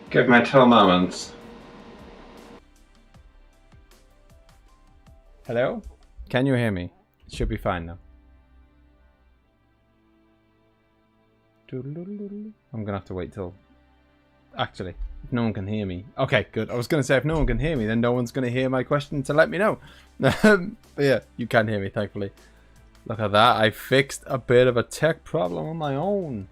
Give me 2 moments. Hello? Can you hear me? It should be fine now. I'm gonna have to wait till... Actually, if no one can hear me... Okay, good. I was gonna say if no one can hear me, then no one's gonna hear my question to let me know. But yeah, you can hear me, thankfully. Look at that. I fixed a bit of a tech problem on my own.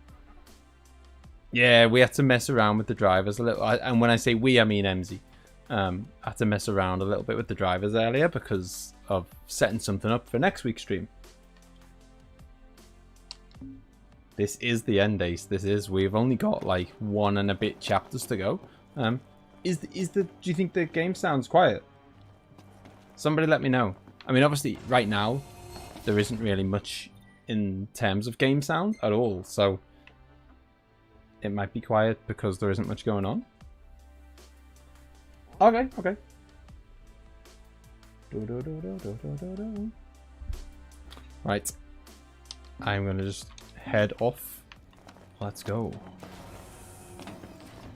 Yeah, we had to mess around with the drivers a little. And when I say we, I mean emzee. I had to mess around a little bit with the drivers earlier because of setting something up for next week's stream. This is the end, Ace. This is. We've only got like 1 and a bit chapters to go. Do you think the game sounds quiet? Somebody let me know. I mean, obviously, right now, there isn't really much in terms of game sound at all. So, it might be quiet because there isn't much going on. Okay, okay. Right. I'm going to just head off. Let's go.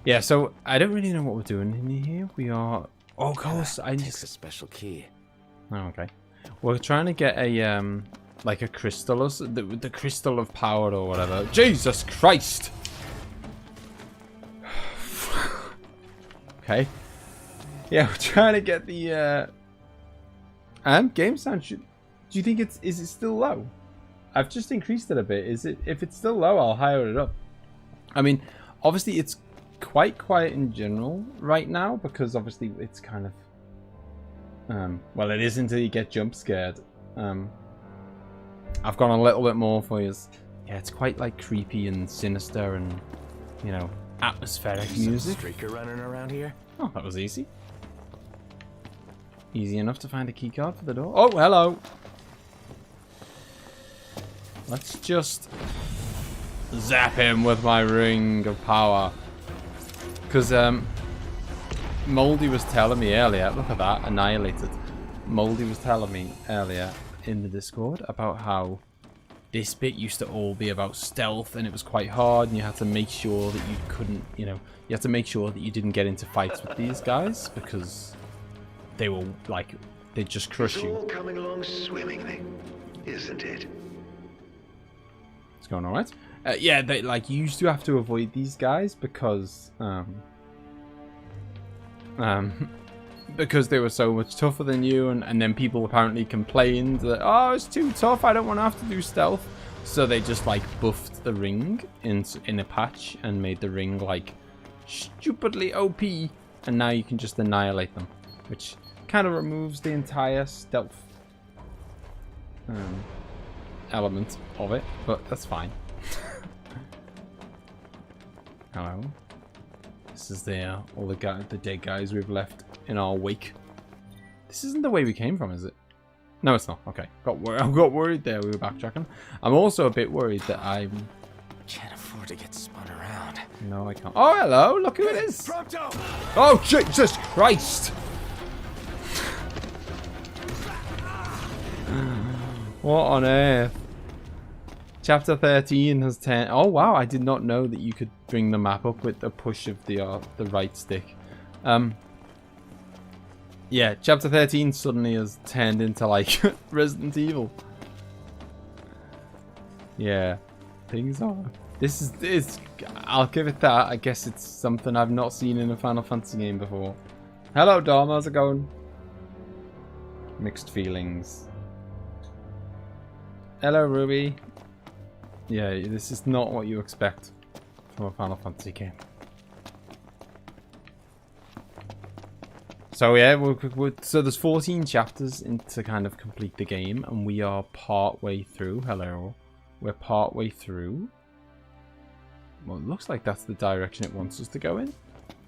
Yeah, so I don't really know what we're doing in here. We are... Oh, of course. I just... a special key. Oh, okay. We're trying to get a, like a crystal or the crystal of power or whatever. Jesus Christ! Okay. Yeah, we're trying to get the, game sound. Do you think is it still low? I've just increased it a bit. If it's still low, I'll higher it up. I mean, obviously it's quite quiet in general right now because obviously it's kind of, well, it is until you get jump scared. I've gone a little bit more for you. Yeah, it's quite like creepy and sinister and, you know, atmospheric music. Streaker running around here? Oh, that was easy. Easy enough to find a keycard for the door. Oh, hello. Let's just zap him with my ring of power. Because Moldy was telling me earlier, look at that, annihilated. Moldy was telling me earlier in the Discord about how this bit used to all be about stealth and it was quite hard and you had to make sure that you couldn't, you know, you had to make sure that you didn't get into fights with these guys because they will, like, they'd just crush you. It's all coming along swimmingly, isn't it? It's going alright. Yeah, they, like, you used to have to avoid these guys because, because they were so much tougher than you, and then people apparently complained that, oh, it's too tough, I don't want to have to do stealth. So they just, like, buffed the ring in a patch and made the ring, like, stupidly OP, and now you can just annihilate them, which kind of removes the entire stealth element of it, but that's fine. Hello. This is all the dead guys we've left in our wake. This isn't the way we came from, is it? No, it's not. Okay. I got worried there. We were backtracking. I'm also a bit worried that I can't afford to get spun around. No, I can't. Oh, hello. Look who it is. Pronto. Oh, Jesus Christ. What on earth? Chapter 13 has 10. Oh, wow. I did not know that you could bring the map up with the push of the right stick. Yeah, chapter 13 suddenly has turned into, like, Resident Evil. Yeah. Things are... It's... I'll give it that. I guess it's something I've not seen in a Final Fantasy game before. Hello, Dom. How's it going? Mixed feelings. Hello, Ruby. Yeah, this is not what you expect from a Final Fantasy game. So yeah, so there's 14 chapters to kind of complete the game, and we are part way through. Hello. We're part way through. Well, it looks like that's the direction it wants us to go in.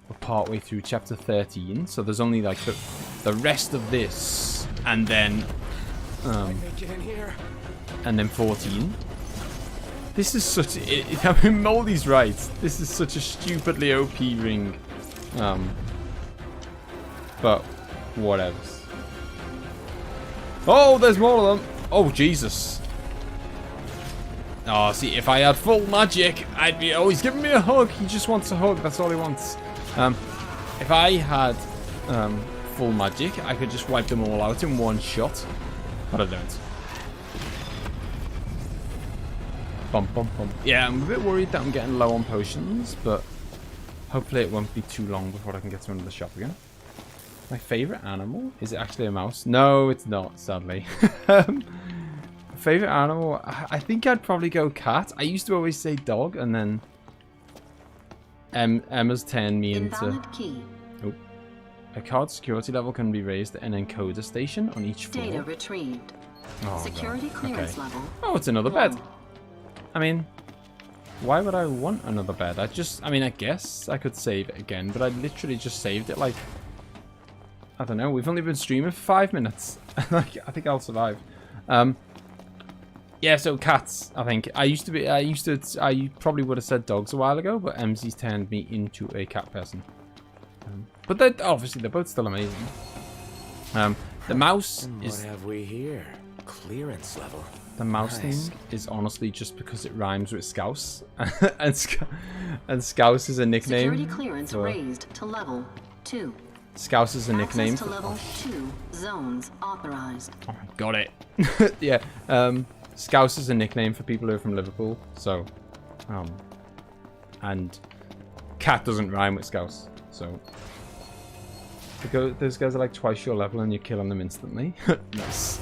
We're part way through chapter 13, so there's only like the rest of this, and then 14. This is such... I mean, Moldy's right. This is such a stupidly OP ring. But, whatever. Oh, there's more of them. Oh, Jesus. Oh, see, if I had full magic, I'd be... Oh, he's giving me a hug. He just wants a hug. That's all he wants. If I had full magic, I could just wipe them all out in one shot. But I don't. Bump, bump, bump. Yeah, I'm a bit worried that I'm getting low on potions, but hopefully it won't be too long before I can get to another shop again. My favorite animal? Is it actually a mouse? No, it's not, sadly. Favorite animal? I think I'd probably go cat. I used to always say dog, and then Emma's turned me into... Oh. A card security level can be raised at an encoder station on each floor. Data retrieved. Oh, Security clearance okay. level. Oh, it's another bed. I mean, why would I want another bed? I mean, I guess I could save it again, but I literally just saved it like... I don't know, we've only been streaming for 5 minutes. I think I'll survive. Yeah, so cats, I think. I probably would have said dogs a while ago, but MZ's turned me into a cat person. But they're both still amazing. The mouse is... What have we here? Clearance level. The mouse thing is honestly just because it rhymes with Scouse. and Scouse is a nickname. Security clearance raised to level 2. Scouse is a nickname. Access to level 2 zones authorized. Oh, got it. Yeah. Scouse is a nickname for people who are from Liverpool. So, and cat doesn't rhyme with Scouse. So, those guys are like twice your level and you're killing them instantly. Nice.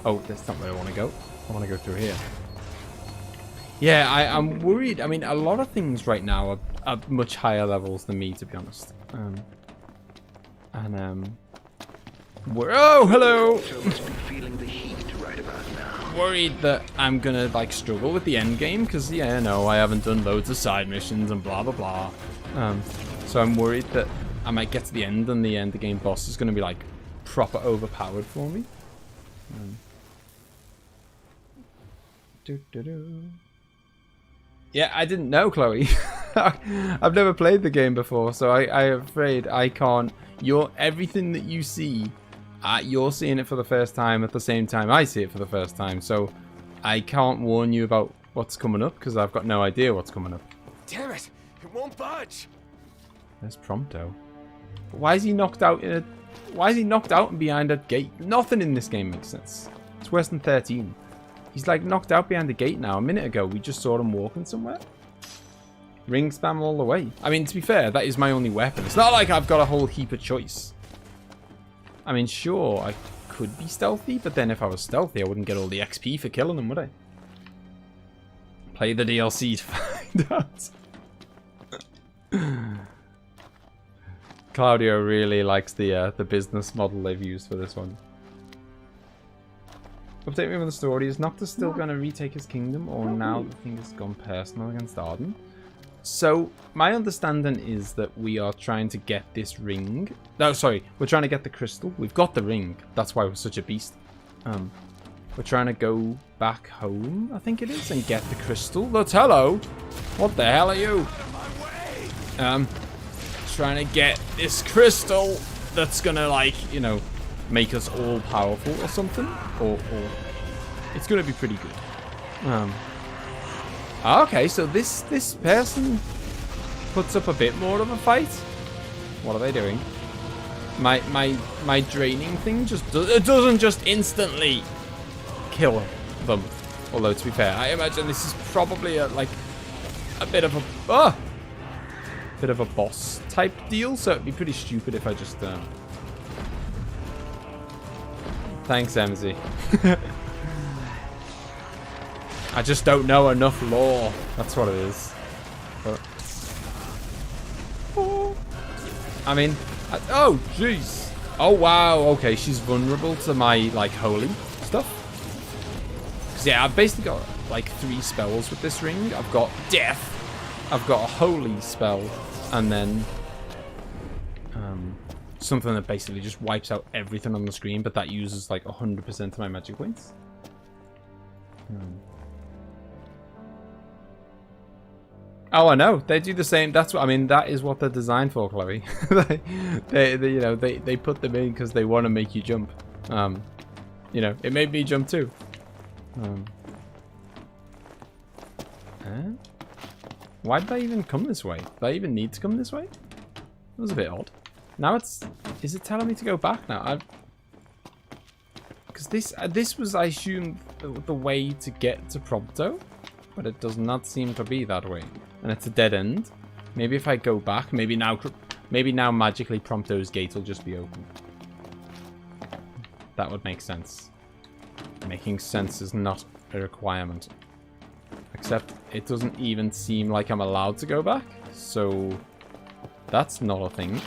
Oh, that's not where I want to go. I want to go through here. Yeah, I'm worried. I mean, a lot of things right now are much higher levels than me, to be honest. Oh, hello! Feeling the heat right about now. Worried that I'm gonna like struggle with the end game because yeah, no, I haven't done loads of side missions and blah blah blah. So I'm worried that I might get to the end and the end game boss is gonna be like proper overpowered for me. Yeah, I didn't know, Chloe. I've never played the game before, so I'm afraid I can't. Everything that you see, you're seeing it for the first time at the same time I see it for the first time. So I can't warn you about what's coming up because I've got no idea what's coming up. Damn it! It won't budge. There's Prompto. Why is he knocked out in a? Why is he knocked out and behind a gate? Nothing in this game makes sense. It's worse than 13. He's like knocked out behind the gate now. A minute ago, we just saw him walking somewhere. Ring spam all the way. I mean, to be fair, that is my only weapon. It's not like I've got a whole heap of choice. I mean, sure, I could be stealthy, but then if I was stealthy, I wouldn't get all the XP for killing them, would I? Play the DLC to find out. Claudio really likes the business model they've used for this one. Update me with the story. Is Noctis still going to retake his kingdom, or now the thing has gone personal against Arden? So, my understanding is that we are trying to get this ring. No, sorry. We're trying to get the crystal. We've got the ring. That's why we're such a beast. We're trying to go back home, I think it is, and get the crystal. That's hello. What the hell are you? Trying to get this crystal that's going to, like, you know, make us all powerful or something, or it's gonna be pretty good. Okay, so this person puts up a bit more of a fight. What are they doing? My draining thing just doesn't just instantly kill them. Although to be fair, I imagine this is probably a bit of a boss type deal. So it'd be pretty stupid if I just Thanks, MZ. I just don't know enough lore. That's what it is. But... Oh. I mean... oh, jeez. Oh, wow. Okay, she's vulnerable to my, like, holy stuff. Because, yeah, I've basically got, like, 3 spells with this ring. I've got death. I've got a holy spell. And then... something that basically just wipes out everything on the screen, but that uses like 100% of my magic points. Oh, I know. They do the same. That's what I mean. That is what they're designed for, Chloe. they put them in because they want to make you jump. You know, it made me jump too. Why did I even come this way? Did I even need to come this way? That was a bit odd. Now it's... Is it telling me to go back now? Because this was, I assume, the way to get to Prompto. But it does not seem to be that way. And it's a dead end. Maybe if I go back, maybe now magically Prompto's gate will just be open. That would make sense. Making sense is not a requirement. Except it doesn't even seem like I'm allowed to go back. So that's not a thing.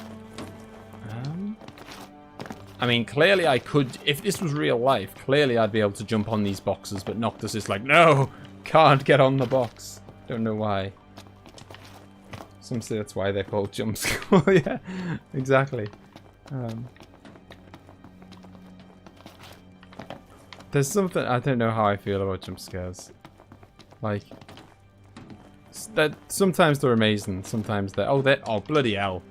I mean, clearly I could, if this was real life, clearly I'd be able to jump on these boxes, but Noctis is like, no, can't get on the box. Don't know why. Some say that's why they're called jump scares. Yeah, exactly. There's something, I don't know how I feel about jump scares. Like, that sometimes they're amazing, sometimes they're, oh bloody hell.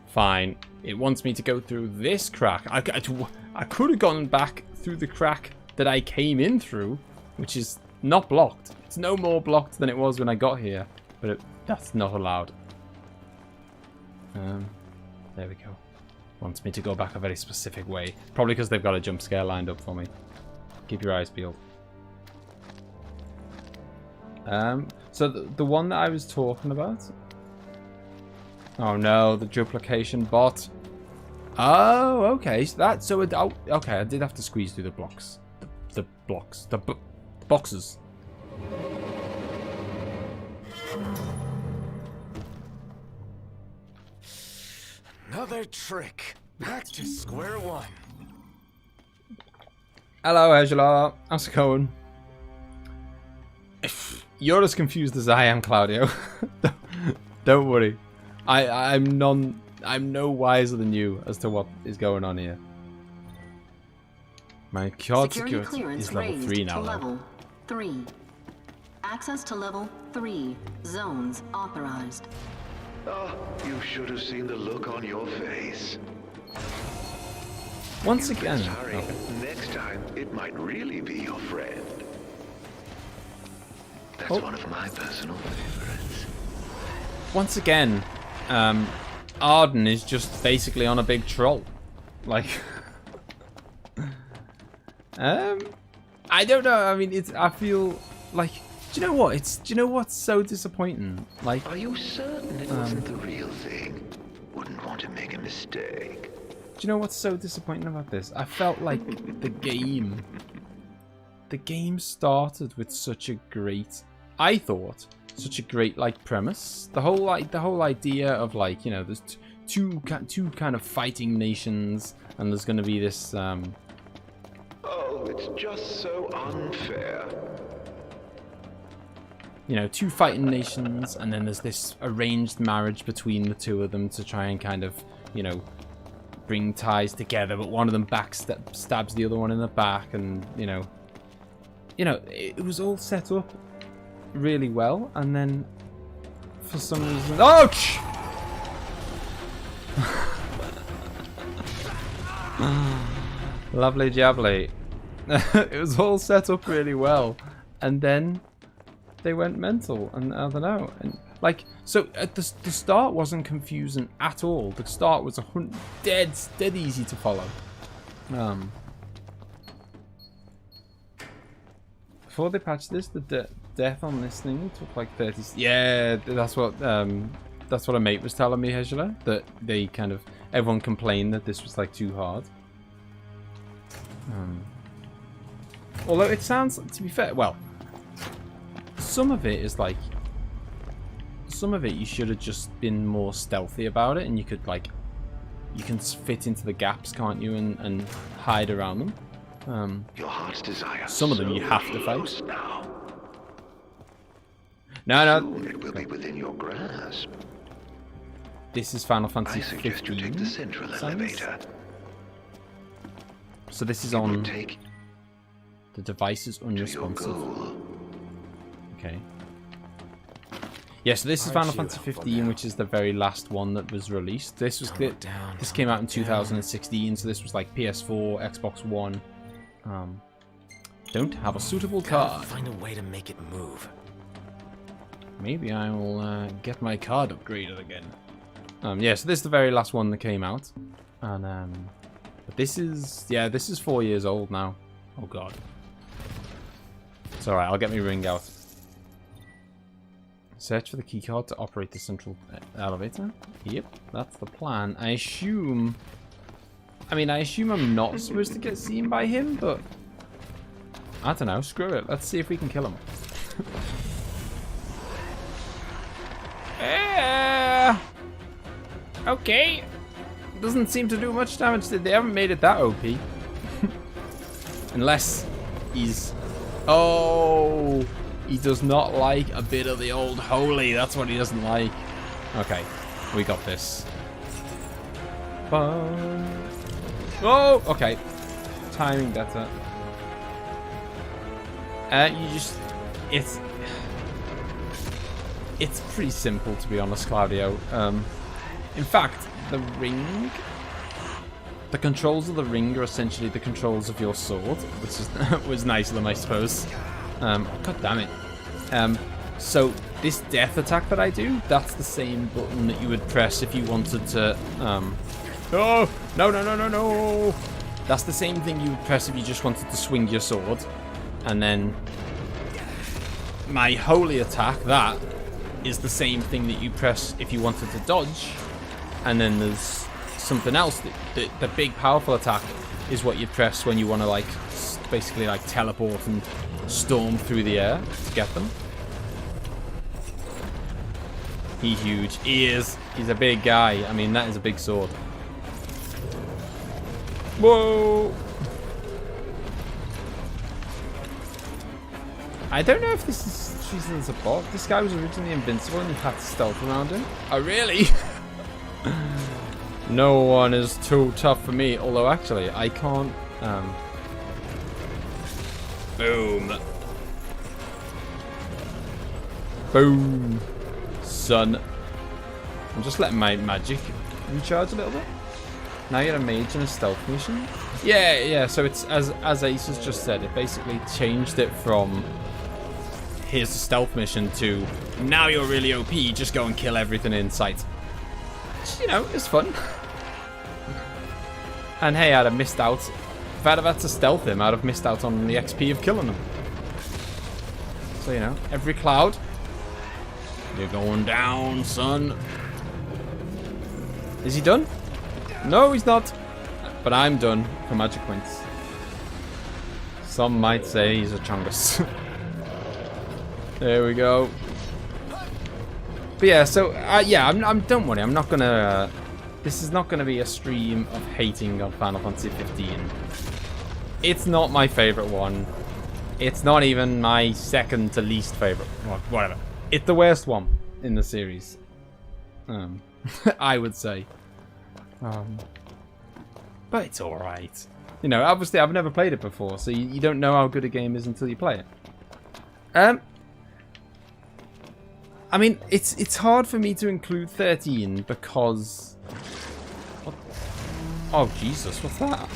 Fine. It wants me to go through this crack. I could have gone back through the crack that I came in through, which is not blocked. It's no more blocked than it was when I got here, but that's not allowed. There we go. Wants me to go back a very specific way. Probably because they've got a jump scare lined up for me. Keep your eyes peeled. So the one that I was talking about... Oh no, the duplication bot. Oh, okay. So okay, I did have to squeeze through the blocks. The boxes. Another trick. Back to square one. Hello, Angela. How's it going? You're as confused as I am, Claudio. Don't worry. I'm no wiser than you as to what is going on here. My card security is level 3 now. Level 3. Access to level 3 zones authorized. Oh, you should have seen the look on your face. Once again. Sorry. Okay. Next time, it might really be your friend. That's one of my personal favorites. Once again, Arden is just basically on a big troll. Like, I don't know. I mean, I feel like, do you know what? Do you know what's so disappointing? Like, are you certain it wasn't the real thing? Wouldn't want to make a mistake. Do you know what's so disappointing about this? I felt like the game started with such a great, I thought, such a great like premise. The whole idea of like, you know, there's two kind of fighting nations, and there's going to be this. Oh, it's just so unfair. You know, two fighting nations, and then there's this arranged marriage between the two of them to try and kind of, you know, bring ties together. But one of them stabs the other one in the back, and you know, it was all set up really well, and then for some reason, ouch! Lovely jubbly. It was all set up really well, and then they went mental, and I don't know. And like, so at the start wasn't confusing at all. The start was dead easy to follow. Before they patched this, the death on listening took like 30. Yeah, that's what a mate was telling me, Hejla, that they kind of, everyone complained that this was like too hard. Although it sounds, to be fair, well, some of it is like, some of it you should have just been more stealthy about it, and you could like, you can fit into the gaps, can't you, and hide around them. Your heart's desire. Some of them you have to fight. Now. No. Soon it will be within your grasp. This is Final Fantasy I suggest you take the central elevator. So this is on. The device is unresponsive. Okay. Yeah, so this is Final Fantasy 15, which is the very last one that was released. This was this came out in 2016, so this was like PS4, Xbox One. don't have a suitable card. Find a way to make it move. Maybe I will get my card upgraded again. Yeah, so this is the very last one that came out. And, but this is, yeah, this is 4 years old now. Oh, God. It's alright, I'll get my ring out. Search for the keycard to operate the central elevator. Yep, that's the plan. I assume I'm not supposed to get seen by him, but I don't know. Screw it. Let's see if we can kill him. Okay. Doesn't seem to do much damage. They haven't made it that OP. Unless he's... Oh, he does not like a bit of the old holy. That's what he doesn't like. Okay, we got this. Oh, okay. Timing better. You just... It's pretty simple, to be honest, Claudio. In fact, the ring... The controls of the ring are essentially the controls of your sword, which is was nice of them, I suppose. God damn it. So this death attack that I do, that's the same button that you would press if you wanted to... Oh! No! That's the same thing you would press if you just wanted to swing your sword. And then my holy attack, that is the same thing that you press if you wanted to dodge. And then there's something else. The big powerful attack is what you press when you want to like basically like teleport and storm through the air to get them. He's huge. He is. He's a big guy. I mean, that is a big sword. Whoa! I don't know if this is treated as a bot. This guy was originally invincible and you had to stealth around him. Oh, really? No one is too tough for me. Although, actually, I can't... Boom. Boom. Son. I'm just letting my magic recharge a little bit. Now you're a mage in a stealth mission? Yeah, so it's, as Ace has just said, it basically changed it from here's a stealth mission to now you're really OP, just go and kill everything in sight. Which, you know, it's fun. And hey, I'd have missed out. If I'd have had to stealth him, I'd have missed out on the XP of killing him. So, you know, every cloud. You're going down, son. Is he done? No, he's not. But I'm done for magic points. Some might say he's a chungus. There we go. But yeah, so yeah, don't worry. I'm not gonna. This is not gonna be a stream of hating on Final Fantasy 15. It's not my favorite one. It's not even my second to least favorite. Well, whatever. It's the worst one in the series. I would say. But it's alright. You know, obviously I've never played it before, so you don't know how good a game is until you play it. I mean, it's hard for me to include 13 because... What? Oh, Jesus, what's that?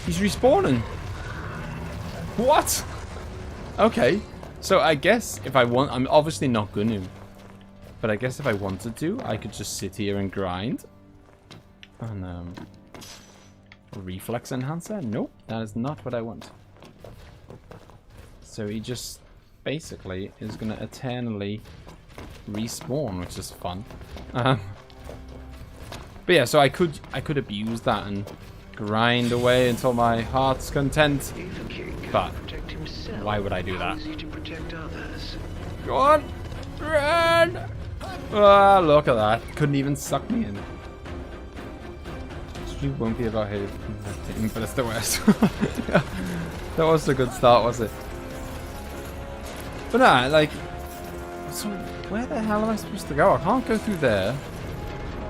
He's respawning. What? Okay. So I guess if I want... I'm obviously not going to. But I guess if I wanted to, I could just sit here and grind. And, reflex enhancer? Nope, that is not what I want. So he just basically is going to eternally respawn, which is fun. But yeah, so I could abuse that and grind away until my heart's content. But why would I do that? Go on, run! Ah, look at that. Couldn't even suck me in. It won't be about him, but it's the worst. That was a good start, was it? But nah, like, so where the hell am I supposed to go? I can't go through there.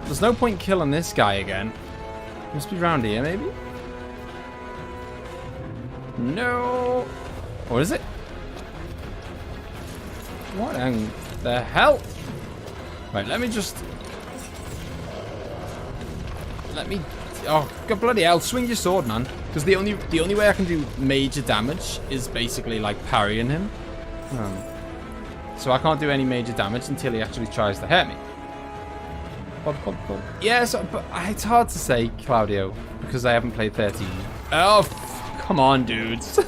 There's no point killing this guy again. Must be round here, maybe? No. Or is it? What in the hell? Right, let me Oh, God bloody hell, swing your sword, man. Because the only way I can do major damage is basically, like, parrying him. So I can't do any major damage until he actually tries to hurt me. Yeah, so, but it's hard to say, Claudio, because I haven't played 13. Oh, come on, dudes.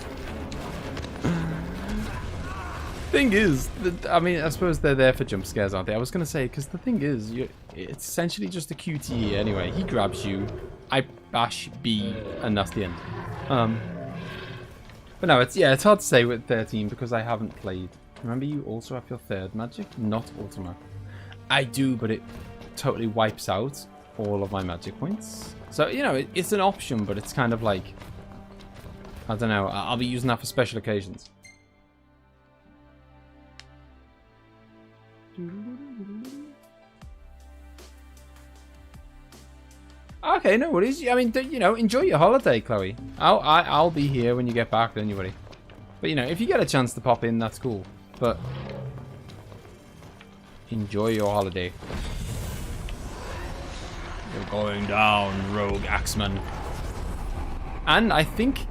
Thing is, I mean, I suppose they're there for jump scares, aren't they? I was going to say, because the thing is, it's essentially just a QTE anyway. He grabs you, I bash B, and that's the end. But no, it's hard to say with 13 because I haven't played. Remember, you also have your third magic, not Ultima. I do, but it totally wipes out all of my magic points. So, you know, it's an option, but it's kind of like, I don't know, I'll be using that for special occasions. Okay, no worries. I mean, you know, enjoy your holiday, Chloe. I'll be here when you get back, don't you worry. But, you know, if you get a chance to pop in, that's cool. But enjoy your holiday. You're going down, rogue axeman. And I think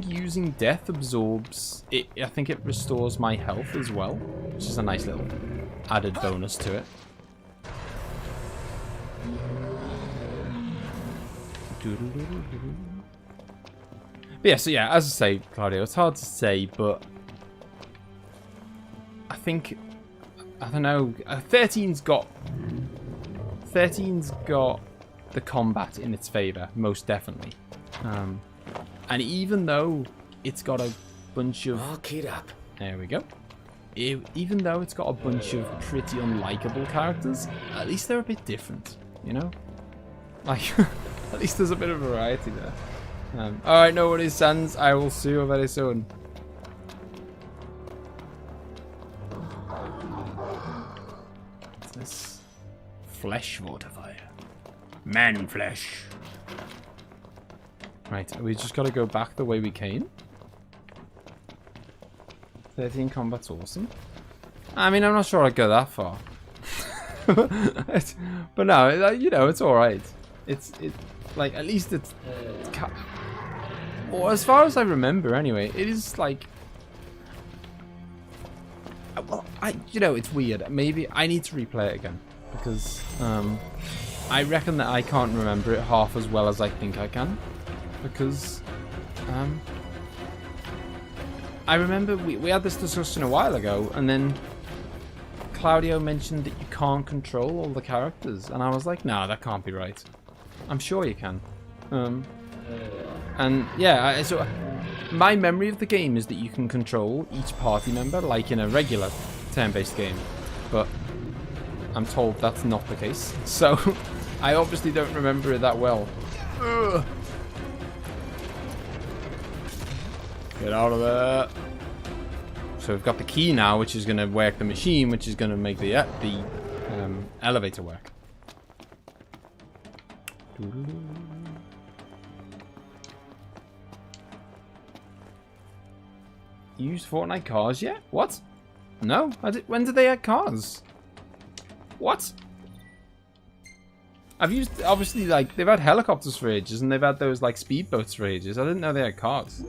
using death absorbs it. I think it restores my health as well, which is a nice little added bonus to it. But yeah, so yeah, as I say, Claudio, it's hard to say, but I think, I don't know, 13's got the combat in its favor, most definitely. And even though it's got a bunch of... All keyed up. There we go. Even though it's got a bunch of pretty unlikable characters, at least they're a bit different, you know? Like, at least there's a bit of variety there. Alright, no worries, Sans. I will see you very soon. What's this? Flesh fortifier. Man flesh. Right, we just gotta go back the way we came. 13 combat's awesome. I mean, I'm not sure I'd go that far. But no, you know, it's alright. It's like, at least it's well, as far as I remember anyway, it is like, well, you know, it's weird. Maybe I need to replay it again because I reckon that I can't remember it half as well as I think I can, because I remember we had this discussion a while ago, and then Claudio mentioned that you can't control all the characters, and I was like, nah, that can't be right. I'm sure you can. And yeah, so my memory of the game is that you can control each party member like in a regular turn-based game, but I'm told that's not the case. So I obviously don't remember it that well. Ugh. Get out of there. So we've got the key now, which is going to work the machine, which is going to make the elevator work. You used Fortnite cars yet? What? No? When did they add cars? What? I've used, obviously, like, they've had helicopters for ages, and they've had those, like, speedboats for ages. I didn't know they had cars.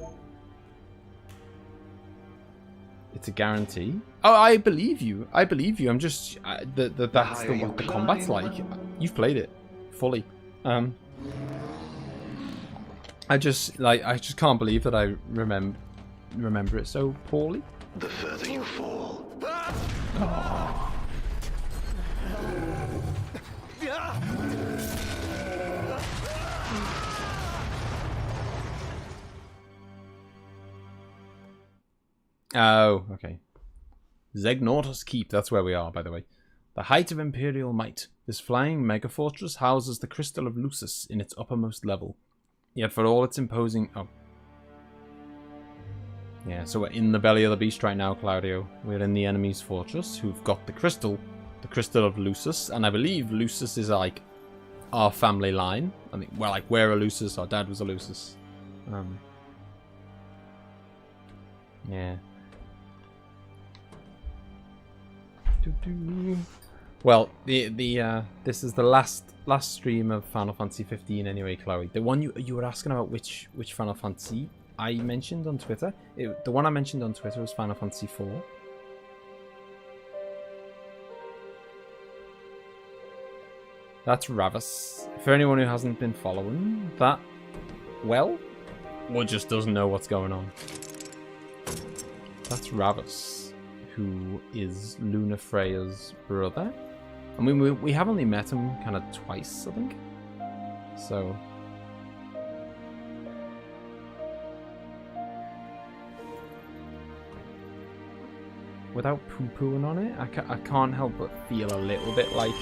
It's a guarantee. Oh, I believe you. I believe you. I'm just, that's what the combat's like. You've played it fully. I just can't believe that I remember it so poorly. The further you fall. Oh. Oh, okay. Zegnortus Keep, that's where we are, by the way. The height of Imperial might. This flying megafortress houses the Crystal of Lucis in its uppermost level. Yet for all its imposing... Oh. Yeah, so we're in the belly of the beast right now, Claudio. We're in the enemy's fortress, who've got the Crystal of Lucis, and I believe Lucis is like our family line. I mean, well, like we're a Lucis, our dad was a Lucis. Yeah. Well, this is the last stream of Final Fantasy 15 anyway, Chloe. The one you were asking about which Final Fantasy I mentioned on Twitter. The one I mentioned on Twitter was Final Fantasy 4. That's RAVUS. For anyone who hasn't been following that, well, or just doesn't know what's going on. That's RAVUS, who is Luna Freya's brother. I mean, we have only met him kind of twice, I think. So... without poo-pooing on it, I can't help but feel a little bit like...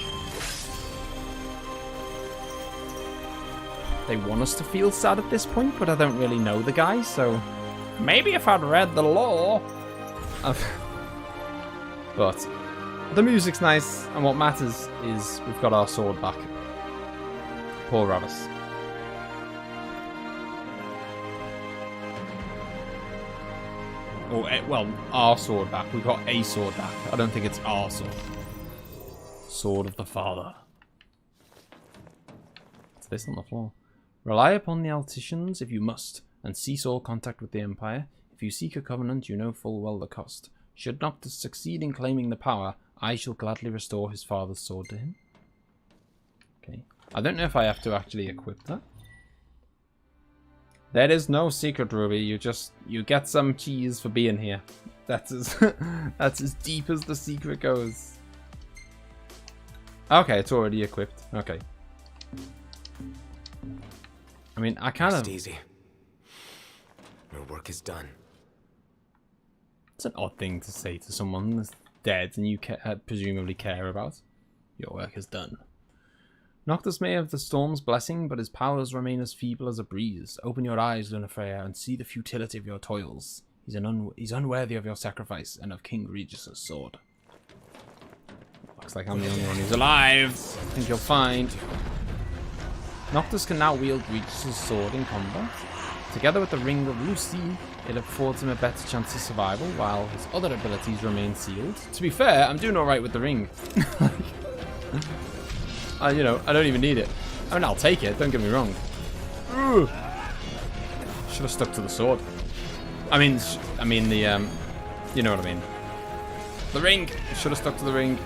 they want us to feel sad at this point, but I don't really know the guy, so... maybe if I'd read the lore... but... the music's nice, and what matters is we've got our sword back. Poor RAVUS. Or, well, our sword back. We've got a sword back. I don't think it's our sword. Sword of the Father. What's this on the floor? Rely upon the Alticians if you must, and cease all contact with the Empire. If you seek a covenant, you know full well the cost. Should Noctis succeed in claiming the power, I shall gladly restore his father's sword to him. Okay. I don't know if I have to actually equip that. There is no secret, Ruby. You get some cheese for being here. That's as deep as the secret goes. Okay, it's already equipped. Okay. I mean, I kind of... Rest easy. Your work is done. It's an odd thing to say to someone that's dead and you presumably care about. Your work is done. Noctis may have the storm's blessing, but his powers remain as feeble as a breeze. Open your eyes, Luna Freya, and see the futility of your toils. He's unworthy of your sacrifice and of King Regis' sword. Looks like I'm the only one who's alive. I think you'll find. Noctis can now wield Regis' sword in combat. Together with the Ring of Lucy, it affords him a better chance of survival, while his other abilities remain sealed. To be fair, I'm doing alright with the ring. You know, I don't even need it. I mean, I'll take it, don't get me wrong. Should have stuck to the sword. I mean the, you know what I mean. The ring! Should have stuck to the ring.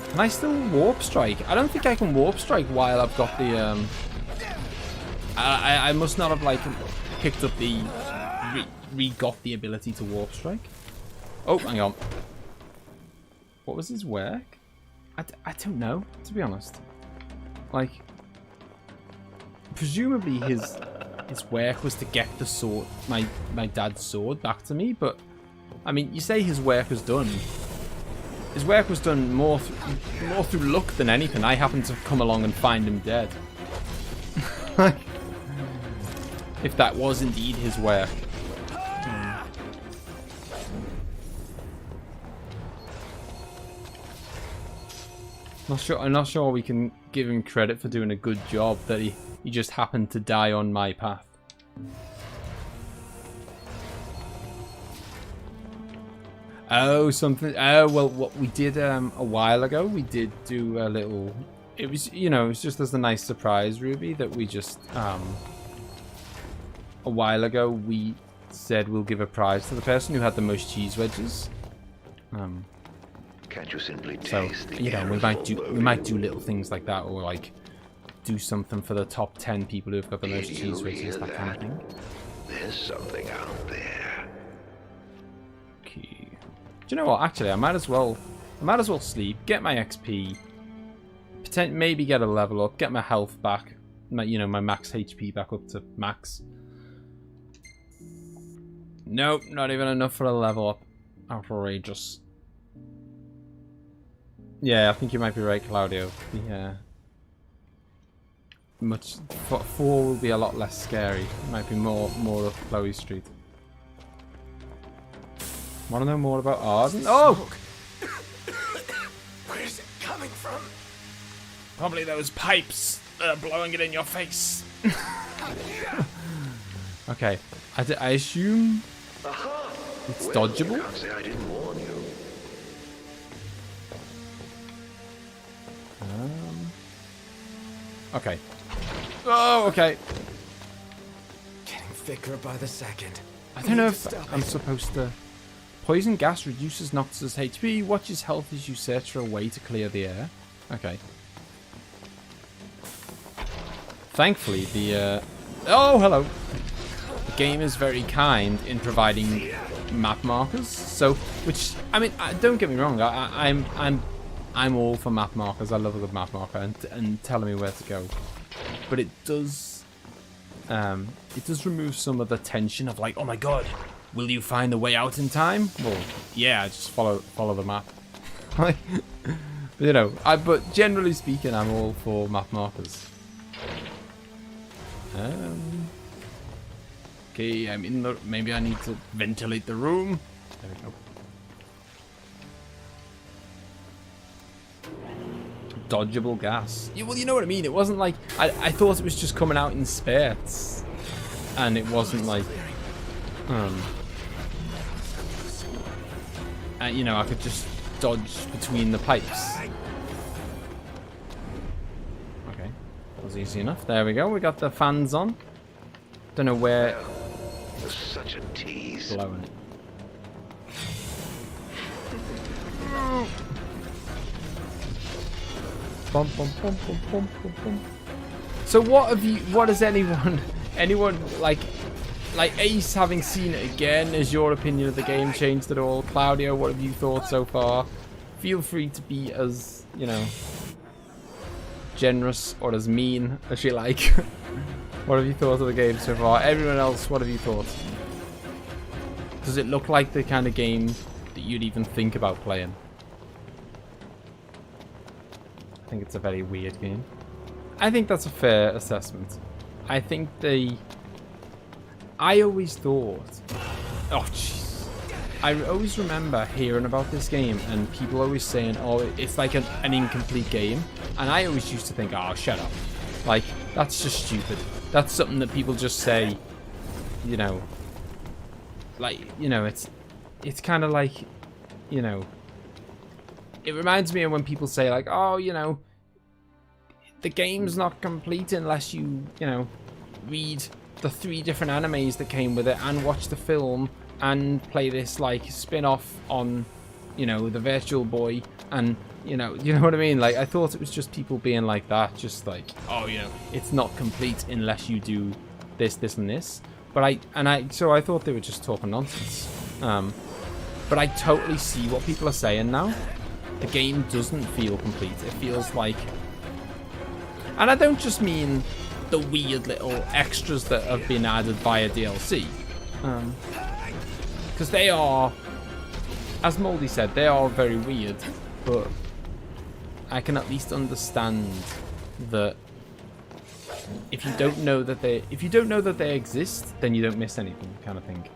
Can I still warp strike? I don't think I can warp strike while I've got the, I must not have, like, picked up the, re-got the ability to warp strike. Oh, hang on. What was his work? I don't know, to be honest. Like, presumably his work was to get the sword, my dad's sword, back to me. But I mean, you say his work was done. His work was done more through luck than anything. I happened to come along and find him dead. If that was indeed his work. I'm not sure we can give him credit for doing a good job that he just happened to die on my path. Oh, something. Oh, well, what we did a while ago, we did do a little. It was, you know, it was just as a nice surprise, Ruby, that we just a while ago we said we'll give a prize to the person who had the most cheese wedges. Can't you simply So, taste the you know, we aerosol might do little things like that, or like do something for the top 10 people who've got the most Did cheese you wedges, hear that kind of thing. There's something out there. Okay. Do you know what? Actually, I might as well sleep, get my XP, maybe get a level up, get my health back, my max HP back up to max. Nope, not even enough for a level up. Outrageous. Yeah, I think you might be right, Claudio. Yeah. 4 will be a lot less scary. It might be more up Chloe Street. Want to know more about Arden? Oh! Where's it coming from? Probably those pipes that are blowing it in your face. Okay, I assume it's dodgeable. Can't say I didn't warn you. Okay. Oh, okay. Getting thicker by the second. I don't know if I'm supposed to... Poison gas reduces Noctis' HP. Watches health as you search for a way to clear the air. Okay. Thankfully, the... Oh, hello. The game is very kind in providing map markers. So, which... I mean, don't get me wrong. I'm all for map markers. I love a good map marker and telling me where to go. But it does remove some of the tension of like, oh my god, will you find the way out in time? Well, yeah, just follow the map. Like, you know, but generally speaking, I'm all for map markers. Okay, I'm in the. Maybe I need to ventilate the room. There we go. Dodgeable gas. Yeah, well, you know what I mean. It wasn't like I thought it was just coming out in spurts, and it wasn't like, you know, I could just dodge between the pipes. Okay, that was easy enough. There we go. We got the fans on. Don't know where. Such a tease. Blowing it. Bum, bum, bum, bum, bum, bum, bum. So what has anyone like Ace, having seen it again, has your opinion of the game changed at all? Claudio, what have you thought so far? Feel free to be as, you know, generous or as mean as you like. What have you thought of the game so far? Everyone else, what have you thought? Does it look like the kind of game that you'd even think about playing? I think it's a very weird game. I think that's a fair assessment. I think I always thought... Oh, jeez. I always remember hearing about this game and people always saying, oh, it's like an incomplete game. And I always used to think, oh, shut up. Like, that's just stupid. That's something that people just say, you know. Like, you know, it's kind of like, you know... It reminds me of when people say, like, oh, you know, the game's not complete unless you know, read the 3 different animes that came with it and watch the film and play this, like, spin-off on, you know, the Virtual Boy and, you know what I mean? Like, I thought it was just people being like that, just like, oh, you know, it's not complete unless you do this, this, and this. But so I thought they were just talking nonsense. But I totally see what people are saying now. The game doesn't feel complete. It feels like... And I don't just mean the weird little extras that have been added via DLC. Because they are, as Moldy said, they are very weird. But I can at least understand that if you don't know that they exist, then you don't miss anything, kind of thing.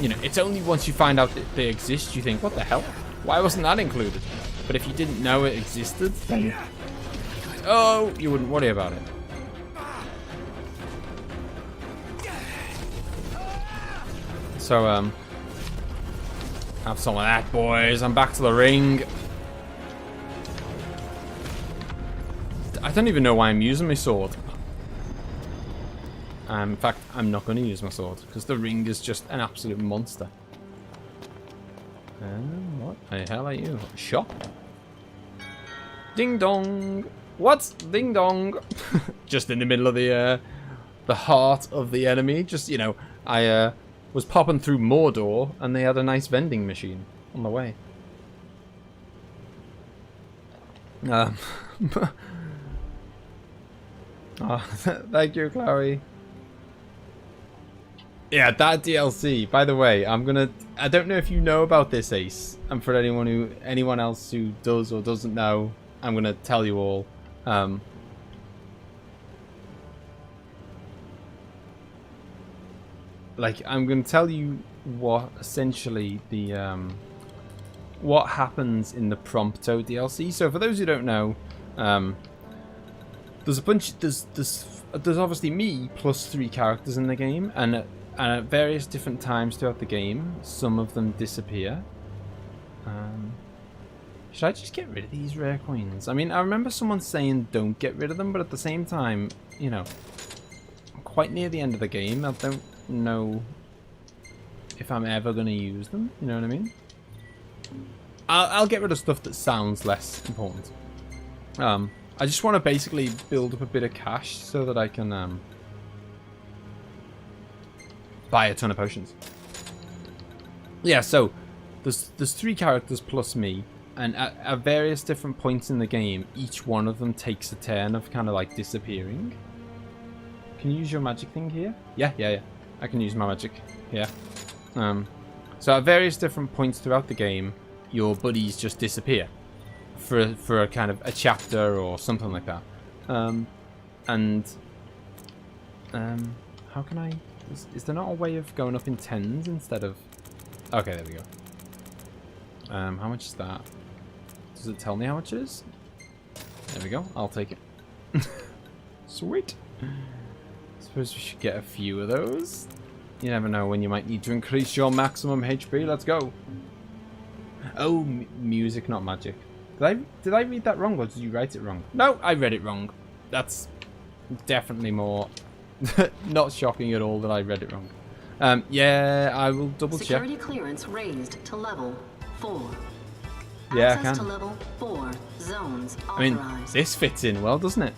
You know, it's only once you find out that they exist you think, what the hell? Why wasn't that included? But if you didn't know it existed, then... Oh, you wouldn't worry about it. So, have some of that, boys. I'm back to the ring. I don't even know why I'm using my sword. In fact, I'm not going to use my sword, because the ring is just an absolute monster. What the hell are you? Shop? Ding dong! What? Ding dong! Just in the middle of the heart of the enemy. Just, you know, I was popping through Mordor and they had a nice vending machine on the way. Oh, thank you, Chloe. Yeah, that DLC. By the way, I don't know if you know about this, Ace, and for anyone else who does or doesn't know, I'm gonna tell you all. Like, I'm gonna tell you what essentially the what happens in the Prompto DLC. So for those who don't know, there's a bunch. There's obviously me plus 3 characters in the game, and at various different times throughout the game, some of them disappear. Should I just get rid of these rare coins? I mean, I remember someone saying don't get rid of them, but at the same time, you know, I'm quite near the end of the game. I don't know if I'm ever going to use them. You know what I mean? I'll get rid of stuff that sounds less important. I just want to basically build up a bit of cash so that I can buy a ton of potions. Yeah, so there's 3 characters plus me, and at various different points in the game, each one of them takes a turn of kind of like disappearing. Can you use your magic thing here? Yeah. I can use my magic here. So at various different points throughout the game, your buddies just disappear for a kind of a chapter or something like that. How can I? Is there not a way of going up in 10s instead of? Okay, there we go. How much is that? Does it tell me how much it is? There we go. I'll take it. Sweet. Suppose we should get a few of those. You never know when you might need to increase your maximum HP. Let's go. Oh, music, not magic. Did I read that wrong, or did you write it wrong? No, I read it wrong. That's definitely more not shocking at all that I read it wrong. Yeah, I will double check. Security clearance raised to level 4. Yeah, Access I can. to level 4 zones authorized. I mean, this fits in well, doesn't it?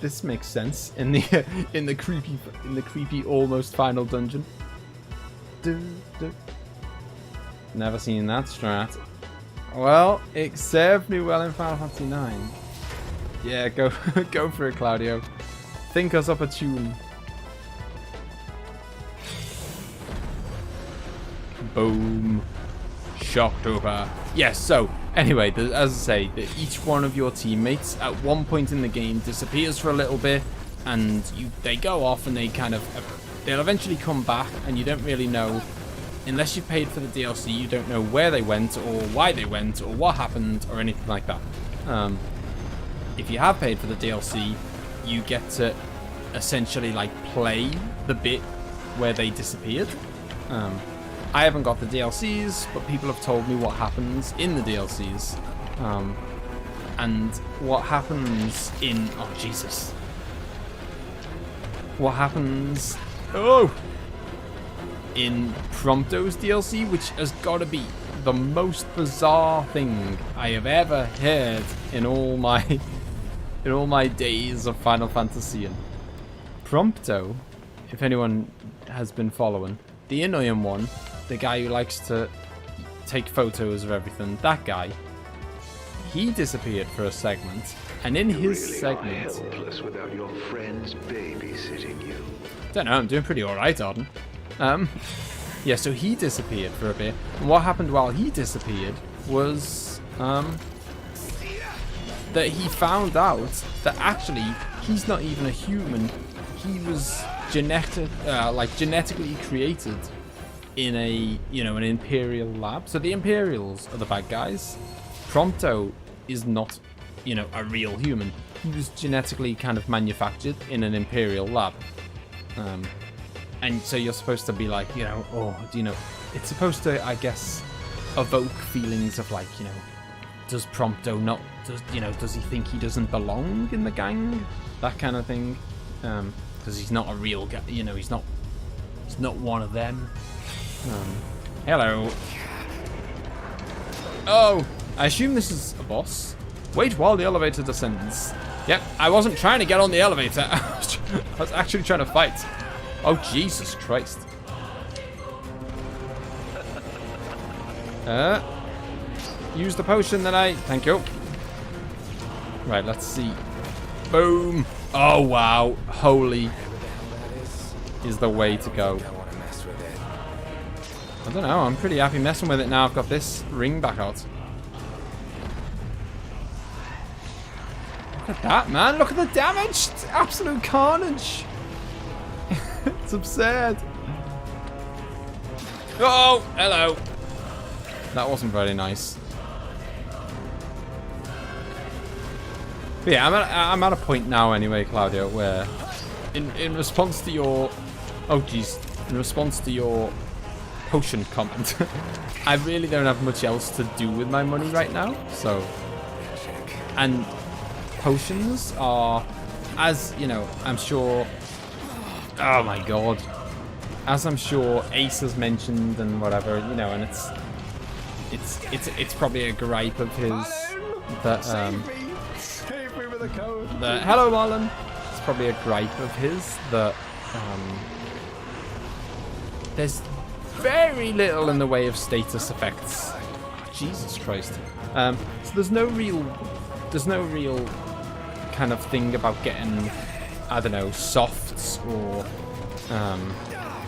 This makes sense in the creepy almost final dungeon. Never seen that strat. Well, it served me well in Final Fantasy 9. Yeah, go for it, Claudio. Think us up a tune. Boom. Shocktober. Yes, so, anyway, as I say, each one of your teammates at one point in the game disappears for a little bit, and they go off and they'll eventually come back, and you don't really know, unless you've paid for the DLC, you don't know where they went, or why they went, or what happened, or anything like that. If you have paid for the DLC, you get to essentially, like, play the bit where they disappeared. I haven't got the DLCs, but people have told me what happens in the DLCs. And what happens in... Oh, Jesus. What happens... Oh! In Prompto's DLC, which has got to be the most bizarre thing I have ever heard in all my days of Final Fantasy. Prompto, if anyone has been following, the annoying one, the guy who likes to take photos of everything, that guy, he disappeared for a segment, and in his segment, helpless without your friends babysitting you. Don't know, I'm doing pretty alright, Odrin. Yeah, so he disappeared for a bit, and what happened while he disappeared was that he found out that actually he's not even a human. He was genetically created in an Imperial lab. So the Imperials are the bad guys. Prompto is not, a real human. He was genetically kind of manufactured in an Imperial lab. And so you're supposed to be like, it's supposed to, I guess, evoke feelings of like, does Prompto not, does he think he doesn't belong in the gang? That kind of thing. Because he's not a real guy, he's not one of them. Hello. Oh, I assume this is a boss. Wait while the elevator descends. Yep, I wasn't trying to get on the elevator. I was actually trying to fight. Oh, Jesus Christ. Use the potion that thank you. Right, let's see. Boom. Oh, wow. Holy is the way to go. I don't know. I'm pretty happy messing with it now. I've got this ring back out. Look at that, man. Look at the damage. It's absolute carnage. It's absurd. Oh, hello. That wasn't very nice. But yeah, I'm at a point now anyway, Claudio, where in response to your... Oh, jeez. In response to your potion comment. I really don't have much else to do with my money right now, so... And potions are, as, you know, I'm sure... Oh my god. As I'm sure Ace has mentioned and whatever, you know, and it's probably a gripe of his that Save me with a code. hello Marlon. It's probably a gripe of his that there's very little in the way of status effects. Jesus Christ. So there's no real kind of thing about getting, I don't know, softs or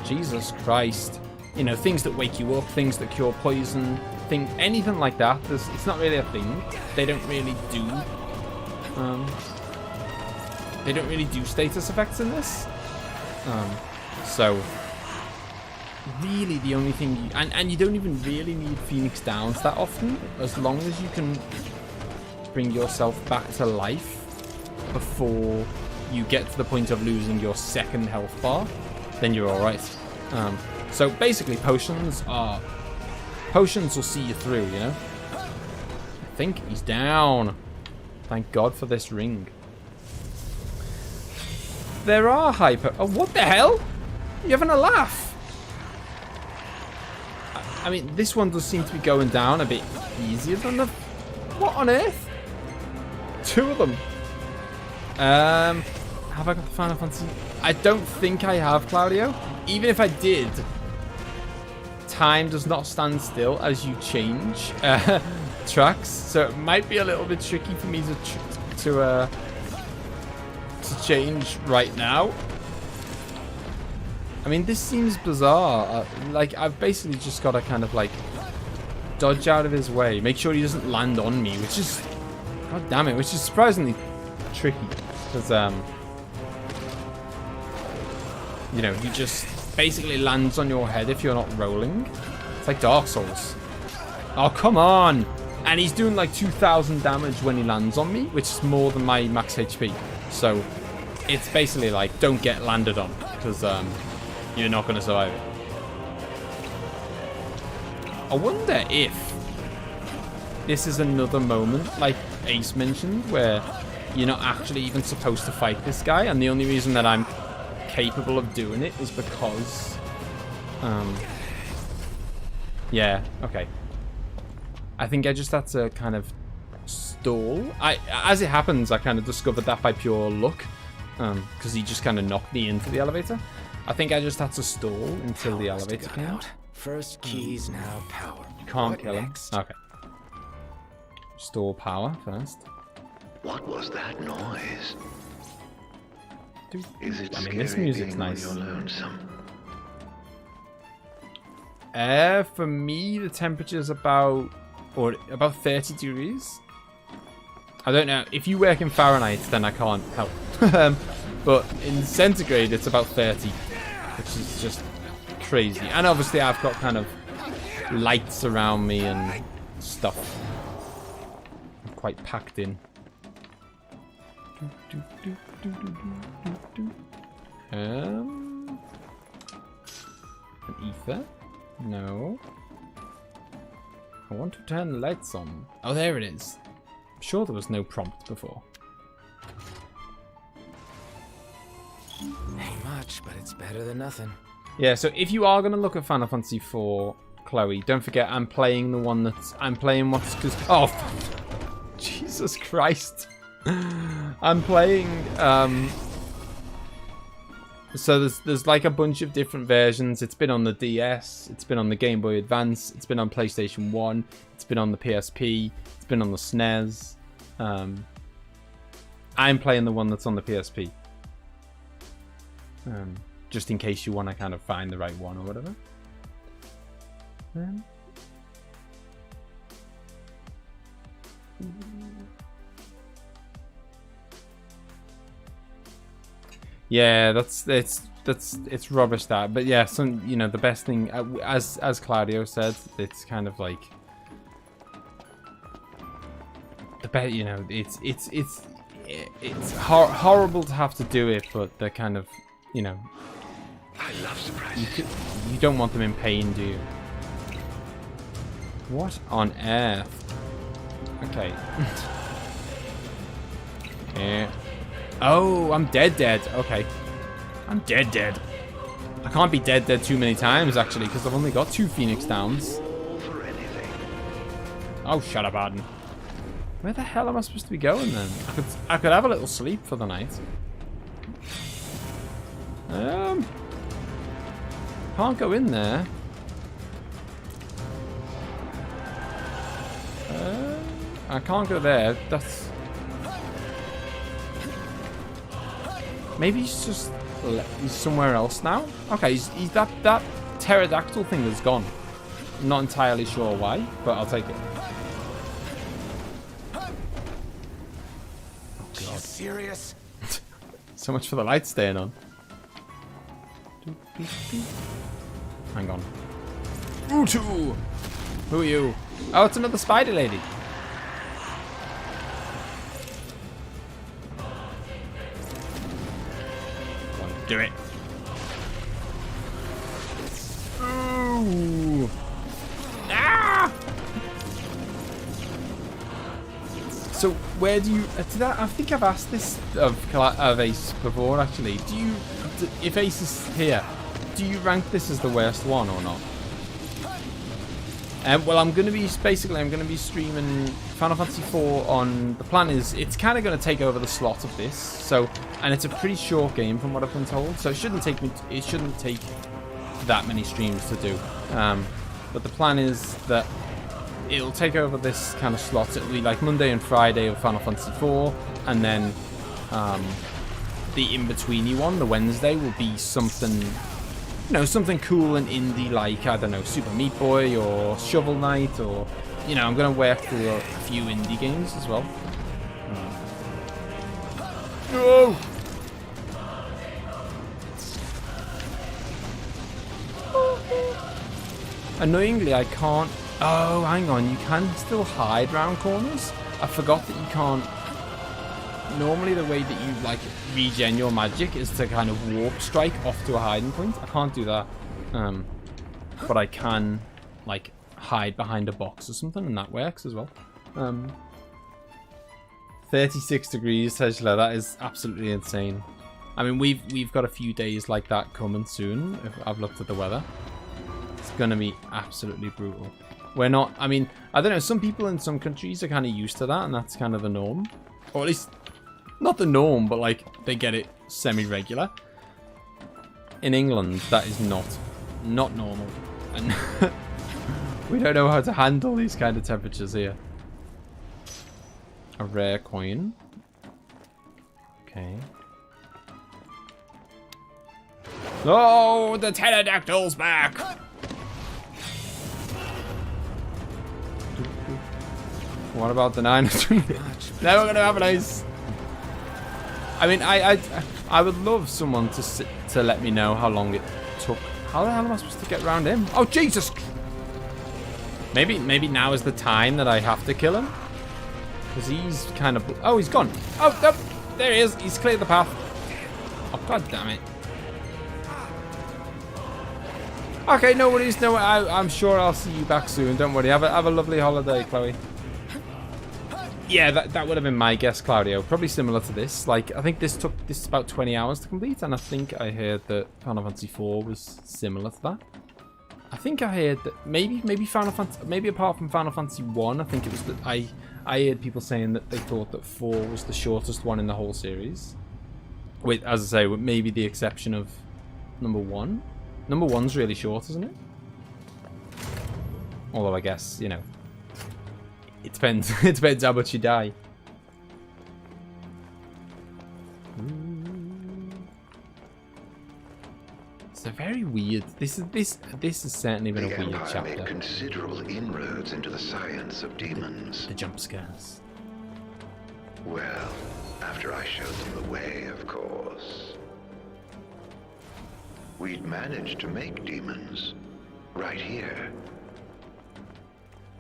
Jesus Christ, you know, things that wake you up, things that cure poison, anything like that. It's not really a thing. They don't really do status effects in this. So really the only thing and you don't even really need Phoenix Downs that often, as long as you can bring yourself back to life before you get to the point of losing your second health bar, then you're alright. So basically potions will see you through, you know. I think he's down. Thank God for this ring. There are hyper... Oh, what the hell? You having a laugh? I mean, this one does seem to be going down a bit easier than the... What on earth? 2 of them. Have I got the Final Fantasy? I don't think I have, Claudio. Even if I did, time does not stand still as you change tracks, so it might be a little bit tricky for me to change right now. I mean, this seems bizarre. Like, I've basically just got to kind of like dodge out of his way, make sure he doesn't land on me, which is, god damn it, which is surprisingly tricky because you know, he just basically lands on your head if you're not rolling. It's like Dark Souls. Oh, come on! And he's doing like 2,000 damage when he lands on me, which is more than my max HP. So it's basically like, don't get landed on, because you're not going to survive it. I wonder if this is another moment, like Ace mentioned, where you're not actually even supposed to fight this guy, and the only reason that I'm capable of doing it is because yeah, okay, I think I just had to kind of stall. As it happens, I kind of discovered that by pure luck, because he just kind of knocked me into the elevator. I think I just had to stall until the elevator came out. First keys, now power. You can't What kill him. next? Okay. Store power first. What was that noise? Is it I mean, this scary music's being nice. when you're lonesome? For me, the temperature's about 30 degrees. I don't know. If you work in Fahrenheit, then I can't help. But in centigrade, it's about 30, which is just crazy. And obviously, I've got kind of lights around me and stuff. I'm quite packed in. An ether? No. I want to turn the lights on. Oh, there it is. I'm sure there was no prompt before. Ain't much, but it's better than nothing. Yeah, so if you are going to look at Final Fantasy IV, Chloe, don't forget I'm playing the one that's... I'm playing what's... Cause, oh, Jesus Christ. I'm playing... So there's like a bunch of different versions. It's been on the DS, it's been on the Game Boy Advance, it's been on PlayStation 1, it's been on the PSP, it's been on the SNES. I'm playing the one that's on the PSP. Just in case you want to kind of find the right one or whatever. Yeah, it's rubbish that, but yeah, some, you know, the best thing, as Claudio said, it's kind of like the best, you know, it's horrible to have to do it, but the kind of, you know, love surprises. You don't want them in pain, do you? What on earth? Okay. Yeah. Oh, I'm dead. Okay. I'm dead. I can't be dead too many times, actually, because I've only got 2 Phoenix Downs. Oh, shut up, Arden. Where the hell am I supposed to be going, then? I could have a little sleep for the night. Can't go in there. I can't go there. That's... Maybe he's just... He's somewhere else now? Okay, he's that pterodactyl thing is gone. I'm not entirely sure why, but I'll take it. Are you serious? So much for the lights staying on. Hang on. Utu! Who are you? Oh, it's another spider lady. Come on, do it. Ooh. Ah! So where do you? I think I've asked this of Ace before. Actually, if Ace is here, do you rank this as the worst one or not? Well, I'm going to be streaming Final Fantasy IV on. The plan is it's kind of going to take over the slot of this. So, and it's a pretty short game from what I've been told. So it shouldn't take that many streams to do. But the plan is that it'll take over this kind of slot. It'll be like Monday and Friday of Final Fantasy IV, and then the in-betweeny one, the Wednesday, will be something, you know, something cool and indie, like, I don't know, Super Meat Boy or Shovel Knight, or, you know, I'm going to work through a few indie games as well. No! Annoyingly, I can't... Oh, hang on. You can still hide around corners. I forgot that you can't... Normally, the way that you, like, regen your magic is to kind of warp strike off to a hiding point. I can't do that. But I can, like, hide behind a box or something, and that works as well. 36 degrees, Tesla. That is absolutely insane. I mean, we've got a few days like that coming soon. If I've looked at the weather. It's gonna be absolutely brutal. We're not, I mean, I don't know, some people in some countries are kind of used to that, and that's kind of the norm. Or at least, not the norm, but like, they get it semi-regular. In England, that is not normal. And we don't know how to handle these kind of temperatures here. A rare coin. Okay. Oh, the pterodactyl's back! What about the 9? Never gonna have a nice. I mean, I would love someone to let me know how long it took. How the hell am I supposed to get around him? Oh Jesus! Maybe now is the time that I have to kill him, because he's kind of. Oh, he's gone. Oh, no, there he is. He's cleared the path. Oh God damn it. Okay, no worries. No, I'm sure I'll see you back soon. Don't worry. Have a lovely holiday, Chloe. Yeah, that would have been my guess, Claudio. Probably similar to this. Like, I think this is about 20 hours to complete, and I think I heard that Final Fantasy IV was similar to that. I think I heard that maybe Final Fantasy, maybe apart from Final Fantasy 1, I think it was that I heard people saying that they thought that 4 was the shortest one in the whole series. Wait, as I say, with maybe the exception of number 1. Number 1's really short, isn't it? Although I guess, you know, it depends. It depends how much you die. It's a very weird. This has certainly been a weird chapter. Made considerable inroads into the science of demons. The jump scares. Well, after I showed them the way, of course. We'd managed to make demons right here.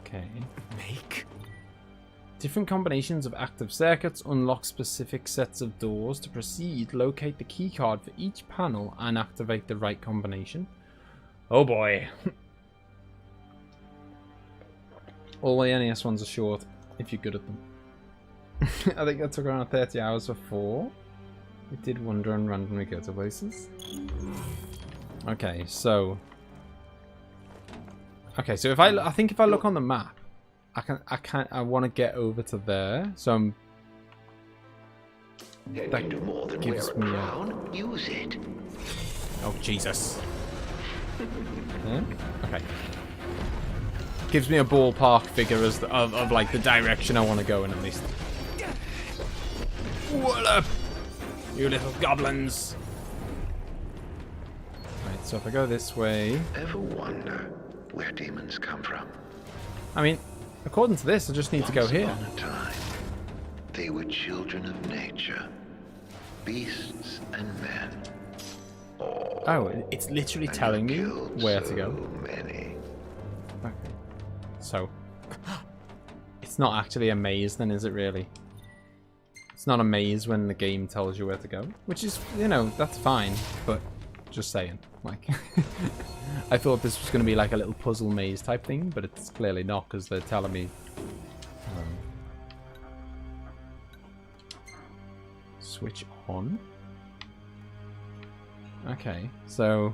Okay. Make Different combinations of active circuits unlock specific sets of doors. To proceed, locate the keycard for each panel and activate the right combination. Oh boy. All the NES ones are short, if you're good at them. I think that took around 30 hours before. We did wander and randomly go to places. Okay, so... Okay, so if I think if I look on the map, I want to get over to there, so I'm... That do more than gives wear a me crown. Use it. Oh, Jesus. Yeah? Okay. Gives me a ballpark figure as of like the direction I want to go in at least. What up, you little goblins? Right, so if I go this way... Ever wonder where demons come from? I mean, according to this, I just need to go here. Once upon a time, they were children of nature, beasts and men. Oh, it's literally telling you where to go. Many. Okay. So, it's not actually a maze then, is it really? It's not a maze when the game tells you where to go. Which is, you know, that's fine, but just saying. Like, I thought this was going to be like a little puzzle maze type thing, but it's clearly not because they're telling me... switch on? Okay, so...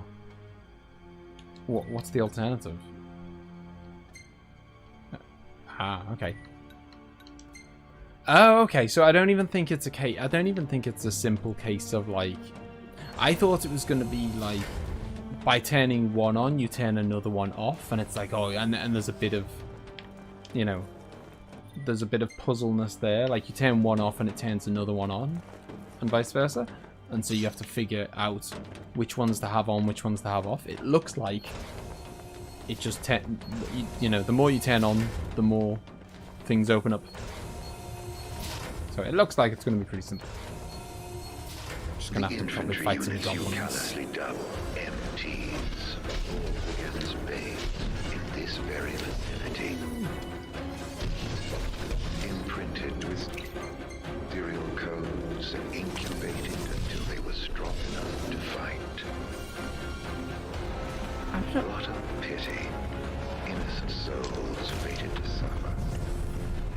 What's the alternative? Ah, okay. Oh, okay. So I don't even think it's a case. I don't even think it's a simple case of like. I thought it was going to be like, by turning one on, you turn another one off, and it's like, oh, and there's a bit of, you know, there's a bit of puzzleness there. Like you turn one off and it turns another one on, and vice versa. And so you have to figure out which ones to have on, which ones to have off. It looks like it just, you know, the more you turn on, the more things open up. So it looks like it's going to be pretty simple. Just going to have to probably fight some goblins. Callously dubbed MTs and spades in this very vicinity. Imprinted with serial codes and incubated until they were strong enough to fight. What a pity. Innocent souls fated to suffer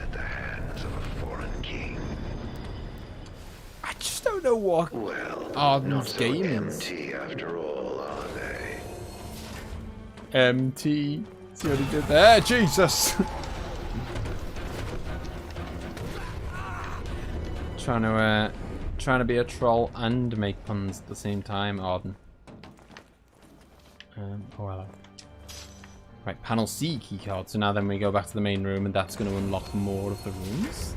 at the hands of a foreign king. I just don't know what Not so game is. empty after all, are they? MT. See what he did there? Jesus! Trying to be a troll and make puns at the same time, Arden. Oh well. Right, panel C keycard. So now then we go back to the main room, and that's going to unlock more of the rooms.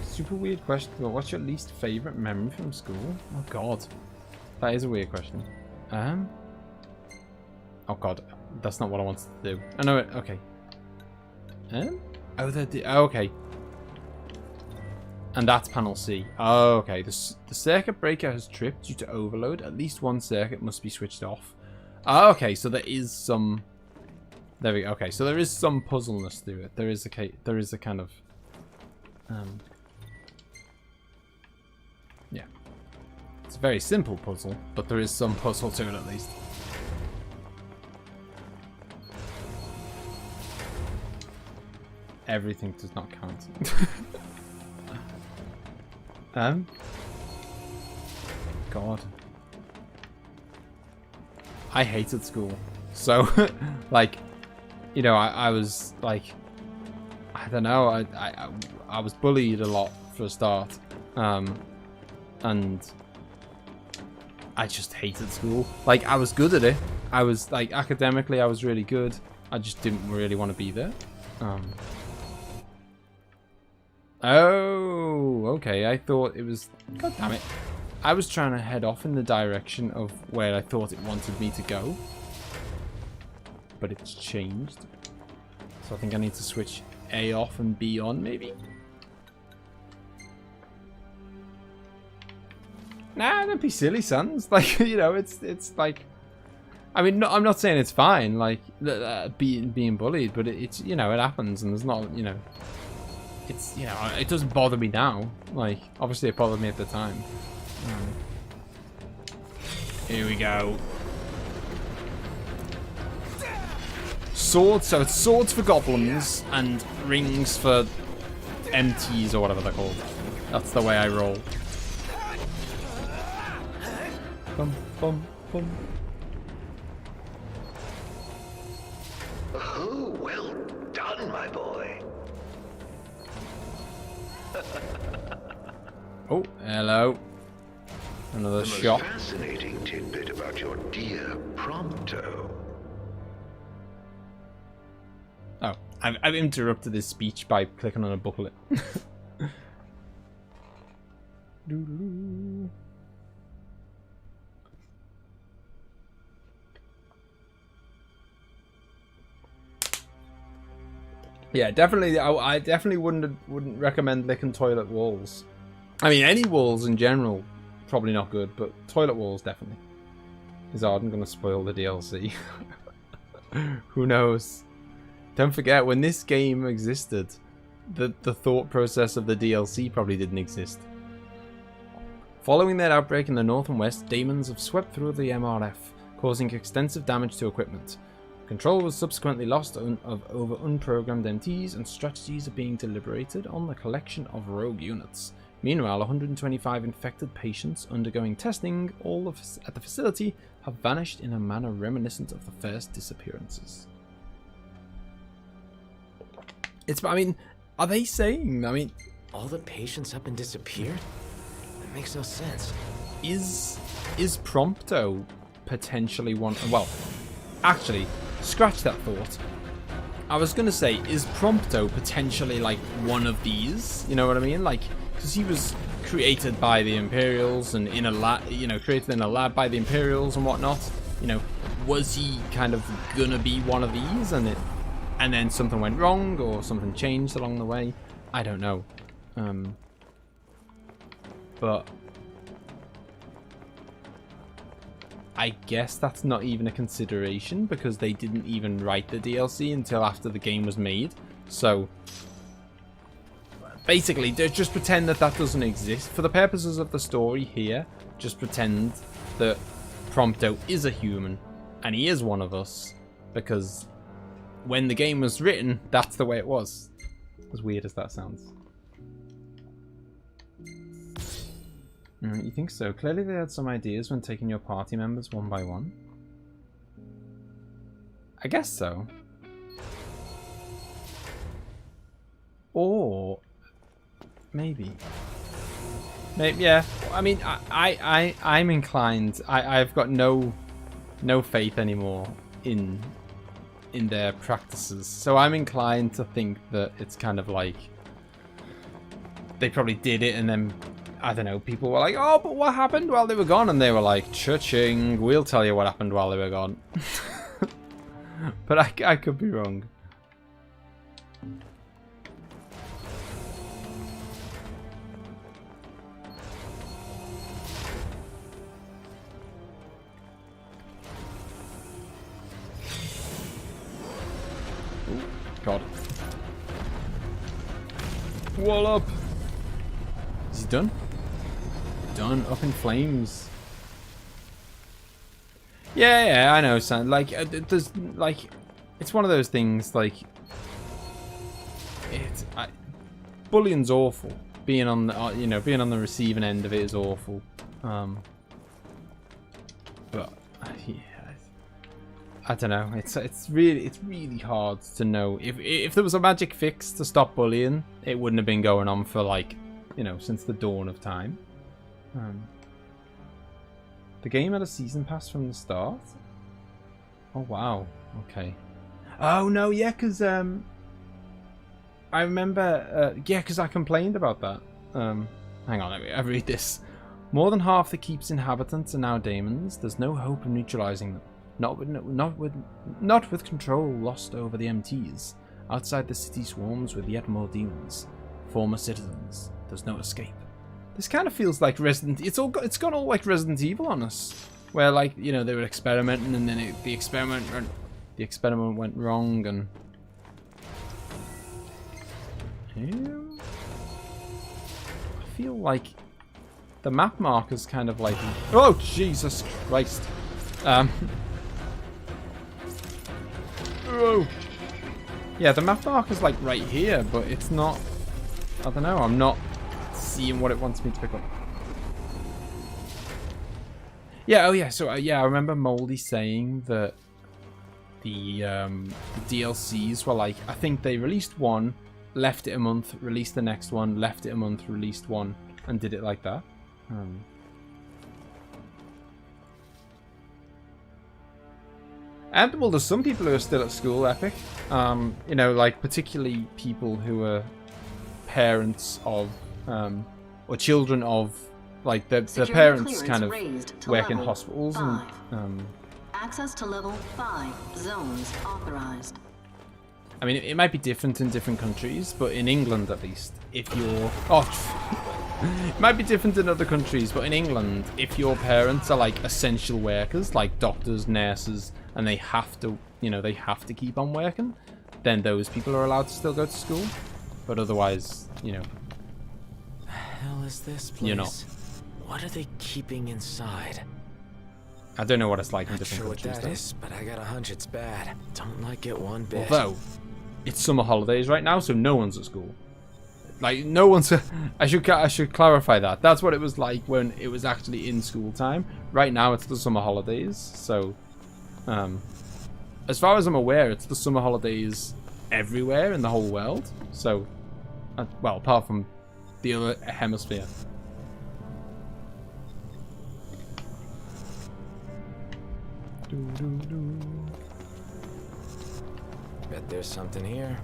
Super weird question. But what's your least favorite memory from school? Oh god, that is a weird question. Oh god, that's not what I wanted to do. I know it. Okay. Oh, okay. And that's panel C. Oh, okay. The circuit breaker has tripped due to overload. At least one circuit must be switched off. Oh, okay. So there is some. There we go. Okay, so there is some puzzleness to it. There is a kind of. Yeah. It's a very simple puzzle, but there is some puzzle to it at least. Everything does not count. God. I hated school. So, like, you know, I was like, I don't know, I was bullied a lot for a start. And I just hated school. Like, I was good at it. I was, like, academically, I was really good. I just didn't really want to be there. Oh, okay. I thought it was... God damn it. I was trying to head off in the direction of where I thought it wanted me to go. But it's changed. So I think I need to switch A off and B on, maybe? Nah, don't be silly, sons. Like, you know, it's like... I mean, no, I'm not saying it's fine, like, being bullied, but it's, you know, it happens, and there's not, you know, it's, you know, it doesn't bother me now. Like, obviously it bothered me at the time. Here we go. Swords, so it's swords for goblins, and rings for MTs, or whatever they're called. That's the way I roll. Bum, bum, bum. Oh, well done, my boy. Oh, hello. Another The most shot. fascinating tidbit about your dear Prompto. Oh, I've interrupted his speech by clicking on a booklet. Doo-doo-doo. Yeah, definitely. I definitely wouldn't recommend licking toilet walls. I mean, any walls in general, probably not good, but toilet walls definitely. Is Arden going to spoil the DLC? Who knows? Don't forget, when this game existed, the thought process of the DLC probably didn't exist. Following that outbreak in the north and west, demons have swept through the MRF, causing extensive damage to equipment. Control was subsequently lost over unprogrammed MTs, and strategies are being deliberated on the collection of rogue units. Meanwhile, 125 infected patients undergoing testing at the facility have vanished in a manner reminiscent of the first disappearances. I mean, are they saying, I mean... All the patients up and disappeared? That makes no sense. Is Prompto potentially one... Well, actually... Scratch that thought. I was going to say, is Prompto potentially like one of these? You know what I mean? Like, because he was created by the Imperials and in a lab, you know, created in a lab by the Imperials and whatnot. You know, was he kind of gonna be one of these, and then something went wrong or something changed along the way? I don't know. But I guess that's not even a consideration because they didn't even write the DLC until after the game was made. So basically, just pretend that doesn't exist. For the purposes of the story here, just pretend that Prompto is a human and he is one of us, because when the game was written, that's the way it was. As weird as that sounds. You think so? Clearly they had some ideas when taking your party members one by one. I guess so. Or maybe. Maybe, yeah. I mean, I'm inclined. I've got no faith anymore in their practices. So I'm inclined to think that it's kind of like they probably did it and then, I don't know, people were like, oh, but what happened while they were gone? And they were like, cha-ching, we'll tell you what happened while they were gone. But I could be wrong. Ooh, God. Wall up. Is he done? Done, up in flames. Yeah, I know, son. Like, there's like, it's one of those things. Like, bullying's awful. Being on the, being on the receiving end of it is awful. But yeah, I don't know. It's really hard to know if there was a magic fix to stop bullying. It wouldn't have been going on for like, since the dawn of time. The game had a season pass from the start. Oh wow. Okay. Oh no, yeah, because I remember. Yeah, because I complained about that. Hang on, I read this. More than half the keep's inhabitants are now daemons. There's no hope of neutralizing them. Not with control lost over the MTs. Outside the city swarms with yet more demons. Former citizens. There's no escape. This kind of feels like Resident. It's gone all like Resident Evil on us. where like, you know, they were experimenting and then the experiment went wrong and... Ew. I feel like the map marker's kind of like... Oh, Jesus Christ. Oh. Yeah, the map marker's like right here, but it's not... I don't know, I'm not seeing what it wants me to pick up. Yeah, oh yeah, so yeah, I remember Moldy saying that the DLCs were like, I think they released one, left it a month, released the next one, left it a month, released one, and did it like that. And well, there's some people who are still at school, Epic. You know, like particularly people who are parents of, or children of, like their parents kind of work in hospitals and. Access to level 5 zones authorized. I mean, it might be different in different countries, but in England at least, if you're... Oh, it might be different in other countries, but in England, if your parents are like essential workers, like doctors, nurses, and they have to, you know, they have to keep on working, then those people are allowed to still go to school. But otherwise, you know... The hell is this place? You're not. What are they keeping inside? I don't know what it's like in Not different sure what countries, that is, but I got a hunch it's bad. Don't like it one bit. Although, it's summer holidays right now, so no one's at school. Like, no one's... I should clarify that. That's what it was like when it was actually in school time. Right now, it's the summer holidays, so... as far as I'm aware, it's the summer holidays everywhere in the whole world. So, well, apart from the other hemisphere. Bet there's something here.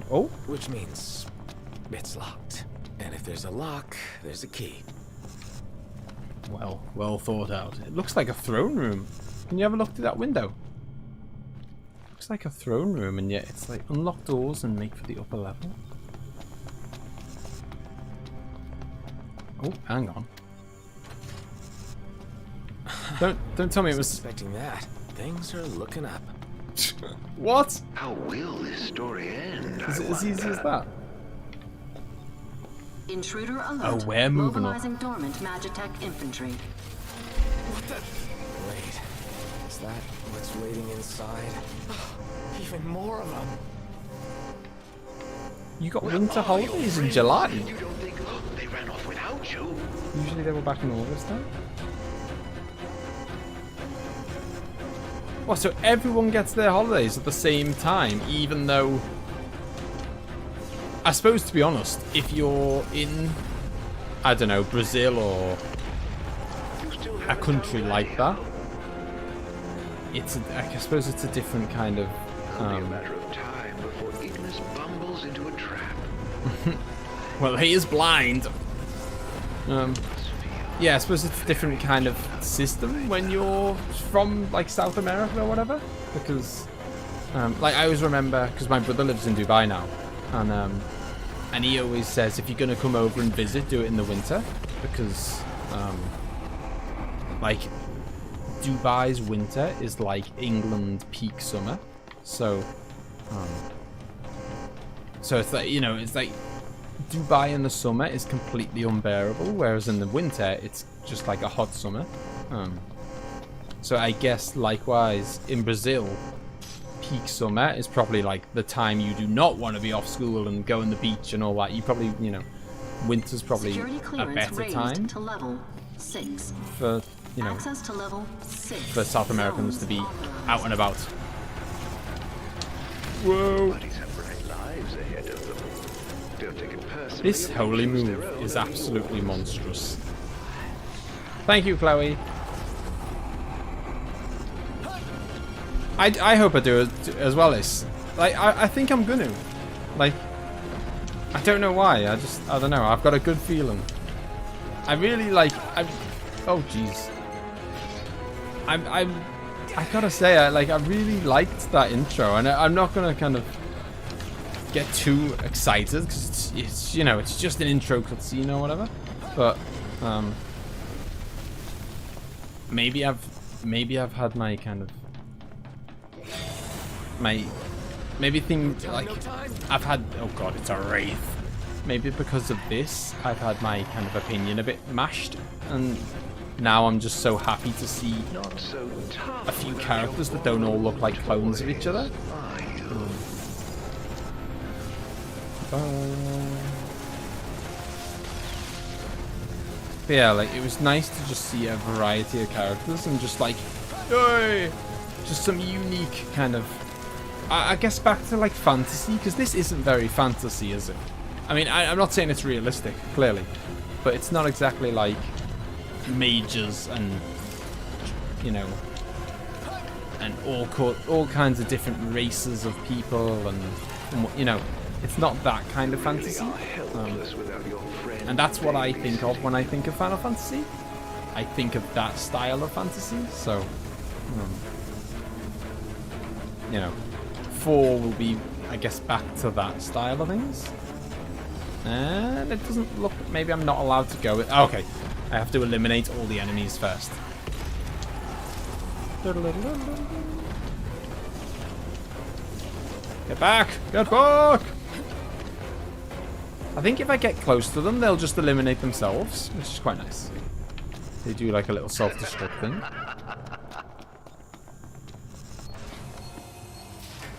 Oh. Which means it's locked. And if there's a lock, there's a key. Well thought out. It looks like a throne room. Can you have a look through that window? Looks like a throne room, and yet it's like unlock doors and make for the upper level. Oh, hang on. Don't tell me it was... Expecting that. Things are looking up. What? How will this story end? Is it as easy as that? Intruder alert. Oh, we're moving on. Mobilizing dormant Magitech infantry. What the? Wait. Is that what's waiting inside? Even more of them. You got winter holidays in July. You don't think they ran off without you? Usually they were back in August though. Well, so everyone gets their holidays at the same time, even though... I suppose, to be honest, if you're in, I don't know, Brazil or a country like that, I suppose it's a different kind of... Only a matter of time before Ignis bumbles into a trap. Well, he is blind. Yeah, I suppose it's a different kind of system when you're from, like, South America or whatever. Because, like, I always remember, because my brother lives in Dubai now, and he always says, if you're going to come over and visit, do it in the winter. Because, like, Dubai's winter is like England peak summer. So it's like, you know, it's like Dubai in the summer is completely unbearable, whereas in the winter it's just like a hot summer. So I guess likewise in Brazil, peak summer is probably like the time you do not want to be off school and go on the beach and all that. You probably, you know, winter's probably a better time to level 6. for, you know, Access to level 6. for South Americans to be out and about. Whoa! Buddies have bright lives ahead of them. Don't take it personally. This holy move is absolutely monstrous. Thank you, Chloe. I hope I do it as well as, like, I think I'm gonna. Like, I don't know why. I don't know. I've got a good feeling. I really like. Oh jeez. I gotta say, I really liked that intro, and I'm not gonna kind of get too excited because it's you know, it's just an intro cutscene or whatever. But maybe I've had my kind of maybe things like I've had, oh god, it's a wraith. Maybe because of this, I've had my kind of opinion a bit mashed, and now I'm just so happy to see a few characters that don't all look like clones of each other. But yeah, like, it was nice to just see a variety of characters and just like, hey, just some unique kind of, I guess back to like fantasy, because this isn't very fantasy, is it? I mean, I'm not saying it's realistic, clearly, but it's not exactly like mages and, you know, and all kinds of different races of people, and you know, it's not that kind of fantasy. And that's what I think of when I think of Final Fantasy. I think of that style of fantasy. So, you know, 4 will be, I guess, back to that style of things. And it doesn't look... Maybe I'm not allowed to go with... Oh, okay. I have to eliminate all the enemies first. Get back! Get back! I think if I get close to them, they'll just eliminate themselves, which is quite nice. They do like a little self-destruct thing.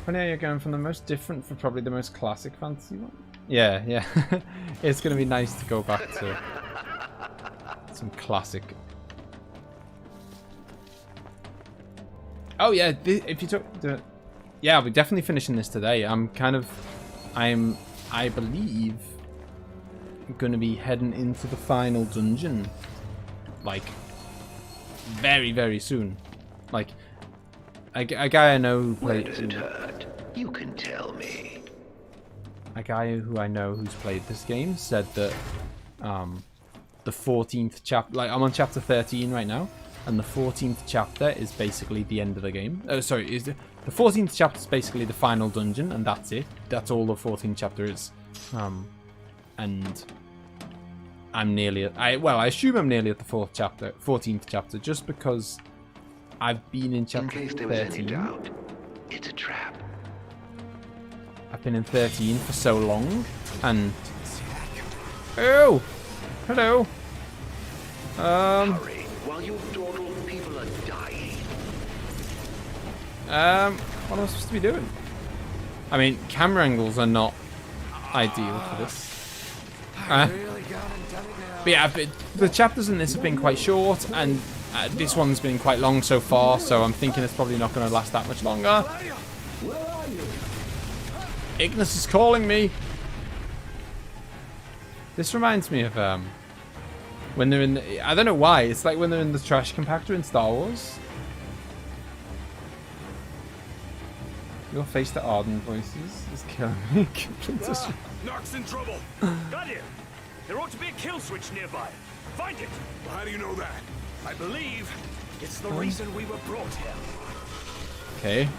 Funny how you're going from the most different for probably the most classic fantasy one. Yeah, yeah. It's going to be nice to go back to some classic. Oh yeah, if you took the... Yeah, I'll be definitely finishing this today. I believe, going to be heading into the final dungeon, like, very, very soon. Like, a guy I know who played... Where does it hurt? You can tell me. A guy who I know who's played this game said that the 14th chapter... Like, I'm on chapter 13 right now, and the 14th chapter is basically the end of the game. Oh, sorry, the 14th chapter is basically the final dungeon, and that's it. That's all the 14th chapter is. And I'm nearly at... I assume I'm nearly at the 14th chapter, just because I've been in chapter 13. In case there was any doubt, it's a trap. I've been in 13 for so long, and... Oh! Hello! Hurry, while you dawdle, people are dying. What am I supposed to be doing? I mean, camera angles are not ideal for this. But yeah, the chapters in this have been quite short, and this one's been quite long so far, so I'm thinking it's probably not going to last that much longer. Ignis is calling me. This reminds me of when they're in the, I don't know why, it's like when they're in the trash compactor in Star Wars. Your face to Ardent voices is killing me. Narc's in trouble. Got here. There ought to be a kill switch nearby. Find it. Well, how do you know that? I believe it's the reason we were brought here. Okay.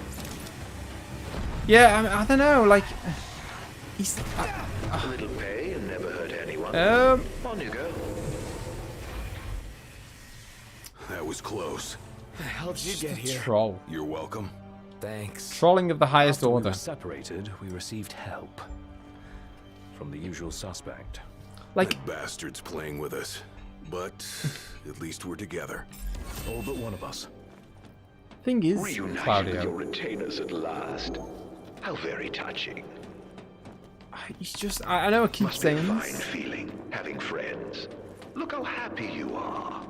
Yeah, I don't know. Like, he's A little pay and never hurt anyone. um. On you go. That was close. How did you get here? Troll. You're welcome. Thanks. Trolling of the highest After we order. were separated, we received help from the usual suspect. Like, That bastard's playing with us, but at least we're together. All but one of us. thing is, Reunited with your Claudio, retainers at last. How very touching. he's just, I know I keep Must be a saying fine this. feeling, having friends. Look how happy you are.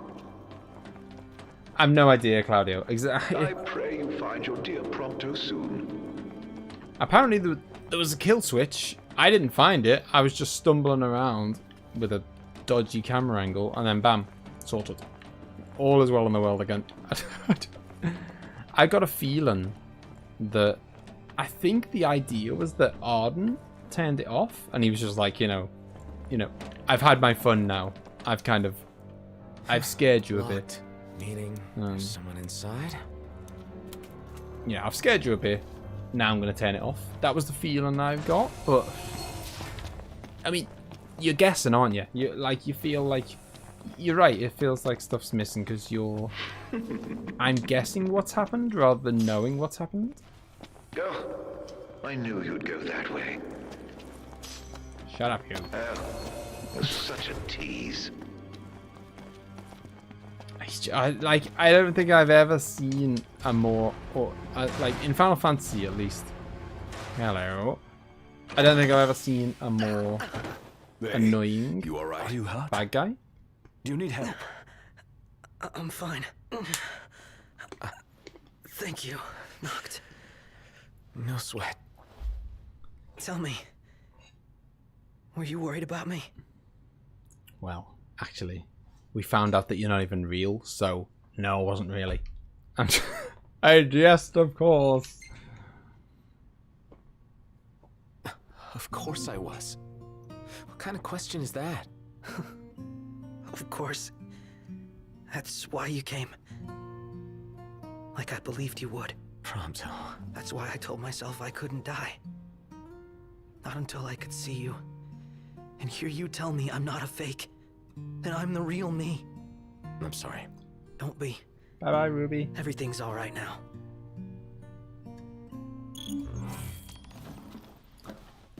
I've no idea, Claudio. Exactly. I pray you find your dear Prompto soon. Apparently there was a kill switch. I didn't find it. I was just stumbling around with a dodgy camera angle, and then bam, sorted. All is well in the world again. I got a feeling that, I think the idea was that Arden turned it off, and he was just like, you know, I've had my fun now. I've scared you a bit. Meaning there's someone inside? Yeah, I've scared you a bit. Now I'm going to turn it off. That was the feeling I've got, but I mean, you're guessing, aren't you? You feel like you're right. It feels like stuff's missing because you're. I'm guessing what's happened rather than knowing what's happened. Oh, I knew you'd go that way. Shut up, you. Was such a tease. I don't think I've ever seen a more, or like in Final Fantasy at least. Hello. I don't think I've ever seen a more annoying You alright? Are you hurt? bad guy. Do you need help? I'm fine. Thank you, Noct. No sweat. Tell me, were you worried about me? Well, actually, we found out that you're not even real, so no, I wasn't really. I jest, of course. Of course I was. What kind of question is that? Of course. That's why you came. Like I believed you would. Pronto. That's why I told myself I couldn't die. Not until I could see you. And hear you tell me I'm not a fake. That I'm the real me. I'm sorry. Don't be. Bye-bye, Ruby. Everything's alright now.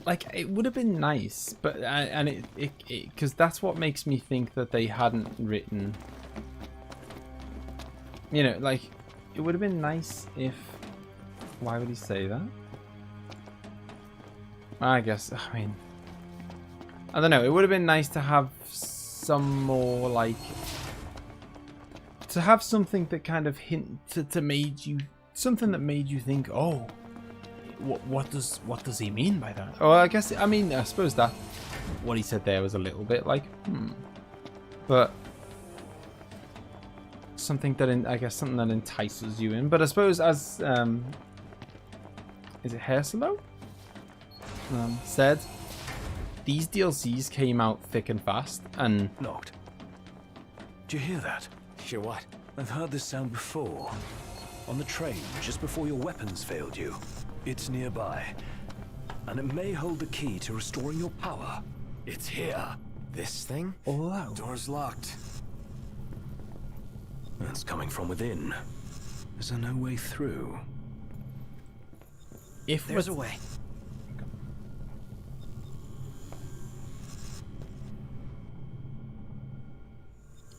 Like, it would have been nice, but and because that's what makes me think that they hadn't written. You know, like, it would have been nice if. Why would he say that? I guess. I mean, I don't know. It would have been nice to have some more like. To have something that kind of hinted to made you something that made you think, oh. What does he mean by that? Oh, I guess I suppose that what he said there was a little bit like, but something that something that entices you in. But I suppose as is it Herselo? Said these DLCs came out thick and fast, and Knocked. Do you hear that? Hear what? I've heard this sound before. On the train, just before your weapons failed you. It's nearby, and it may hold the key to restoring your power. It's here. This thing? oh, Door's locked. It's coming from within. Is there no way through? if There's we're- a way.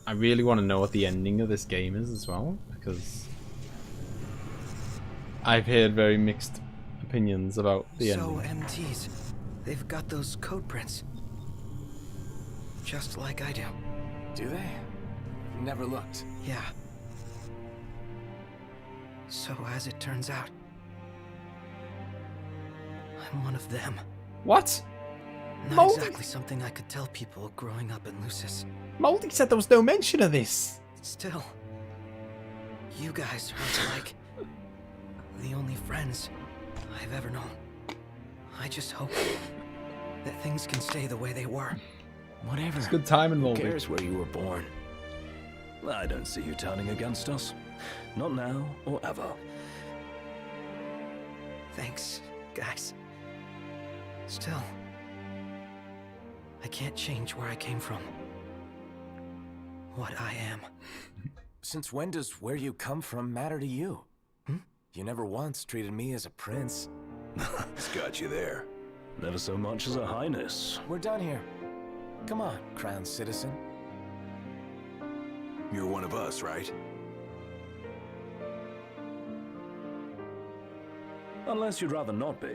I really want to know what the ending of this game is as well, because I've heard very mixed opinions about the So ending. MTs, they've got those code prints. Just like I do. Do they? Never looked. Yeah. So as it turns out, I'm one of them. What? Not Moldy? exactly something I could tell people growing up in Lucis. Moldy said there was no mention of this. Still, you guys are like the only friends I've ever known. I just hope that things can stay the way they were. Whatever. It's good timing, Who Moldy. cares where you were born? I don't see you turning against us. Not now or ever. Thanks, guys. Still, I can't change where I came from. What I am. Since when does where you come from matter to you? You never once treated me as a prince. It's got you there. Never so much as a highness. We're done here. Come on, crown citizen. You're one of us, right? Unless you'd rather not be.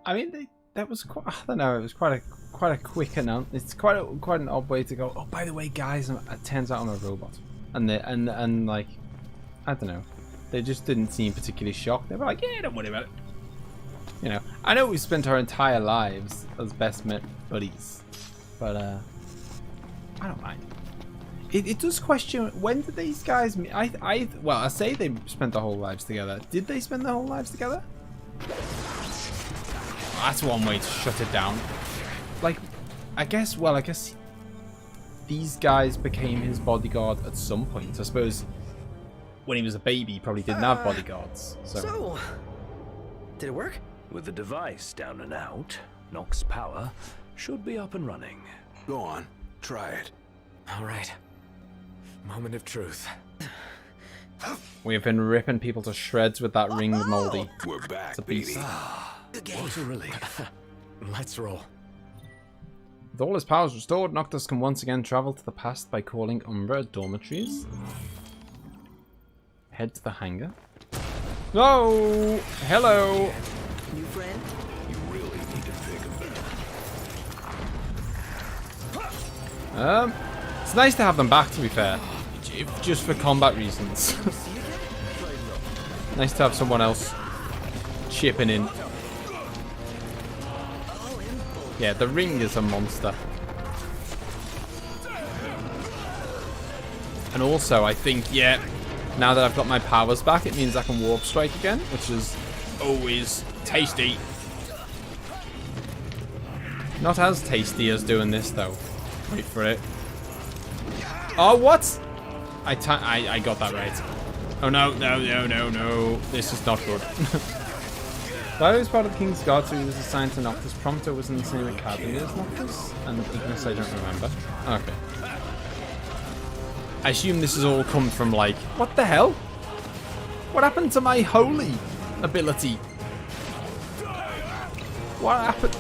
I mean, that was quite. I don't know. It was quite a quick announcement. It's quite an odd way to go. Oh, by the way, guys, it turns out I'm a robot. And like, I don't know. They just didn't seem particularly shocked. They were like, yeah, don't worry about it. You know, I know we've spent our entire lives as best buddies, but I don't mind. It does question, when did these guys meet? Well, I say they spent their whole lives together. Did they spend their whole lives together? That's one way to shut it down. Like, I guess these guys became his bodyguard at some point. I suppose when he was a baby, he probably didn't have bodyguards. So Did it work? With the device down and out, Nox's power should be up and running. Go on, try it. All right. Moment of truth. We've been ripping people to shreds with that ring, Moldy. We're back, It's a beast. baby. What a relief. Let's roll. With all his powers restored, Noctis can once again travel to the past by calling Umbra dormitories. Head to the hangar. No! Hello! New friend? You really need to think of that. It's nice to have them back, to be fair. Just for combat reasons. Nice to have someone else chipping in. Yeah, the ring is a monster. And also, I think, yeah, now that I've got my powers back, it means I can warp strike again, which is always tasty. Not as tasty as doing this, though. Wait for it. Oh, what? I got that right. Oh, no. This is not good. Claudio was part of the King's Guard, so he was assigned to Noctis. Prompto was in the same academy as Noctis. And Ignis, I don't remember. Okay. I assume this has all come from, like... What the hell? What happened to my holy ability? What happened?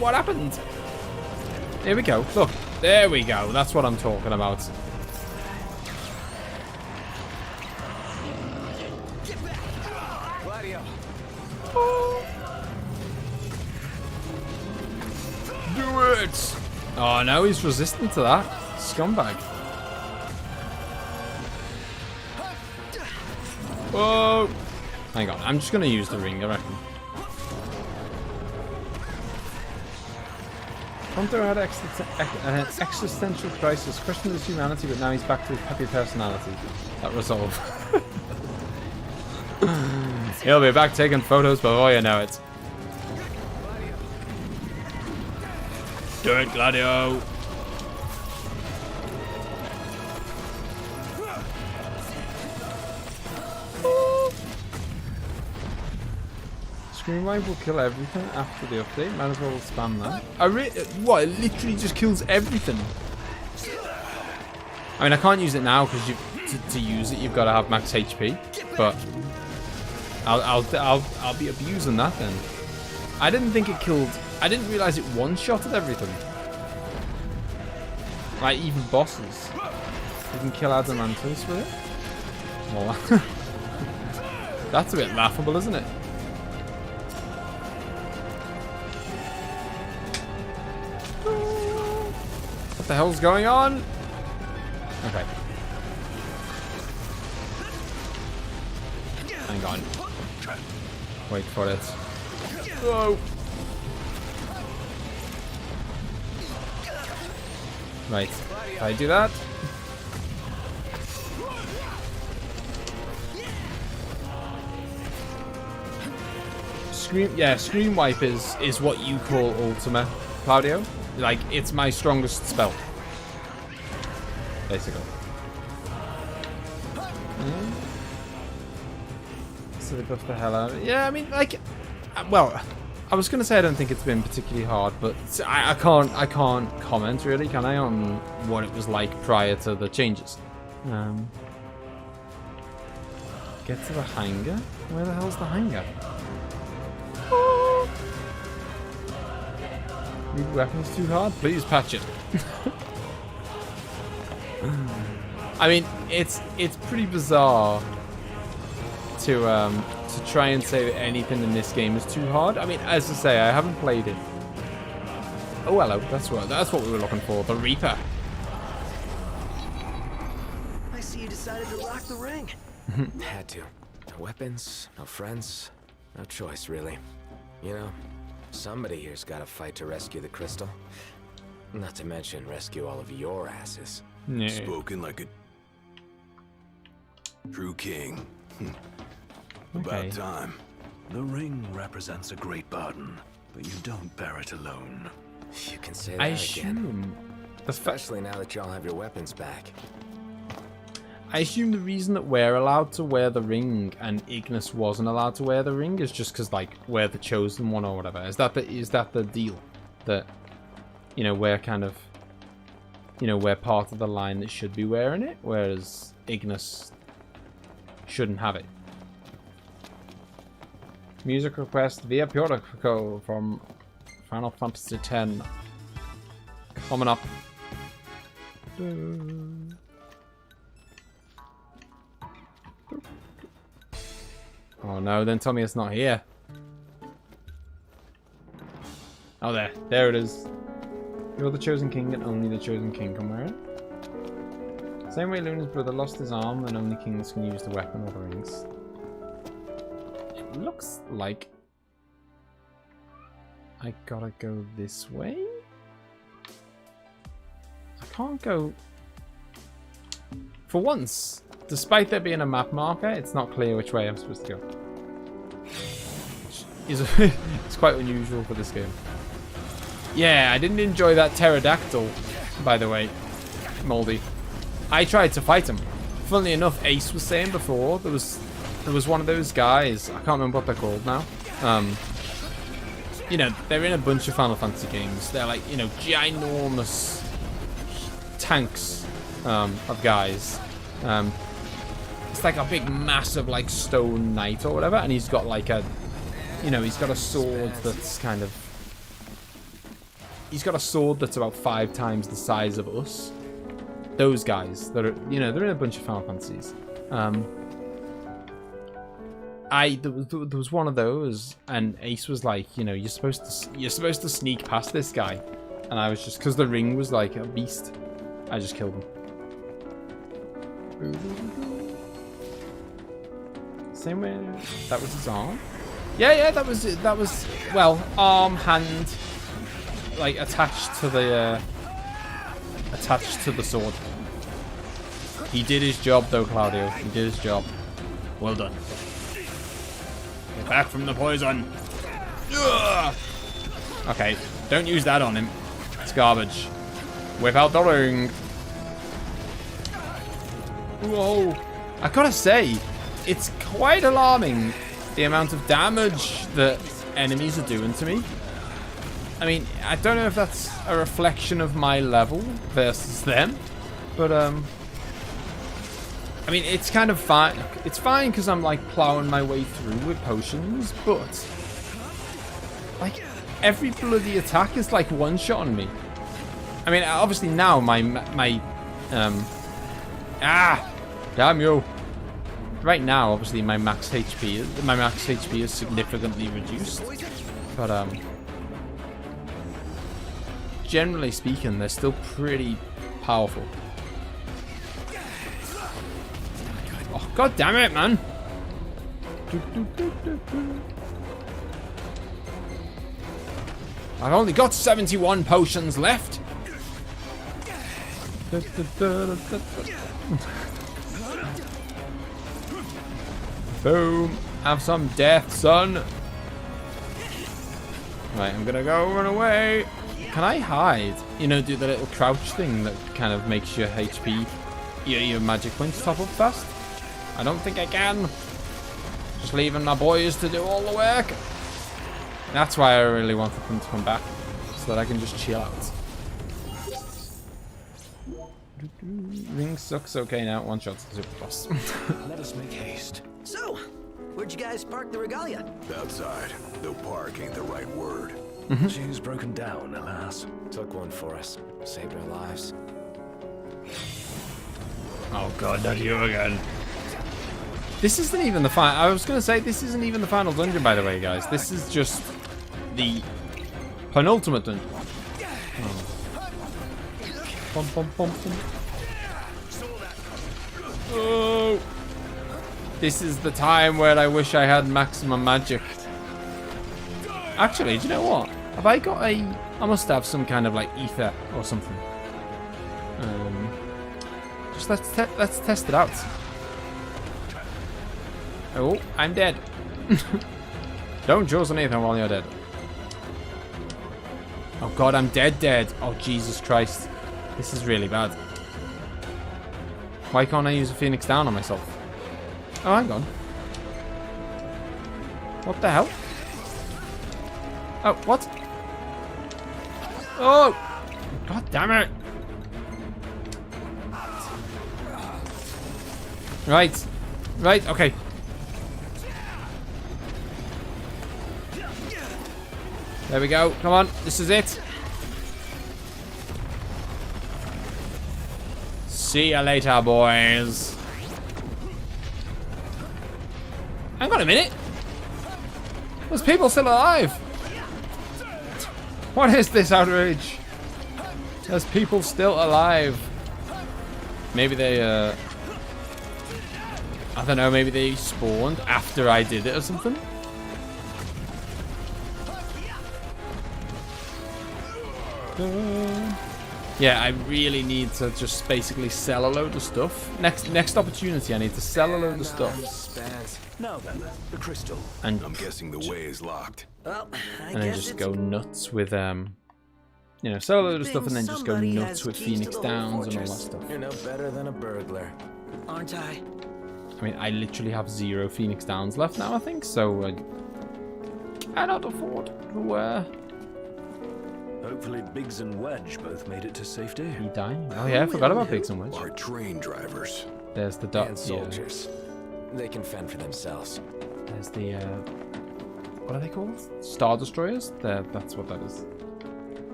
What happened? Here we go. Look. There we go. That's what I'm talking about. Claudio. Do it! Oh, no, he's resistant to that. Scumbag. Whoa! Hang on, I'm just going to use the ring, I reckon. Hunter had an existential crisis, questioned his humanity, but now he's back to his happy personality. That resolve. He'll be back taking photos before you know it. Do it, Claudio! Screenwipe will kill everything after the update. Might as well spam that. What? It literally just kills everything. I mean, I can't use it now because to use it, you've got to have max HP. But I'll be abusing that then. I didn't think it killed. I didn't realize it one-shotted everything. Like even bosses. You can kill Adamantus with it. Well, that's a bit laughable, isn't it? What the hell's going on? Okay. Hang on. Wait for it. Whoa. Right. Can I do that? Screen wipe is what you call Ultima, Claudio. Like, it's my strongest spell. Basically. So they buffed the hell out of it. Yeah, I mean, like, well, I was gonna say I don't think it's been particularly hard, but I can't comment really, can I, on what it was like prior to the changes. Get to the hangar? Where the hell's the hangar? Oh. Need weapons too hard? Please patch it. I mean, it's pretty bizarre to try and say that anything in this game is too hard. I mean, as I say, I haven't played it. Oh, hello. That's what we were looking for. The Reaper. I see you decided to lock the ring. Had to. No weapons, no friends, no choice, really. You know, somebody here's got to fight to rescue the crystal. Not to mention rescue all of your asses. Yeah. Spoken like a true king. Okay. About time. The ring represents a great burden, but you don't bear it alone. You can say that I again. assume Especially now that y'all have your weapons back. I assume the reason that we're allowed to wear the ring and Ignis wasn't allowed to wear the ring is just because, like, we're the chosen one or whatever. Is that the deal? That, you know, we're kind of, you know, we're part of the line that should be wearing it, whereas Ignis shouldn't have it. Music request via Purico from Final Fantasy X. Coming up. Oh no, don't tell me it's not here. Oh, there it is. You're the chosen king and only the chosen king can wear it. Same way Luna's brother lost his arm and only kings can use the weapon or the rings. It looks like I gotta go this way? I can't go... For once, despite there being a map marker, it's not clear which way I'm supposed to go. It's quite unusual for this game. Yeah, I didn't enjoy that pterodactyl, by the way, Moldy. I tried to fight him. Funnily enough, Ace was saying before, there was one of those guys, I can't remember what they're called now. You know, they're in a bunch of Final Fantasy games. They're like, you know, ginormous tanks of guys. It's like a big, massive, like, stone knight or whatever, and he's got like a, you know, he's got a sword that's kind of... He's got a sword that's about 5 times the size of us. Those guys, that are, you know, they're in a bunch of Final Fantasies. There was one of those, and Ace was like, you know, you're supposed to sneak past this guy, and I was just, because the ring was like a beast, I just killed him. Same way. That was his arm. Yeah, that was well, arm, hand, like attached to the sword. He did his job though, Claudio. He did his job. Well done. Get back from the poison. Ugh. Okay, don't use that on him. It's garbage. Whip out the ring. Whoa. I gotta say, it's quite alarming the amount of damage that enemies are doing to me. I mean, I don't know if that's a reflection of my level versus them, but I mean, it's kind of fine. It's fine because I'm like plowing my way through with potions, but like every bloody attack is like one shot on me. I mean, obviously now damn you. Right now, obviously my max HP is significantly reduced, but generally speaking, they're still pretty powerful. Oh, god damn it, man! I've only got 71 potions left. Boom! Have some death, son. Right, I'm gonna go run away. Can I hide? You know, do the little crouch thing that kind of makes your HP, your magic points top up fast? I don't think I can. Just leaving my boys to do all the work. That's why I really wanted them to come back, so that I can just chill out. Ring sucks. Okay, now one shot to the super boss. Let us make haste. So, where'd you guys park the regalia? Outside, though park ain't the right word. She's broken down, alas. Took one for us. Saved our lives. Oh god, not you again. This isn't even the final... I was going to say, this isn't even the final dungeon, by the way, guys. This is just the penultimate dungeon. Oh. Bum, bum, bum, bum. Oh. This is the time where I wish I had maximum magic. Actually, do you know what? Have I got a... I must have some kind of, like, ether or something. Just let's test it out. Oh, I'm dead. Don't choose anything while you're dead. Oh god, I'm dead. Oh, Jesus Christ. This is really bad. Why can't I use a Phoenix Down on myself? Oh, hang on. What the hell? Oh, what? Oh! God damn it! Right. Right, okay. There we go. Come on. This is it. See ya later, boys. Hang on a minute. There's people still alive. What is this outrage? There's people still alive. Maybe they, I don't know, maybe they spawned after I did it or something? Yeah, I really need to just basically sell a load of stuff. Next opportunity, I need to sell a load of stuff. Now then, the crystal. And I'm guessing the way is locked. Well, and then just go nuts with you know, sell a load of stuff and then just go nuts with Phoenix Downs and all that stuff. You're no better than a burglar. Aren't I? I mean, I literally have 0 Phoenix Downs left now, I think, so I cannot afford to Hopefully Biggs and Wedge both made it to safety. be dying. Oh yeah, I forgot about Biggs and Wedge. Our train drivers. There's the And soldiers. They can fend for themselves. There's the what are they called? Star Destroyers? That's what that is.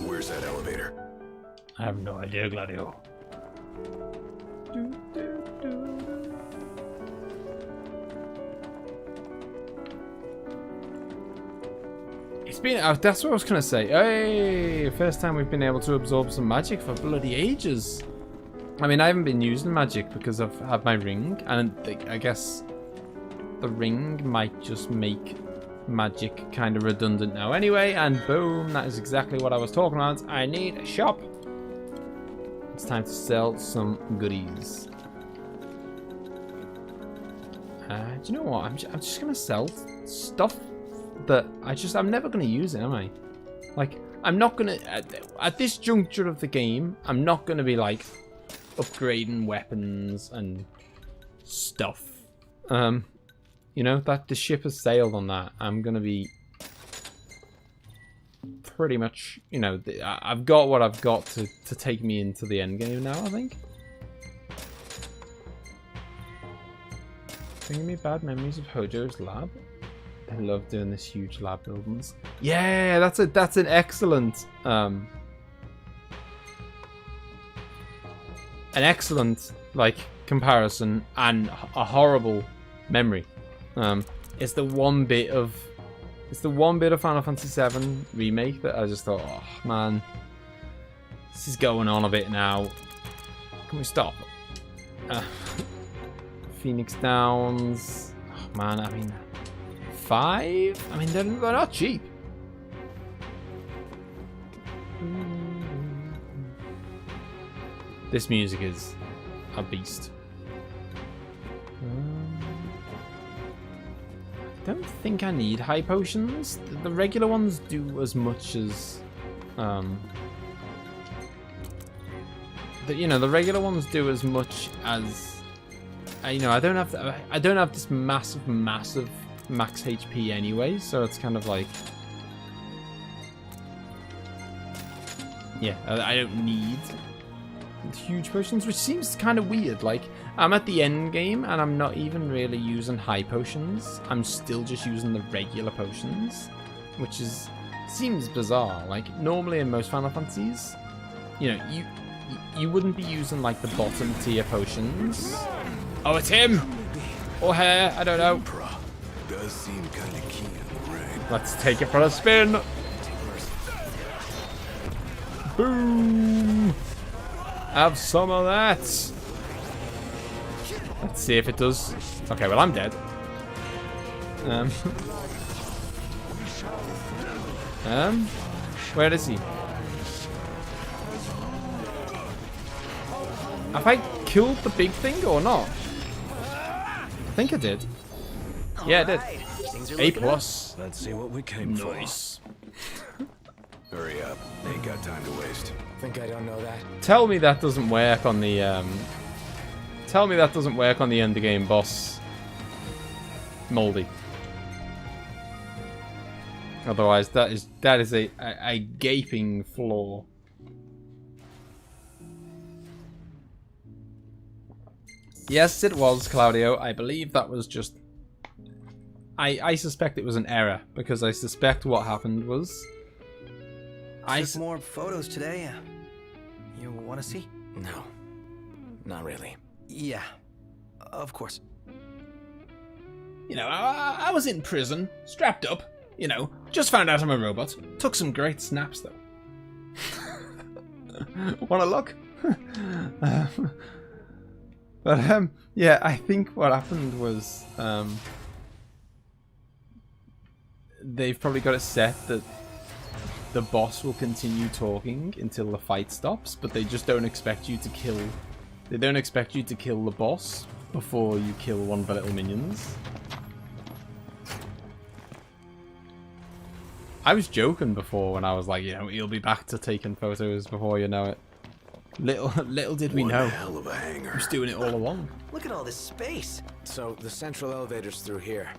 Where's that elevator? I have no idea, Gladio. It's been, that's what I was gonna say. Hey, first time we've been able to absorb some magic for bloody ages. I mean, I haven't been using magic because I've had my ring, and I guess the ring might just make magic kind of redundant now anyway, and boom, that is exactly what I was talking about. I need a shop. It's time to sell some goodies. Do you know what? I'm just gonna sell stuff that I'm never gonna use it, am I? Like, I'm not gonna at this juncture of the game, I'm not gonna be like upgrading weapons and stuff. You know, that the ship has sailed on that. I'm gonna be pretty much, you know, I've got what I've got to take me into the end game now, I think. Bringing me bad memories of Hojo's lab. I love doing this huge lab buildings. Yeah, that's an excellent like comparison and a horrible memory. It's the one bit of Final Fantasy VII Remake that I just thought, oh man, this is going on a bit now. Can we stop? Phoenix Downs. Oh man, I mean, 5? I mean, they're not cheap. This music is a beast. I don't think I need high potions. The regular ones do as much as the regular ones do as much as I don't have this massive max HP anyway, so it's kind of like, yeah, I don't need huge potions, which seems kind of weird. Like, I'm at the end game and I'm not even really using high potions. I'm still just using the regular potions, which seems bizarre. Like, normally in most Final Fantasies, you know, you wouldn't be using like the bottom tier potions. Oh, it's him! Or her, I don't know. Does seem kind of keen on the ring. Let's take it for a spin. Boom! Have some of that. Let's see if it does. Okay, well, I'm dead. Where is he? Have I killed the big thing or not? I think I did. Yeah, I did. A+. Let's see what we came for. Nice. Hurry up. Ain't got time to waste. Think I don't know that? Tell me that doesn't work on the tell me that doesn't work on the endgame boss, Moldy. Otherwise, that is a gaping flaw. Yes, it was, Claudio. I believe that was just... I suspect it was an error, because I suspect what happened was... Took more photos today. You want to see? No. Not really. Yeah, of course. You know, I was in prison, strapped up, you know, just found out I'm a robot. Took some great snaps, though. Wanna look? But, yeah, I think what happened was, they've probably got it set that the boss will continue talking until the fight stops, but they just don't expect you to kill... They don't expect you to kill the boss before you kill one of the little minions. I was joking before when I was like, you know, you'll be back to taking photos before you know it. Little did we know. One hell of a hangar. I was doing it all along. Look at all this space. So, the central elevator's through here.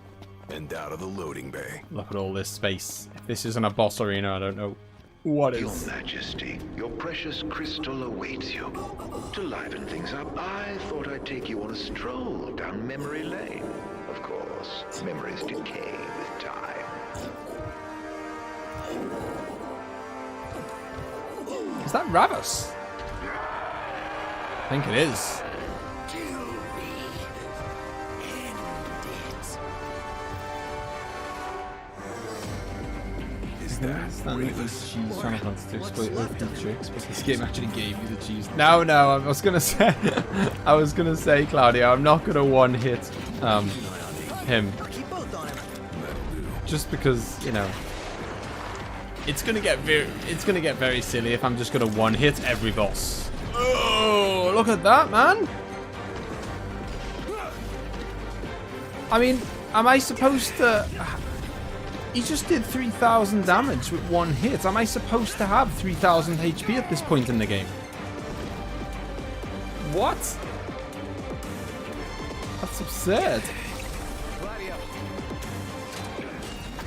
And out of the loading bay. Look at all this space. If this isn't a boss arena, I don't know what Your is. Majesty, your precious crystal awaits you. To liven things up, I thought I'd take you on a stroll down memory lane. Of course, memories decay with time. Is that RAVUS? I think it is. Cheese trying to exploit OP tricks, but this game actually gave you the cheese. No, I was gonna say, Claudio, I'm not gonna one-hit him. Just because, you know, it's gonna get very silly if I'm just gonna one-hit every boss. Oh, look at that, man! I mean, am I supposed to? He just did 3,000 damage with one hit. Am I supposed to have 3,000 HP at this point in the game? What? That's absurd.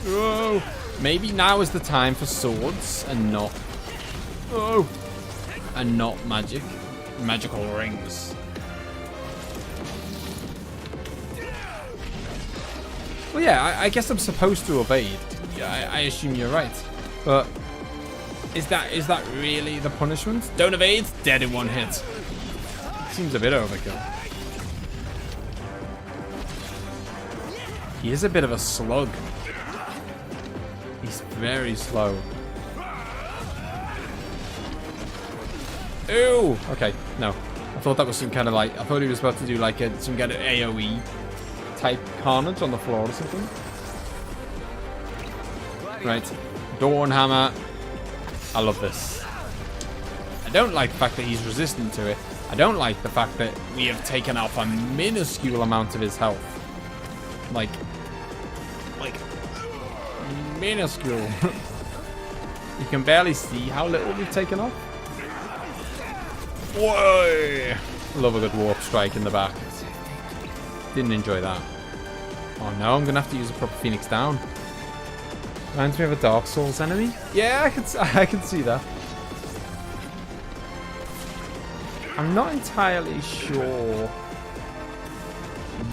Oh, maybe now is the time for swords and not... Oh, and not magical rings. Well, yeah, I guess I'm supposed to evade. Yeah, I assume you're right. But is that really the punishment? Don't evade, dead in one hit. Seems a bit overkill. He is a bit of a slug. He's very slow. Ooh! Okay, no. I thought that was some kind of like... I thought he was about to do like some kind of AoE type carnage on the floor or something. Right. Dawn Hammer. I love this. I don't like the fact that he's resistant to it. I don't like the fact that we have taken off a minuscule amount of his health. Like minuscule. You can barely see how little we've taken off. Whoa! Love a good warp strike in the back. Didn't enjoy that. Oh no, I'm gonna have to use a proper Phoenix down. Reminds me of a Dark Souls enemy. Yeah, I can see that. I'm not entirely sure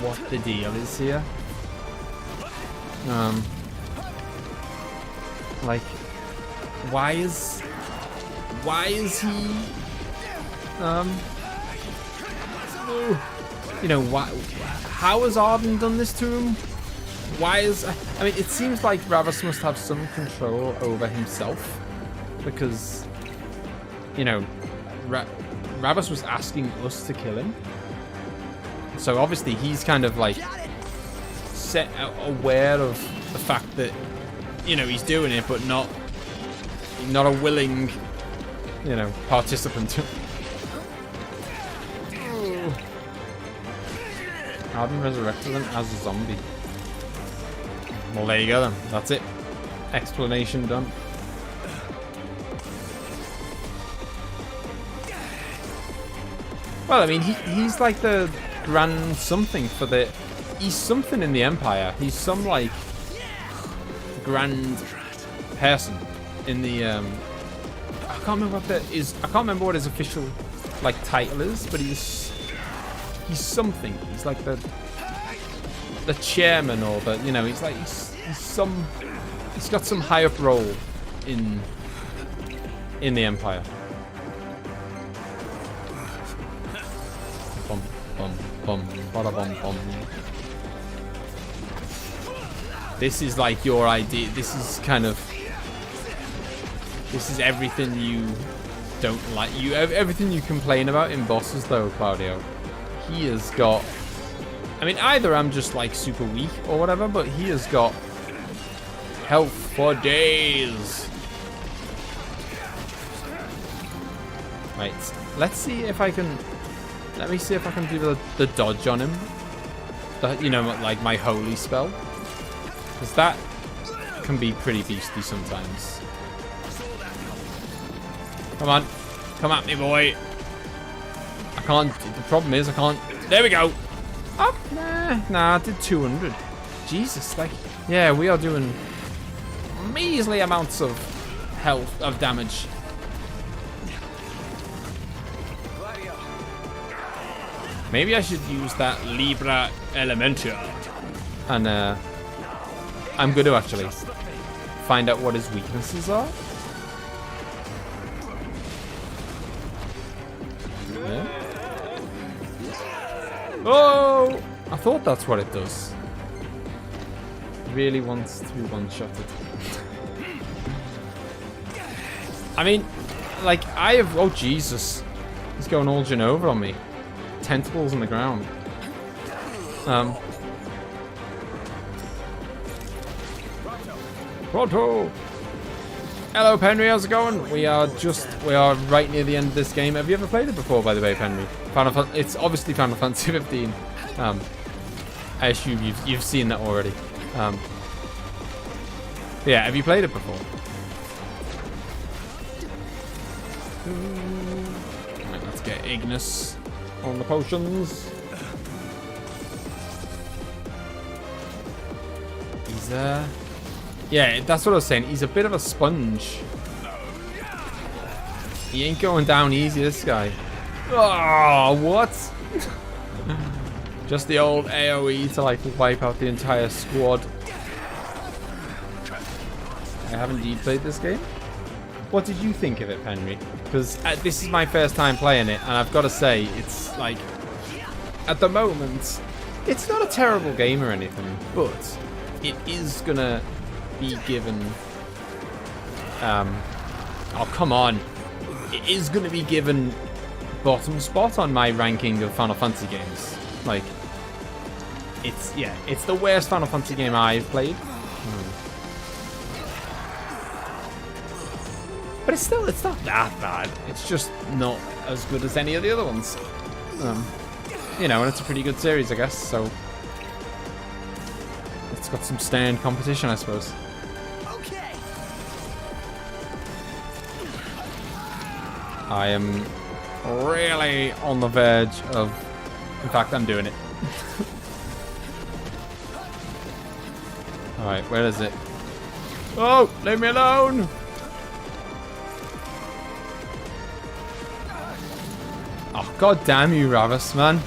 what the deal is here. Like, why is he you know, why? How has Odrin done this to him? Why is... I mean, it seems like RAVUS must have some control over himself. Because, you know, RAVUS was asking us to kill him. So obviously he's kind of like aware of the fact that, you know, he's doing it, but not a willing, you know, participant. Odrin resurrected him as a zombie. Well, there you go then. That's it. Explanation done. Well, I mean, he's like the grand something for the... He's something in the Empire. He's some, like, grand person in the... I can't remember what I can't remember what his official, like, title is, but he's something. He's like the chairman, or the, you know, he's like, he's got some high up role in the Empire. Bum, bum, bum, bada bum, bum. This is like your idea. This is everything you don't like. Everything you complain about in bosses, though, Claudio. He has got... I mean, either I'm just, like, super weak or whatever, but he has got health for days. Right, let's see if I can... Let me see if I can do the dodge on him. You know, like my holy spell. Because that can be pretty beastly sometimes. Come on. Come at me, boy. I can't... The problem is I can't... There we go. Oh, nah, I did 200. Jesus, like... Yeah, we are doing measly amounts of health, of damage. Maybe I should use that Libra Elementia. And, I'm going to actually find out what his weaknesses are. Yeah. Oh! I thought that's what it does. Really wants to one-shot it. I mean, like, I have... Oh, Jesus. He's going all Genova on me. Tentacles on the ground. Pronto! Hello, Penry, how's it going? We are right near the end of this game. Have you ever played it before, by the way, Penry? It's obviously Final Fantasy 15. I assume you've seen that already. Yeah, have you played it before? Right, let's get Ignis on the potions. He's yeah, that's what I was saying. He's a bit of a sponge. He ain't going down easy, this guy. Oh, what? Just the old AoE to like wipe out the entire squad. I have indeed played this game. What did you think of it, Henry? Because this is my first time playing it, and I've got to say, it's like, at the moment, it's not a terrible game or anything, but it is gonna be given, oh come on, it is gonna be given bottom spot on my ranking of Final Fantasy games. Like, it's the worst Final Fantasy game I've played. But it's not that bad. It's just not as good as any of the other ones. You know, and it's a pretty good series, I guess, so it's got some stand competition, I suppose. Okay. I am really on the verge of... In fact, I'm doing it. Alright, where is it? Oh, leave me alone! Oh, god damn you, Ravus, man.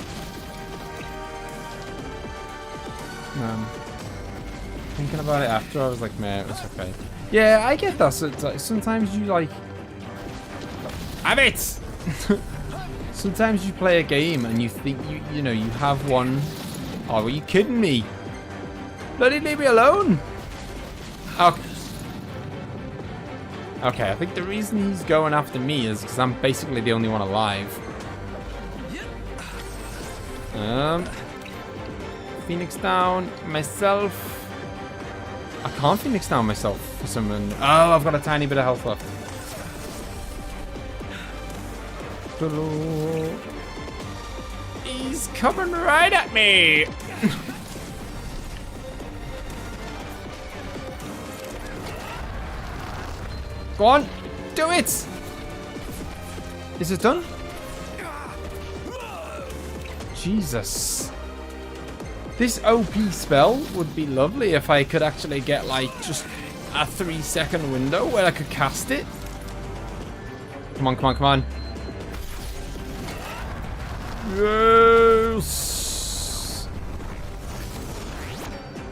Thinking about it after, I was like, man, it was okay. Yeah, I get that. So sometimes you like... Have it! Sometimes you play a game and you think you know, you have one... Oh, are you kidding me? Bloody leave me alone! Okay. Okay, I think the reason he's going after me is because I'm basically the only one alive. Phoenix down myself. I can't Phoenix down myself for some reason. Oh, I've got a tiny bit of health left. He's coming right at me. Go on, do it. Is it done? Jesus. This OP spell would be lovely if I could actually get like just a 3-second window where I could cast it. Come on, come on, come on. Yes.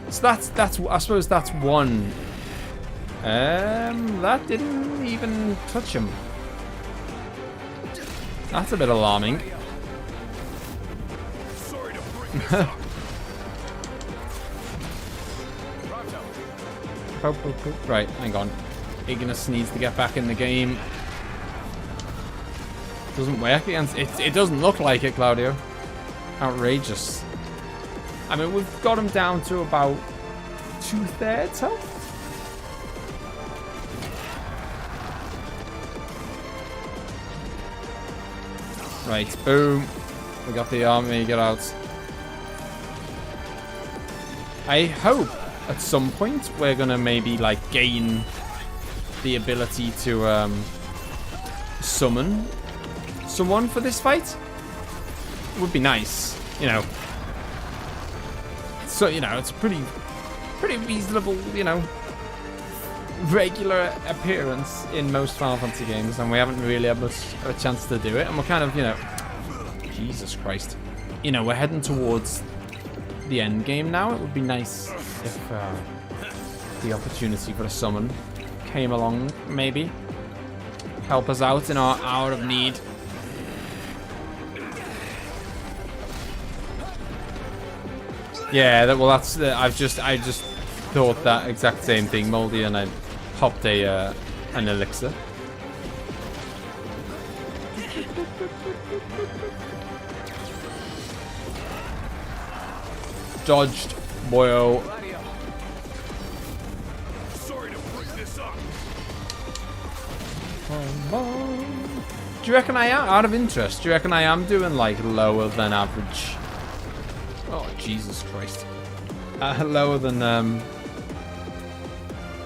So that's I suppose that's one. That didn't even touch him. That's a bit alarming. Right, hang on. Ignis needs to get back in the game. Doesn't work against it. It doesn't look like it, Claudio. Outrageous. I mean, we've got him down to about 2/3 health. Right, boom. We got the army, get out. I hope at some point we're gonna maybe like gain the ability to summon someone for this fight. Would be nice, you know. So, you know, it's pretty reasonable, you know, regular appearance in most Final Fantasy games, and we haven't really had a chance to do it, and we're kind of, you know, Jesus Christ, you know, we're heading towards the end game now. It would be nice if the opportunity for a summon came along, maybe help us out in our hour of need. Yeah, well, that's I just thought that exact same thing, Moldy, and I popped an elixir. Dodged, boyo. Sorry to bring this up. Do you reckon I am, out of interest, do you reckon I am doing like lower than average? Oh, Jesus Christ. Lower than,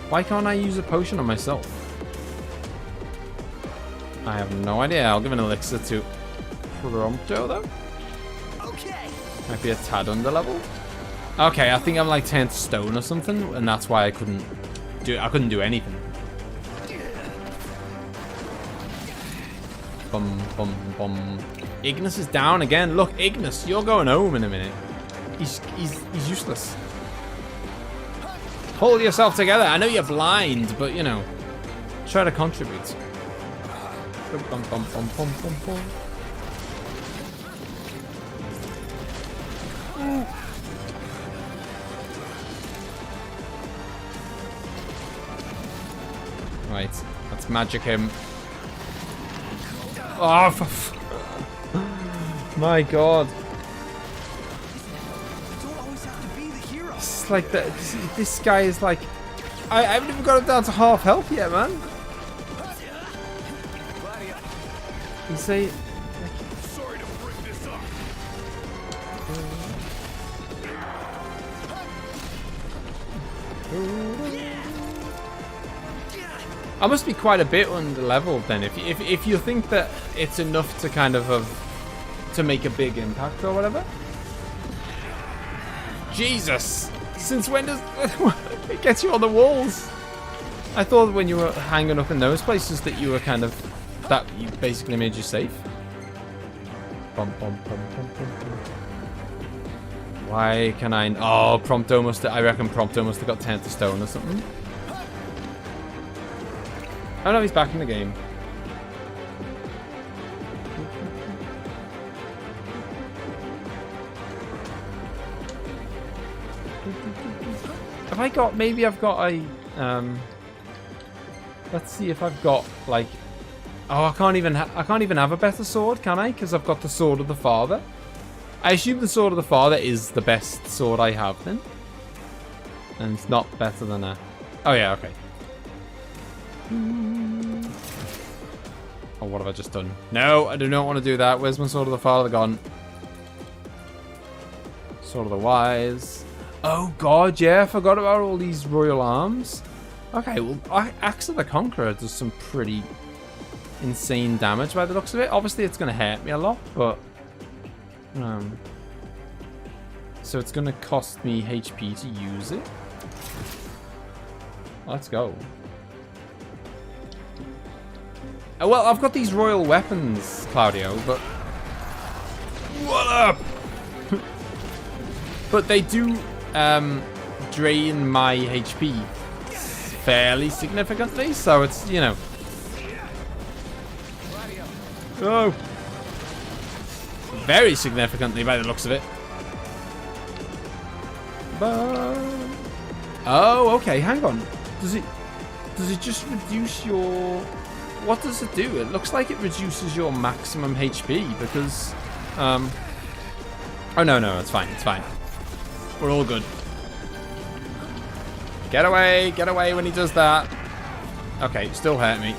why can't I use a potion on myself? I have no idea. I'll give an elixir to Prompto, though. Okay. Might be a tad under level. Okay, I think I'm like 10 to stone or something, and that's why I couldn't do anything. Bum, bum, bum. Ignis is down again. Look, Ignis, you're going home in a minute. He's useless. Hold yourself together. I know you're blind, but you know, try to contribute. Bum, bum, bum, bum, bum, bum, bum. Right, let's magic him. Oh, my God. It's like that. This guy is like, I haven't even got him down to half health yet, man. You say, Sorry to bring this up. I must be quite a bit under leveled then. If you think that it's enough to kind of to make a big impact or whatever. Jesus! Since when does it get you on the walls? I thought when you were hanging up in those places that you were kind of, that you basically made you safe. Bum, bum, bum, bum, bum, bum. Why can I? Oh, Prompto must. I reckon Prompto must have got 10 to stone or something. Oh no, he's back in the game. Have I got? Maybe I've got a. Let's see if I've got like. Oh, I can't even have a better sword, can I? Because I've got the Sword of the Father. I assume the Sword of the Father is the best sword I have then, and it's not better than a. Oh yeah, okay. Oh, what have I just done? No, I do not want to do that. Where's my Sword of the Father gone? Sword of the Wise. Oh God, yeah, I forgot about all these royal arms. Okay, well, Axe of the Conqueror does some pretty insane damage by the looks of it. Obviously, it's going to hurt me a lot, but so it's gonna cost me HP to use it. Let's go. Oh, well, I've got these royal weapons, Claudio, but... What up? But they do drain my HP fairly significantly, so it's, you know... Oh! Very significantly by the looks of it. But... Oh, okay, hang on. Does it just reduce your... What does it do? It looks like it reduces your maximum HP because... Oh, no, it's fine, it's fine. We're all good. Get away when he does that. Okay, still hurt me.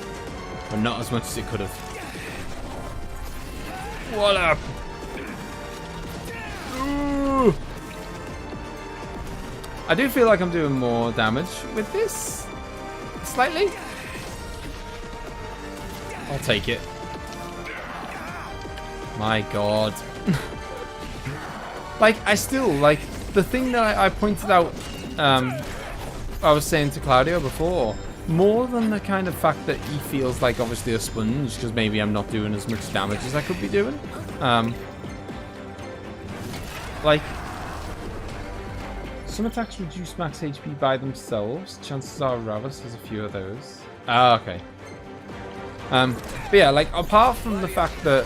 But not as much as it could have. What up? Ooh. I do feel like I'm doing more damage with this. Slightly. I'll take it. My god. Like, I still, like, the thing that I pointed out, I was saying to Claudio before, more than the kind of fact that he feels like obviously a sponge, because maybe I'm not doing as much damage as I could be doing. Like, some attacks reduce max HP by themselves. Chances are RAVUS has a few of those. Ah, okay. But yeah, like, apart from the fact that,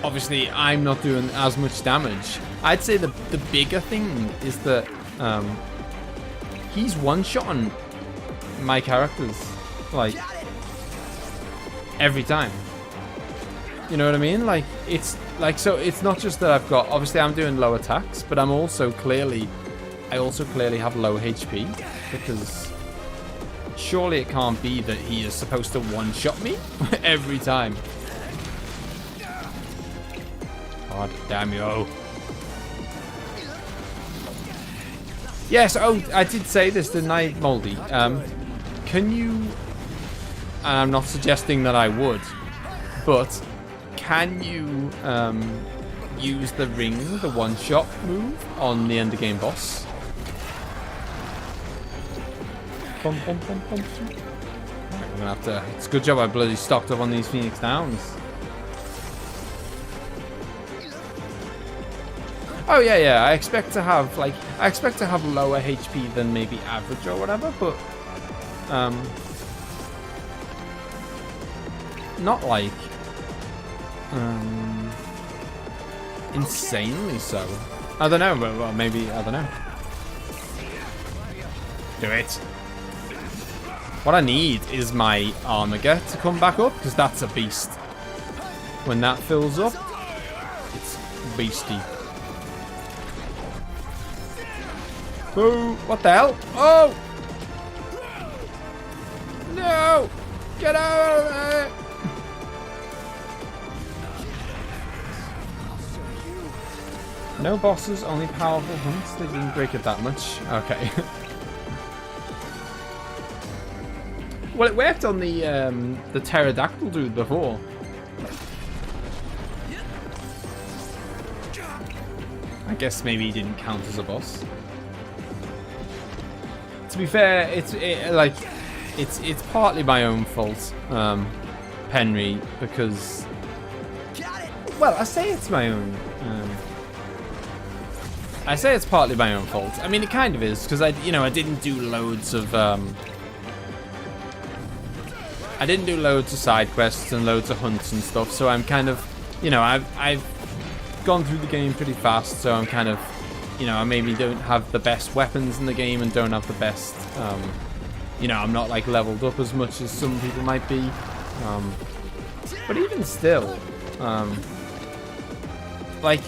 obviously I'm not doing as much damage, I'd say the bigger thing is that, he's one-shotting my characters, like, every time. You know what I mean? Like, it's, like, so it's not just that I've got, obviously I'm doing low attacks, but I also clearly have low HP, because surely it can't be that he is supposed to one-shot me every time. God damn you. Yes, oh, I did say this, didn't I, Moldy? Can you, and I'm not suggesting that I would, but can you use the ring, the one-shot move on the end of game boss? Bum, bum, bum, bum. Right, we're gonna have to, it's a good job I bloody stocked up on these Phoenix Downs. Oh yeah, I expect to have lower HP than maybe average or whatever, but not like insanely so. I don't know, but well, maybe, I don't know. Do it. What I need is my Armiger to come back up, because that's a beast. When that fills up, it's beastie. Boo! What the hell? Oh! No! Get out of there! No bosses, only powerful hunts. They didn't break it that much. Okay. Well, it worked on the pterodactyl dude before. I guess maybe he didn't count as a boss. To be fair, it's partly my own fault, Henry, because, well, I say it's my own. I say it's partly my own fault. I mean, it kind of is, because I didn't do loads of side quests and loads of hunts and stuff. So I'm kind of, I've gone through the game pretty fast. So I'm kind of, I maybe don't have the best weapons in the game and don't have the best, I'm not like leveled up as much as some people might be. But even still, like,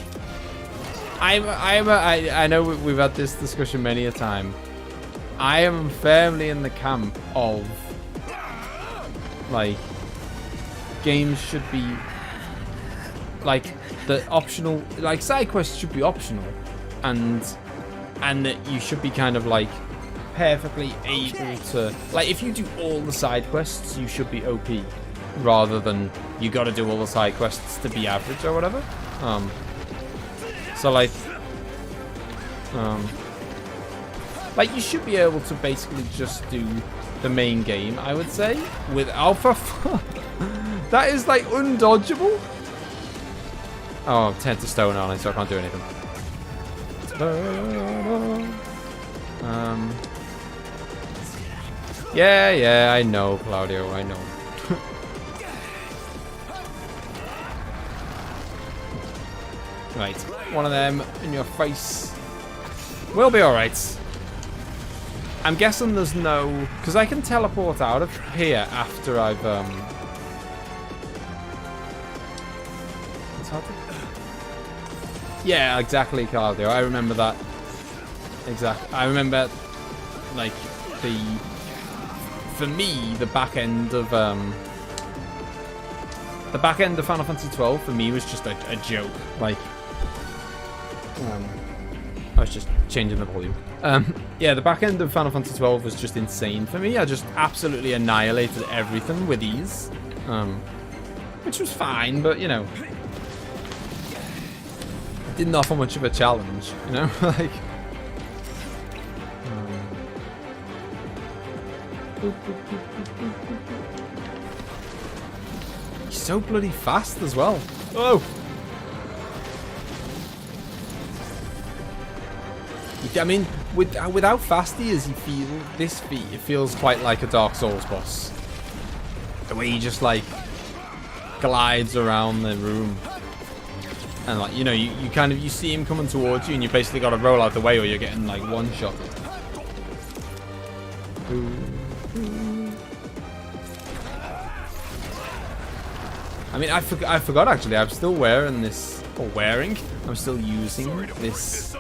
I know we've had this discussion many a time. I am firmly in the camp of, like, games should be, like, the optional, like, side quests should be optional, and that you should be kind of, like, perfectly able to, like, if you do all the side quests, you should be OP. rather than you got to do all the side quests to be average or whatever. So like you should be able to basically just do the main game, I would say, without that is like undodgeable. Oh, I'm 10 to stone on it, so I can't do anything. Yeah, I know, Claudio, I know. Right, one of them in your face. We'll be alright. I'm guessing there's no... Because I can teleport out of here after I've... What's happening? Yeah, exactly, Claudio. I remember that. Exactly. I remember, like, the... For me, the back end of... The back end of Final Fantasy 12 for me was just a joke. Like... I was just changing the volume. Yeah, the back end of Final Fantasy 12 was just insane for me. I just absolutely annihilated everything with ease. Which was fine, but, you know... Didn't offer much of a challenge, you know? Like... He's so bloody fast as well. Oh! I mean, with how fast he is, it feels quite like a Dark Souls boss. The way he just, like, glides around the room. And, like, you know, you see him coming towards you, and you basically got to roll out the way, or you're getting, like, one-shotted. I mean, I forgot, actually. I'm still wearing this, I'm still using this,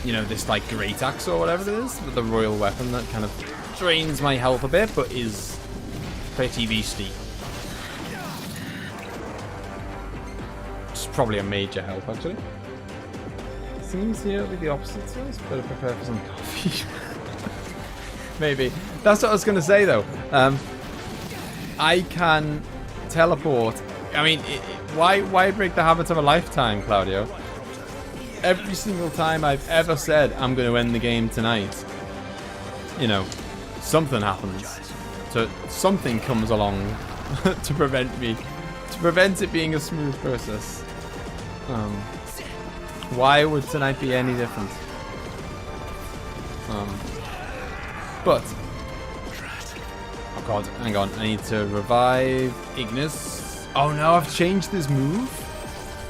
you know, this like great axe or whatever it is, the royal weapon that kind of drains my health a bit, but is pretty beastly. It's probably a major help, actually. Seems here to be the opposite size. Better prepare for some coffee. Maybe. That's what I was going to say, though. I can teleport. I mean, why break the habit of a lifetime, Claudio? Every single time I've ever said I'm going to end the game tonight, you know, something happens. So something comes along to prevent it being a smooth process. Why would tonight be any different? But oh god, hang on, I need to revive Ignis. Oh no, I've changed his move.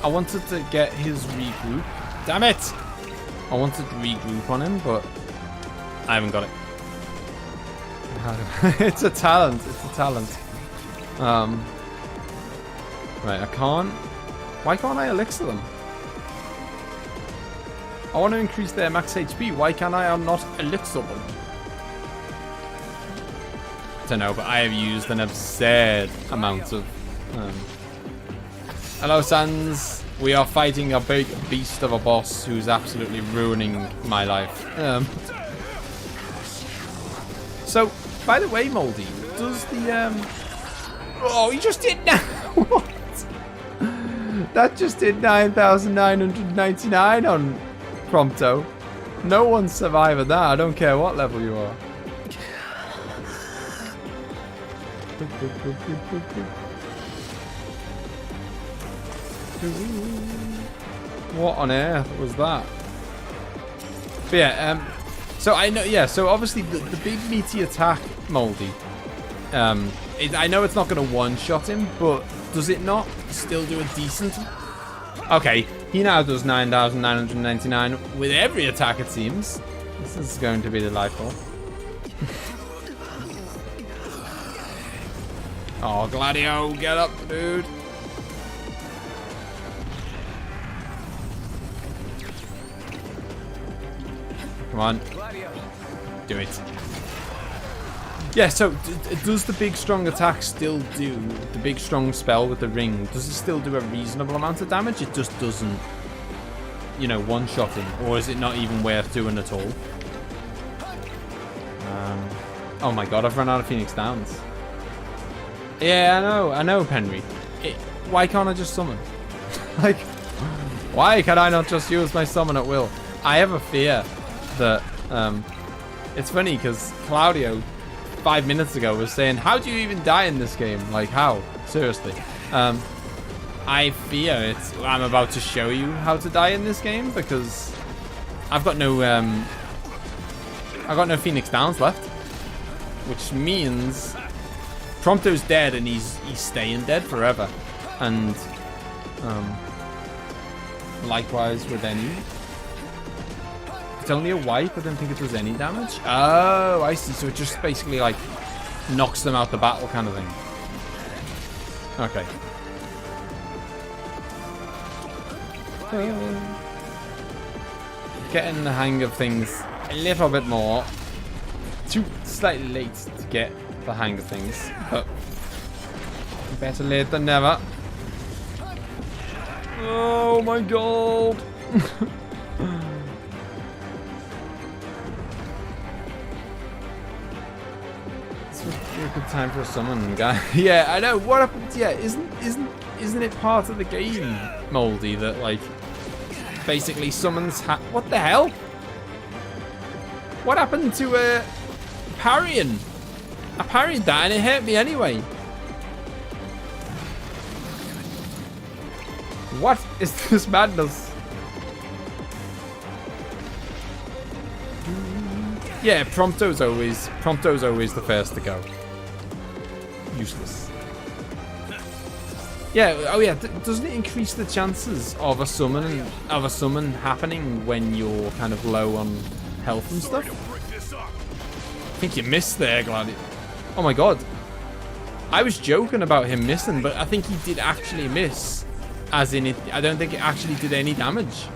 I wanted to get his regroup. Damn it! I wanted to regroup on him, but I haven't got it. It's a talent. It's a talent. Right, I can't. Why can't I elixir them? I want to increase their max HP. Why can't I not elixir them? I don't know, but I have used an absurd amount of. Hello, Sans. We are fighting a big beast of a boss who's absolutely ruining my life. So, by the way, Moldy, does the oh, you just did now. What? That just did 9,999 on Prompto. No one's surviving that. I don't care what level you are. What on earth was that? But yeah, so I know, yeah, so obviously the big meaty attack, Moldy, I know it's not going to one-shot him, but does it not still do a decent? Okay, he now does 9,999 with every attack, it seems. This is going to be delightful. Oh, Gladio, get up, dude. Come on. Do it. Yeah, so does the big strong attack still do, the big strong spell with the ring, does it still do a reasonable amount of damage? It just doesn't, you know, one-shot him, or is it not even worth doing at all? Oh my god, I've run out of Phoenix Downs. Yeah, I know, Penry. Why can't I just summon? Like, why can I not just use my summon at will? I have a fear that, it's funny because Claudio 5 minutes ago was saying, how do you even die in this game? Like, how? Seriously. I fear I'm about to show you how to die in this game because I've got no Phoenix Downs left, which means Prompto's dead and he's staying dead forever, and likewise with any. It's only a wipe. I don't think it does any damage. Oh, I see. So it just basically like knocks them out the battle kind of thing. Okay. Getting the hang of things a little bit more. Too slightly late to get the hang of things, but better late than never. Oh my god. This would be a good time for a summon, guy. Yeah, I know. What happened? Yeah, isn't it part of the game, Moldy, that like basically summons what the hell? What happened to parrying? I parried that and it hurt me anyway. What is this madness? Yeah, Prompto's always the first to go. Useless. Yeah, oh yeah, doesn't it increase the chances of a summon happening when you're kind of low on health and stuff? I think you missed there, Gladio. Oh my god. I was joking about him missing, but I think he did actually miss. As in, I don't think it actually did any damage.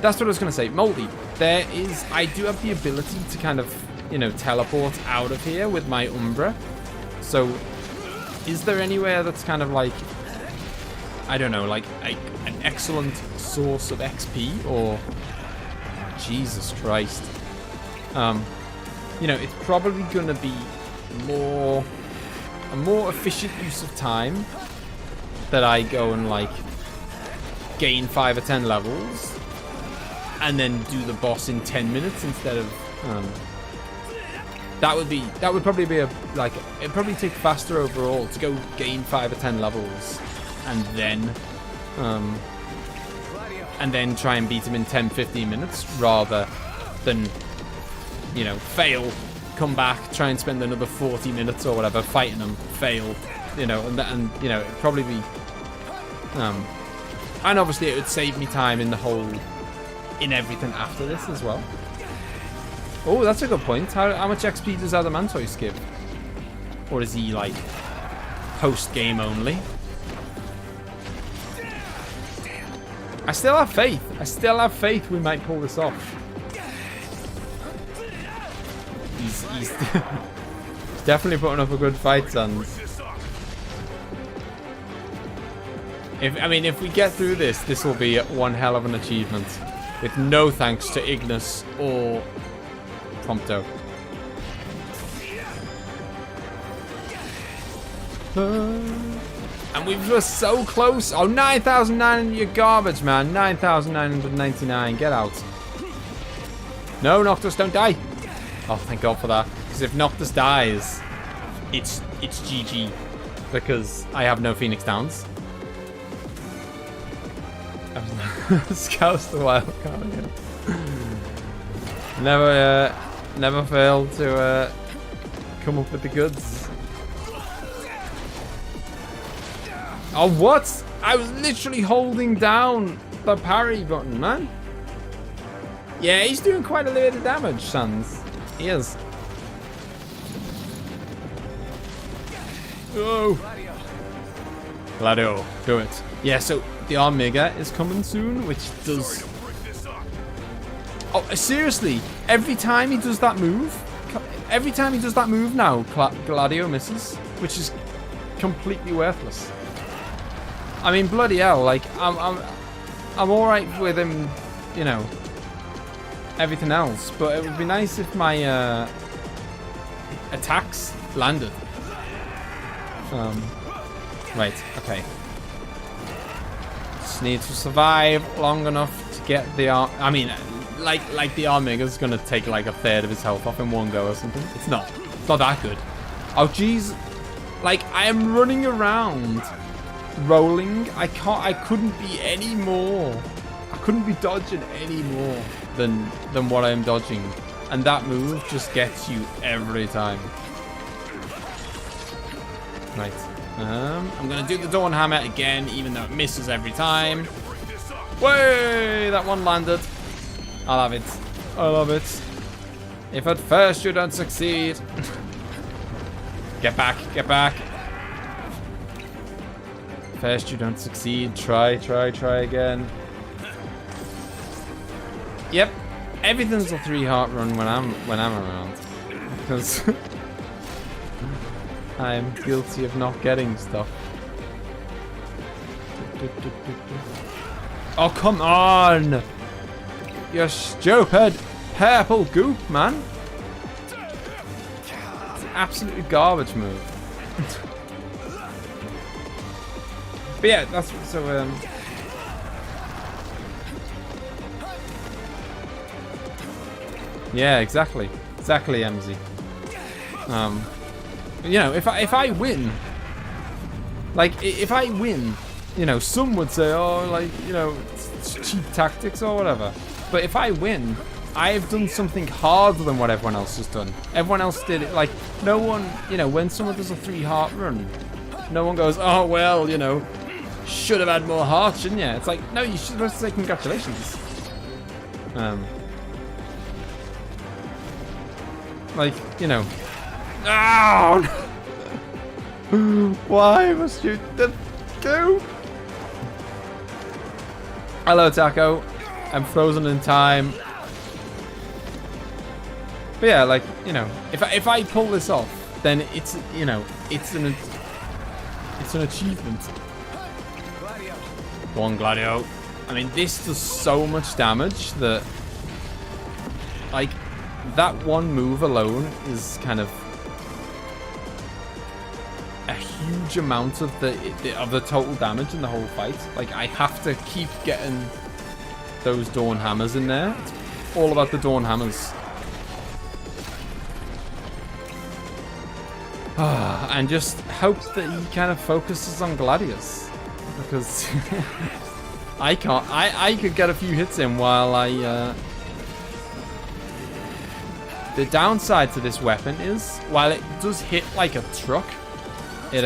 That's what I was going to say. Moldy, I do have the ability to kind of, you know, teleport out of here with my Umbra. So, is there anywhere that's kind of like, I don't know, like an excellent source of XP or... Jesus Christ. You know, it's probably going to be a more efficient use of time that I go and like gain 5 or 10 levels and then do the boss in 10 minutes instead of that would probably be it'd probably take faster overall to go gain 5 or 10 levels and then try and beat him in 10-15 minutes rather than, you know, fail, come back, try and spend another 40 minutes or whatever fighting him, fail, you know, and you know, it'd probably be and obviously it would save me time in everything after this as well. Oh, that's a good point. How much XP does Adamantoise give? Or is he like post game only? I still have faith. I still have faith we might pull this off. He's definitely putting up a good fight, Sans. If we get through this, this will be one hell of an achievement. With no thanks to Ignis or Prompto. And we were so close. Oh, 9,900, you're garbage, man. 9,999. Get out. No, Noctis, don't die. Oh, thank God for that. Because if Noctis dies, it's GG. Because I have no Phoenix Downs. Scouse the wild card again. Never failed to come up with the goods. Oh, what? I was literally holding down the parry button, man. Yeah, he's doing quite a bit of damage, Sans. He is. Oh. Gladio, do it. Yeah, so the Omega is coming soon, which does... Oh, seriously? Every time he does that move now, Gladio misses, which is completely worthless. I mean, bloody hell, like, I'm alright with him, you know, everything else, but it would be nice if my attacks landed. Right, okay. Just need to survive long enough to get the arm. I mean, like the Armiga's gonna take like a third of his health off in one go or something. It's not that good. Oh jeez, like I am running around, rolling. I couldn't be any more. I couldn't be dodging any more than what I am dodging, and that move just gets you every time. Right. I'm gonna do the Dawn Hammer again, even though it misses every time. Way, that one landed. I love it. I love it. If at first you don't succeed. Get back, get back. First you don't succeed. Try again. Yep. Everything's a 3-heart run when I'm around. Because I'm guilty of not getting stuff. Oh, come on! You stupid purple goop, man. It's an absolute garbage move. But yeah, that's so yeah, exactly, MZ. You know, if I win, like if I win, you know, some would say, oh, like, you know, it's cheap tactics or whatever. But if I win, I've done something harder than what everyone else has done. Everyone else did it. Like, no one, you know, when someone does a 3-heart run, no one goes, oh well, you know, should have had more hearts, shouldn't you? It's like, no, you should just say congratulations. Like, you know. Oh! Why must you go? Hello, Taco. I'm frozen in time. But yeah, like, you know, if I pull this off, then it's, you know, it's an achievement. Go on, Gladio. I mean, this does so much damage that, like, that one move alone is kind of a huge amount of the total damage in the whole fight. Like, I have to keep getting those Dawn Hammers in there. It's all about the Dawn Hammers. And just hope that he kind of focuses on Gladius, because I can't. I could get a few hits in while I. The downside to this weapon is, while it does hit like a truck, it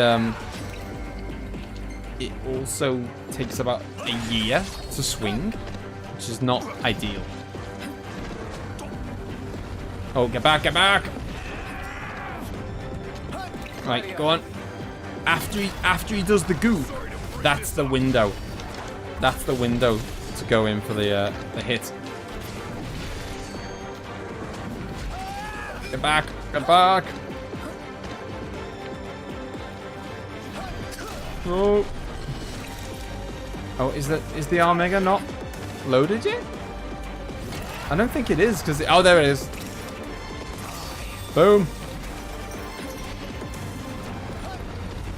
also takes about a year to swing, which is not ideal. Oh, get back, get back! Right, go on. After he does the goo, that's the window. That's the window to go in for the hit. Get back, get back. Oh. Oh, is the Omega not loaded yet? I don't think it is, because oh, there it is. Boom.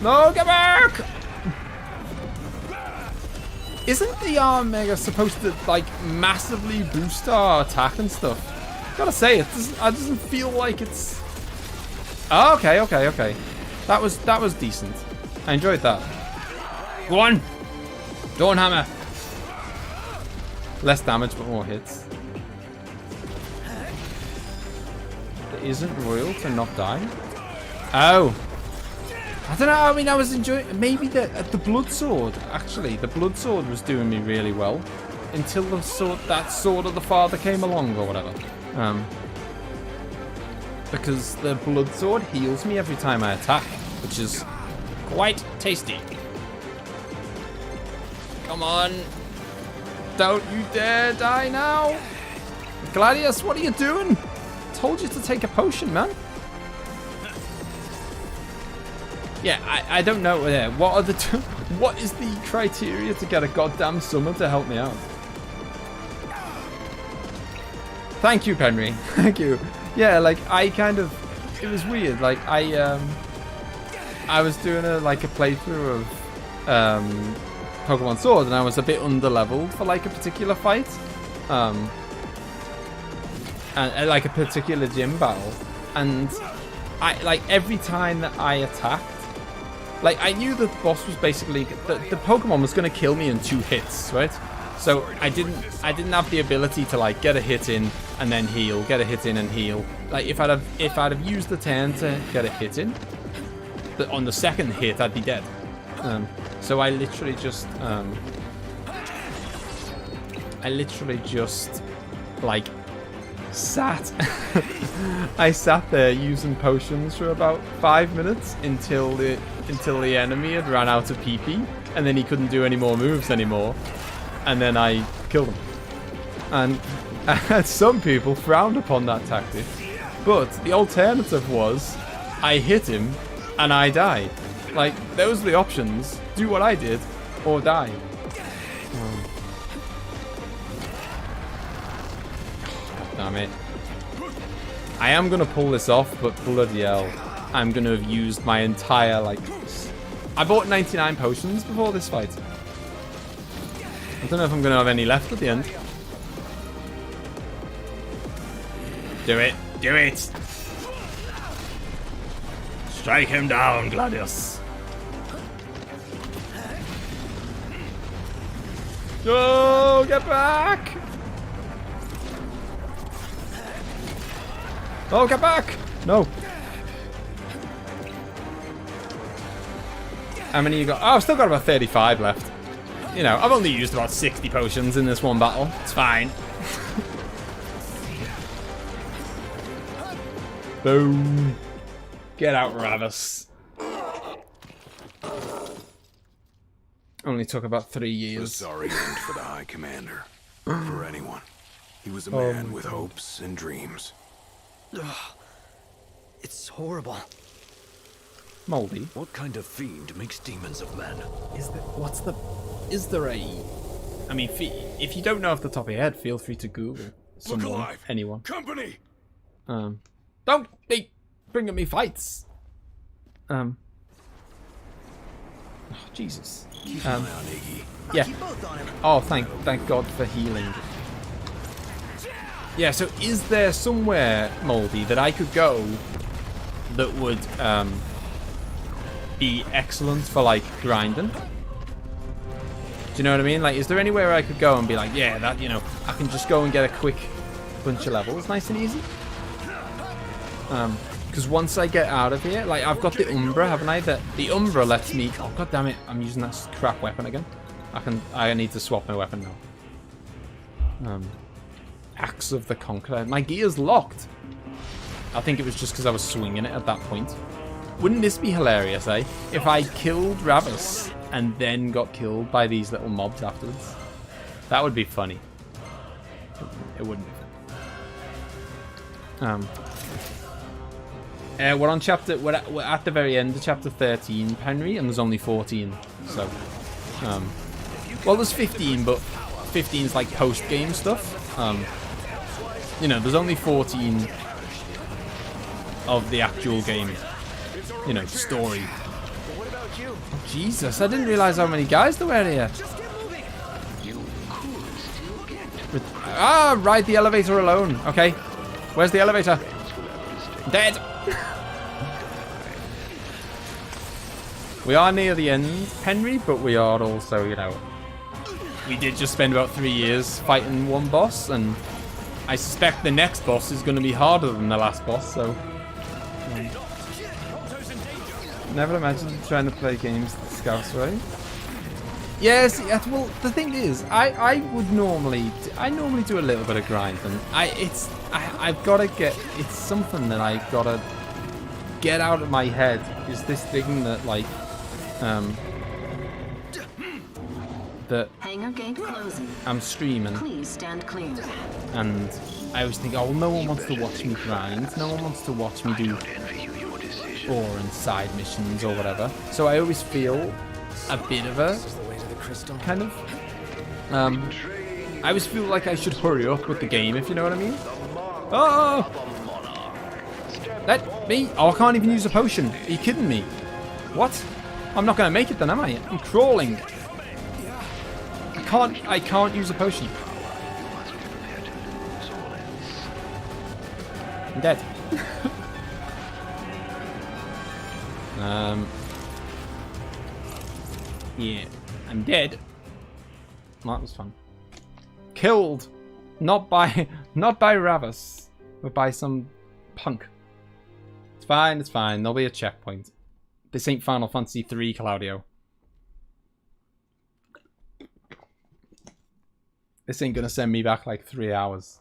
No, get back! Isn't the Omega supposed to like massively boost our attack and stuff? Gotta say, it doesn't feel like it's. Oh, okay. That was decent. I enjoyed that. Go on, Dawn Hammer. Less damage but more hits. It isn't royal to not die. Oh. I don't know. I mean, I was enjoying. Maybe the blood sword. Actually, the blood sword was doing me really well until that sword of the father came along or whatever. Because the blood sword heals me every time I attack, which is quite tasty. Come on! Don't you dare die now! Gladius, what are you doing? Told you to take a potion, man. Yeah, I don't know. What is the criteria to get a goddamn summon to help me out? Thank you, Penry. Thank you. Yeah, like I kind of, it was weird. Like I was doing a playthrough of Pokemon Sword, and I was a bit underleveled for like a particular fight, and like a particular gym battle, and I like every time that I attacked, like I knew the boss was basically the Pokemon was going to kill me in 2 hits, right? So I didn't have the ability to like get a hit in and then heal, get a hit in and heal. Like if I'd have used the turn to get a hit in, but on the second hit I'd be dead. So I literally just like sat. I sat there using potions for about 5 minutes until the enemy had ran out of PP, and then he couldn't do any more moves anymore, and then I killed him. And some people frowned upon that tactic, but the alternative was I hit him and I died. Like those were the options: do what I did or die. Damn it. I am going to pull this off, but bloody hell, I'm going to have used my entire, like... I bought 99 potions before this fight. I don't know if I'm going to have any left at the end. Do it. Do it. Strike him down, Gladius. Go! Get back! Oh, get back! No. How many you got? Oh, I've still got about 35 left. You know, I've only used about 60 potions in this one battle. It's fine. Boom. Get out, RAVUS. Only took about 3 years. A sorry end for the High Commander. For anyone. He was a man with hopes and dreams. Ugh. It's horrible. Moldy. What kind of fiend makes demons of men? Is there a... I mean, if you don't know off the top of your head, feel free to Google someone, anyone. Company. Don't be bringing me fights. Oh, Jesus. Keep an eye on Iggy. Yeah. Oh, thank God for healing. Yeah, so is there somewhere, Moldy, that I could go that would be excellent for, like, grinding? Do you know what I mean? Like, is there anywhere I could go and be like, yeah, that, you know, I can just go and get a quick bunch of levels, nice and easy? Because once I get out of here, like, I've got the Umbra, haven't I? The Umbra lets me... Oh, God damn it, I'm using that crap weapon again. I need to swap my weapon now. Axe of the Conqueror. My gear's locked. I think it was just because I was swinging it at that point. Wouldn't this be hilarious, eh? If I killed RAVUS and then got killed by these little mobs afterwards. That would be funny. It wouldn't be funny. We're on we're at the very end of chapter 13, Penry, and there's only 14. So, well, there's 15, but 15's like post-game stuff. You know, there's only 14 of the actual game, you know, story. Oh, Jesus, I didn't realize how many guys there were here. Ride the elevator alone. Okay, where's the elevator? Dead. We are near the end, Henry, but we are also, you know, we did just spend about 3 years fighting one boss, and I suspect the next boss is going to be harder than the last boss, so... Never imagined trying to play games the Scouse way. Yes, well, the thing is, I normally do a little bit of grinding. I've got to get... It's something that I've got to get out of my head, is this thing that, like... that Hangar gate closing. I'm streaming. Please stand clear. And I was thinking, oh, no one wants to watch me grind. No one wants to watch me do boring side missions or whatever. So I always feel a bit of a kind of I always feel like I should hurry up with the game, if you know what I mean. Oh! Let me. Oh, I can't even use a potion. Are you kidding me? What? I'm not going to make it then, am I? I'm crawling. I can't use a potion. I'm dead. Yeah, I'm dead. Well, that was fun. Killed, not by RAVUS, but by some punk. It's fine. It's fine. There'll be a checkpoint. This ain't Final Fantasy 3, Claudio. This ain't gonna send me back like 3 hours.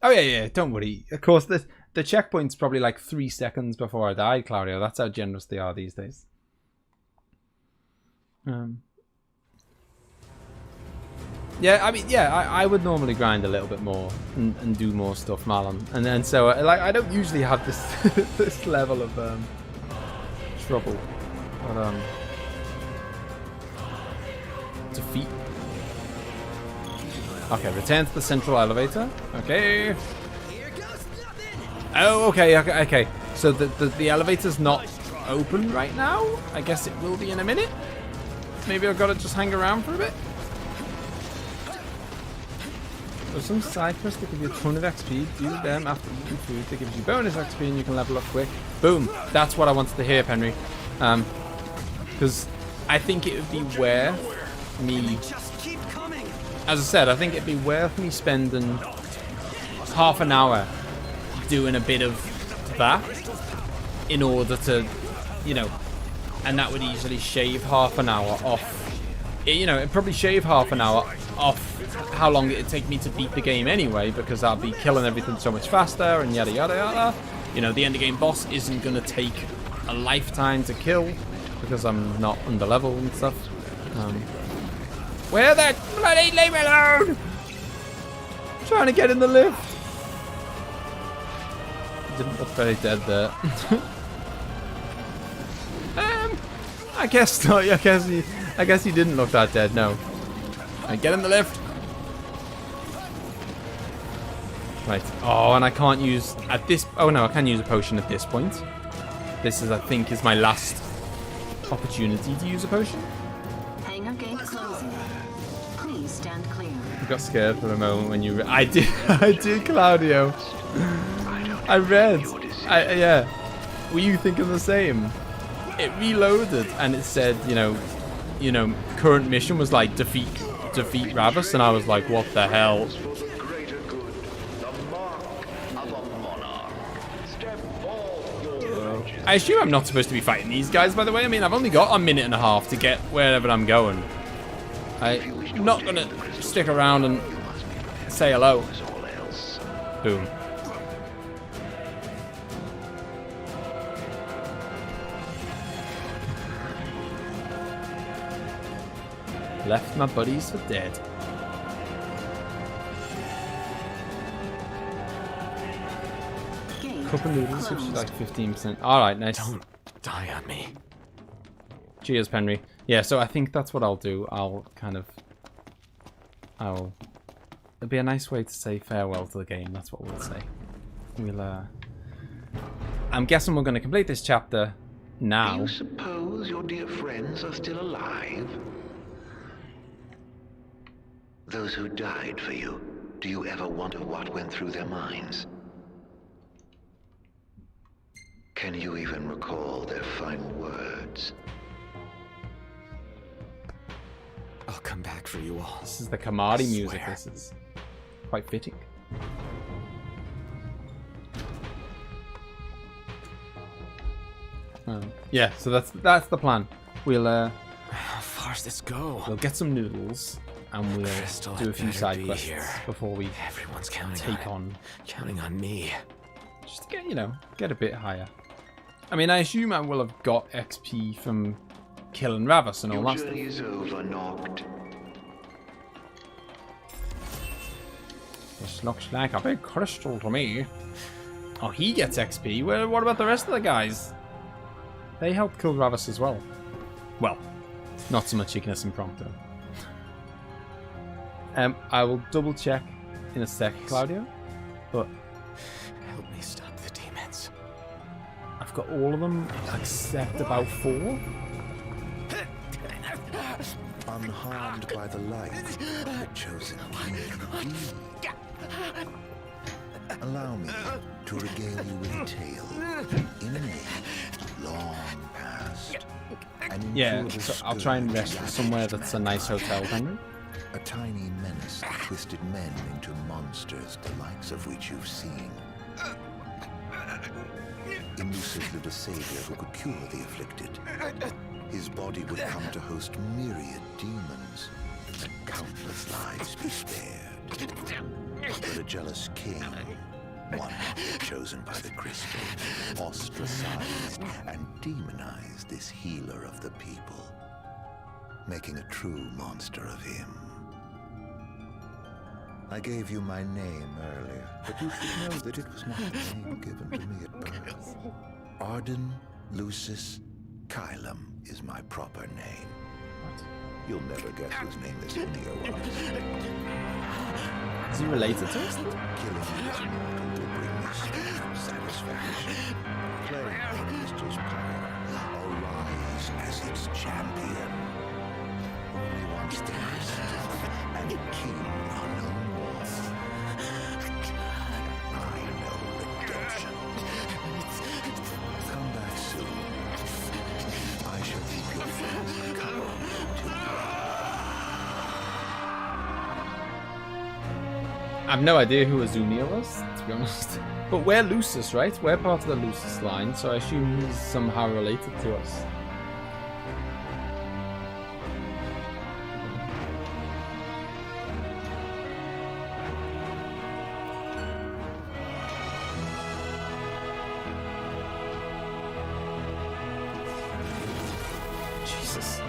Oh yeah, don't worry. Of course, the checkpoint's probably like 3 seconds before I die, Claudio. That's how generous they are these days. Yeah, I mean, yeah, I would normally grind a little bit more and do more stuff, Malin. And then so, like, I don't usually have this this level of trouble. But defeat. Okay, return to the central elevator. Okay. Oh, okay. So the elevator's not open right now. I guess it will be in a minute. Maybe I've got to just hang around for a bit. There's some side quests that give you a ton of XP. Do them after eating food. That gives you bonus XP and you can level up quick. Boom. That's what I wanted to hear, Henry. Because I think it would be worth me... As I said, I think it'd be worth me spending half an hour doing a bit of that in order to, you know, and that would easily shave half an hour off. You know, it'd probably shave half an hour off how long it'd take me to beat the game anyway, because I'll be killing everything so much faster and yada yada yada. You know, the end of game boss isn't gonna take a lifetime to kill because I'm not under level and stuff. Where that bloody leave me alone! I'm trying to get in the lift. Didn't look very dead there. I guess not. I guess he didn't look that dead. No. Right, get in the lift. Right. Oh, and I can't use at this. Oh no, I can use a potion at this point. This is, I think, is my last opportunity to use a potion. Hangar gate closing. Please stand clear. I got scared for a moment when you. I did, Claudio. I read. Yeah. Were you thinking the same? It reloaded and it said, you know, current mission was like defeat RAVUS, and I was like, what the hell? I assume I'm not supposed to be fighting these guys, by the way. I mean, I've only got a minute and a half to get wherever I'm going. I'm not gonna stick around and say hello. Boom. Left my buddies for dead. Cup of noodles, which is like 15%. Alright, nice. Don't die on me. Cheers, Penry. Yeah, so I think that's what I'll do. It'll be a nice way to say farewell to the game. That's what we'll say. I'm guessing we're going to complete this chapter now. Do you suppose your dear friends are still alive? Those who died for you, do you ever wonder what went through their minds? Can you even recall their final words? I'll come back for you all. This is the Kamadi music. This is quite fitting. Yeah, so that's the plan. We'll how far does this go? We'll get some noodles and we'll do a few side quests before we Everyone's counting counting on me. Just to get, get a bit higher. I mean, I assume I will have got XP from killing RAVUS and all that stuff. Your journey is over, Noct. This looks like a big crystal to me. Oh, he gets XP. Well, what about the rest of the guys? They helped kill RAVUS as well. Well, not so much Ignis and Prompto. I will double check in a sec, Claudio. but Help me stop the demons. I've got all of them except about 4. Unharmed by the light, the chosen king. Allow me to regale you with a tale in an age long past. Yeah, so I'll try and rest somewhere that's a nice hotel, Henry. A tiny menace that twisted men into monsters, the likes of which you've seen. In Lucis lived a savior who could cure the afflicted. His body would come to host myriad demons, and countless lives be spared. But a jealous king, one chosen by the crystal, ostracized and demonized this healer of the people, making a true monster of him. I gave you my name earlier, but you should know that it was not the name given to me at birth. Arden Lucis Kylum is my proper name. What? You'll never guess whose name this Neo was. Is he related to us? Killing this mortal will bring me sweet satisfaction. Playing on the crystal's power, arise as its champion. Only once the crystal and the king are no more. I know redemption. Come back soon. I shall keep your friends company till I have no idea who Azunia was, to be honest. But we're Lucis, right? We're part of the Lucis line, so I assume he's somehow related to us. Jesus.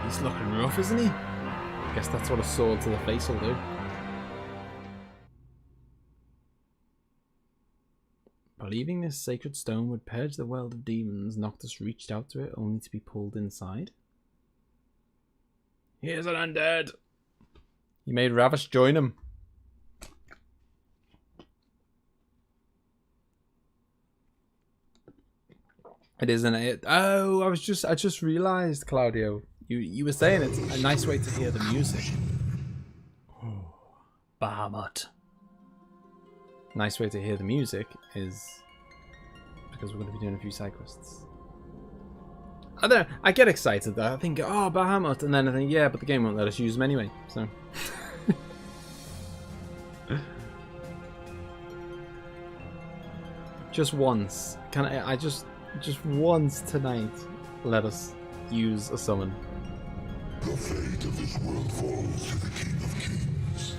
He's looking rough, isn't he? I guess that's what a sword to the face will do. Believing this sacred stone would purge the world of demons, Noctis reached out to it only to be pulled inside. Here's an undead! He made Ravus join him. It isn't it. Oh, I just realized, Claudio. You were saying it's a nice way to hear the music. Oh, Bahamut. Nice way to hear the music is because we're going to be doing a few side quests. I don't know, I get excited though. I think, oh, Bahamut, and then I think, yeah, but the game won't let us use them anyway, so. Just once. Can I just once tonight let us use a summon? The fate of this world falls to the King of Kings.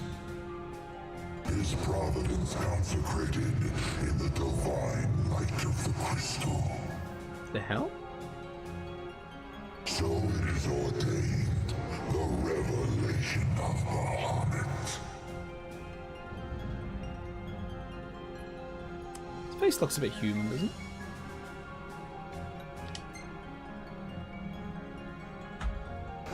His providence consecrated in the divine light of the crystal. The hell? So it is ordained, the revelation of Bahamut. His face looks a bit human, doesn't it?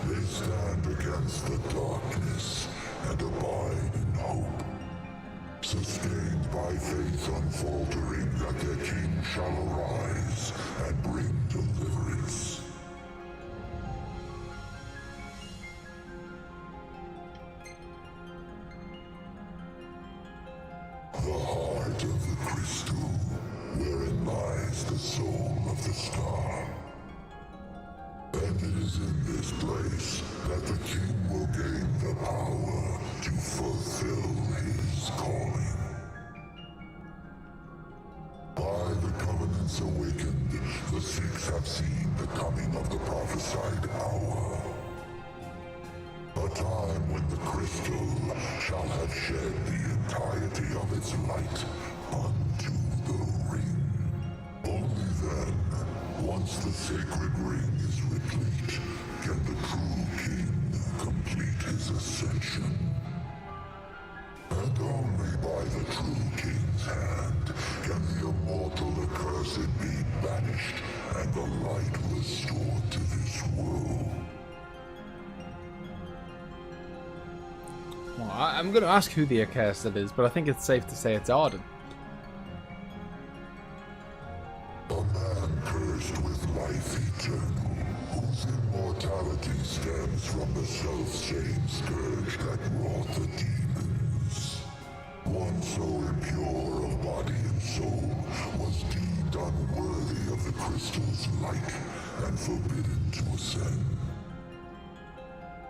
They stand against the darkness and abide in hope. Sustained by faith unfaltering that their king shall arise and bring deliverance. The heart of the crystal, wherein lies the soul of the star. And it is in this place that the king will gain the power to fulfill his calling. By the covenants awakened, the Sikhs have seen the coming of the prophesied hour. A time when the crystal shall have shed the entirety of its light unto the ring. Only sacred ring is replete, can the true king complete his ascension. And only by the true king's hand can the immortal accursed be banished and the light restored to this world. Well, I'm going to ask who the accursed is, but I think it's safe to say it's Arden. A man cursed with life eternal, whose immortality stems from the self-same scourge that wrought the demons. One so impure of body and soul was deemed unworthy of the crystal's light and forbidden to ascend.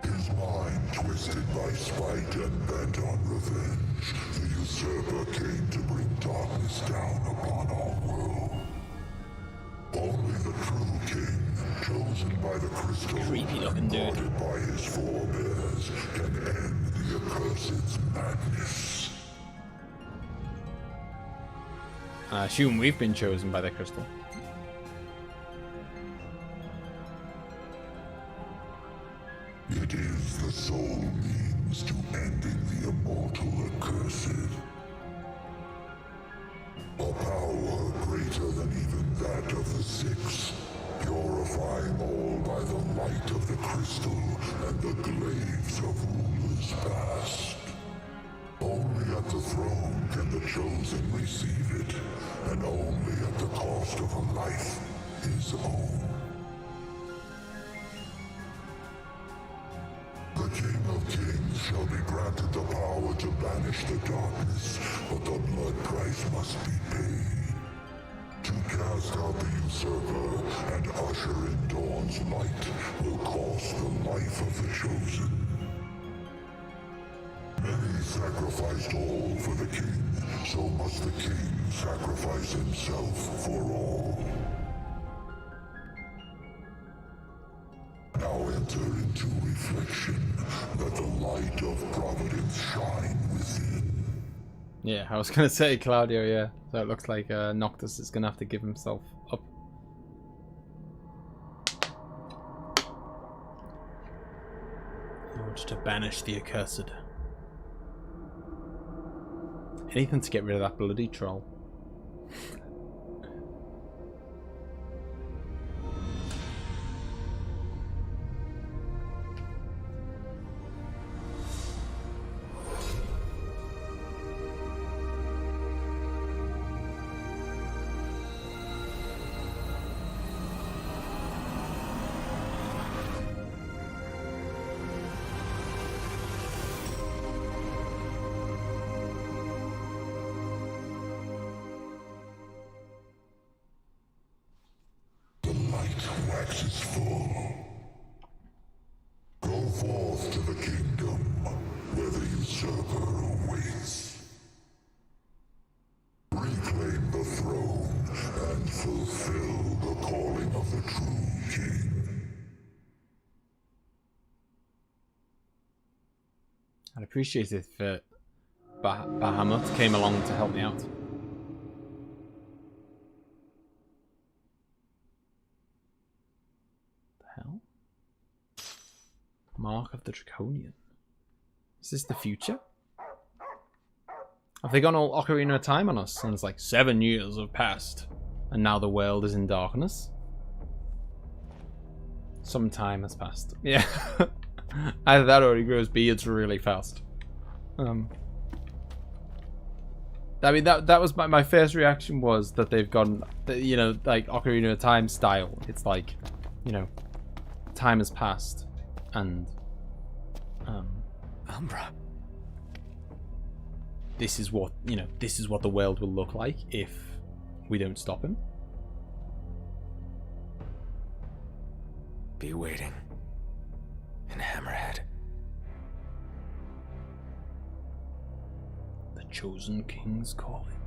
His mind twisted by spite and bent on revenge, the usurper came to bring darkness down upon our world. Only the true king, chosen by the crystal and guarded by his forebears, can end the accursed's madness. I assume we've been chosen by the crystal. It is the sole means to ending the immortal accursed. A power greater than even that of the Six, purifying all by the light of the crystal and the glaives of rulers past. Only at the throne can the chosen receive it, and only at the cost of a life his own. The King of Kings shall be granted the power to banish the darkness, but the blood price must be paid. To cast out the usurper and usher in dawn's light will cost the life of the chosen. Many sacrificed all for the king, so must the king sacrifice himself for all. Now enter into reflection, let the light of providence shine within. Yeah, I was gonna say Claudio, yeah. So it looks like Noctis is gonna have to give himself up. In order to banish the accursed. Anything to get rid of that bloody troll. Waxes full. Go forth to the kingdom, where the usurper awaits. Reclaim the throne and fulfill the calling of the true king. I'd appreciate it if Bahamut came along to help me out. Mark of the Draconian. Is this the future? Have they gone all Ocarina of Time on us? And it's like 7 years have passed, and now the world is in darkness. Some time has passed. Yeah. Either that or he grows beards really fast. I mean, that was my first reaction was that they've gone, you know, like Ocarina of Time style. It's like, you know, time has passed. And Umbra. This is what, you know, this is what the world will look like if we don't stop him. Be waiting in Hammerhead. The Chosen King's calling.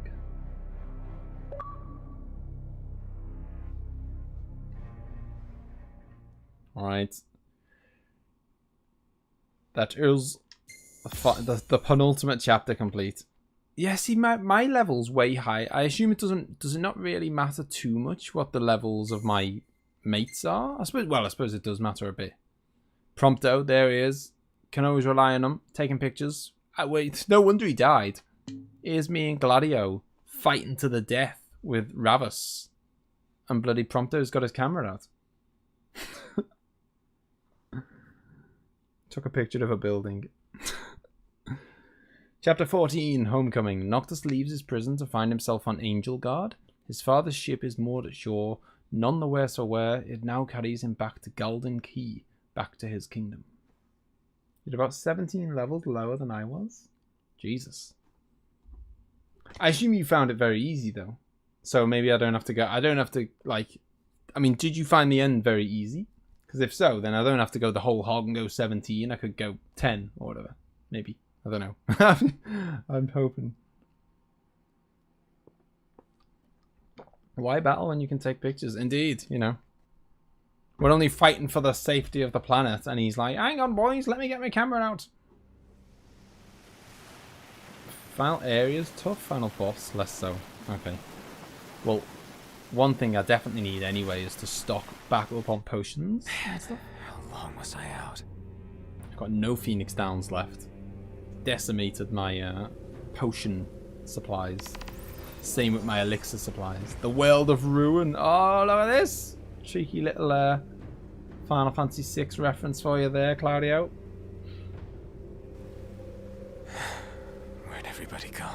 All right. That is the penultimate chapter complete. Yeah, see, my level's way high. I assume it does it not really matter too much what the levels of my mates are. I suppose it does matter a bit. Prompto, there he is. Can always rely on him. Taking pictures. Wait, no wonder he died. Here's me and Gladio fighting to the death with Ravus. And bloody Prompto's got his camera out. Took a picture of a building. Chapter 14, Homecoming. Noctis leaves his prison to find himself on Angel Guard. His father's ship is moored at shore. None the worse for wear, it now carries him back to Golden Key, back to his kingdom. You're about 17 levels lower than I was? Jesus. I assume you found it very easy, though. So maybe I don't have to go... I don't have to, like... I mean, did you find the end very easy? Because if so, then I don't have to go the whole hog and go 17. I could go 10 or whatever. Maybe. I don't know. I'm hoping. Why battle when you can take pictures? Indeed, you know. We're only fighting for the safety of the planet. And he's like, hang on, boys. Let me get my camera out. Final areas, tough. Final boss, less so. Okay. Well, one thing I definitely need anyway is to stock back up on potions. Man, how long was I out? I've got no Phoenix Downs left. Decimated my potion supplies. Same with my elixir supplies. The World of Ruin. Oh, look at this. Cheeky little Final Fantasy VI reference for you there, Claudio. Where'd everybody go?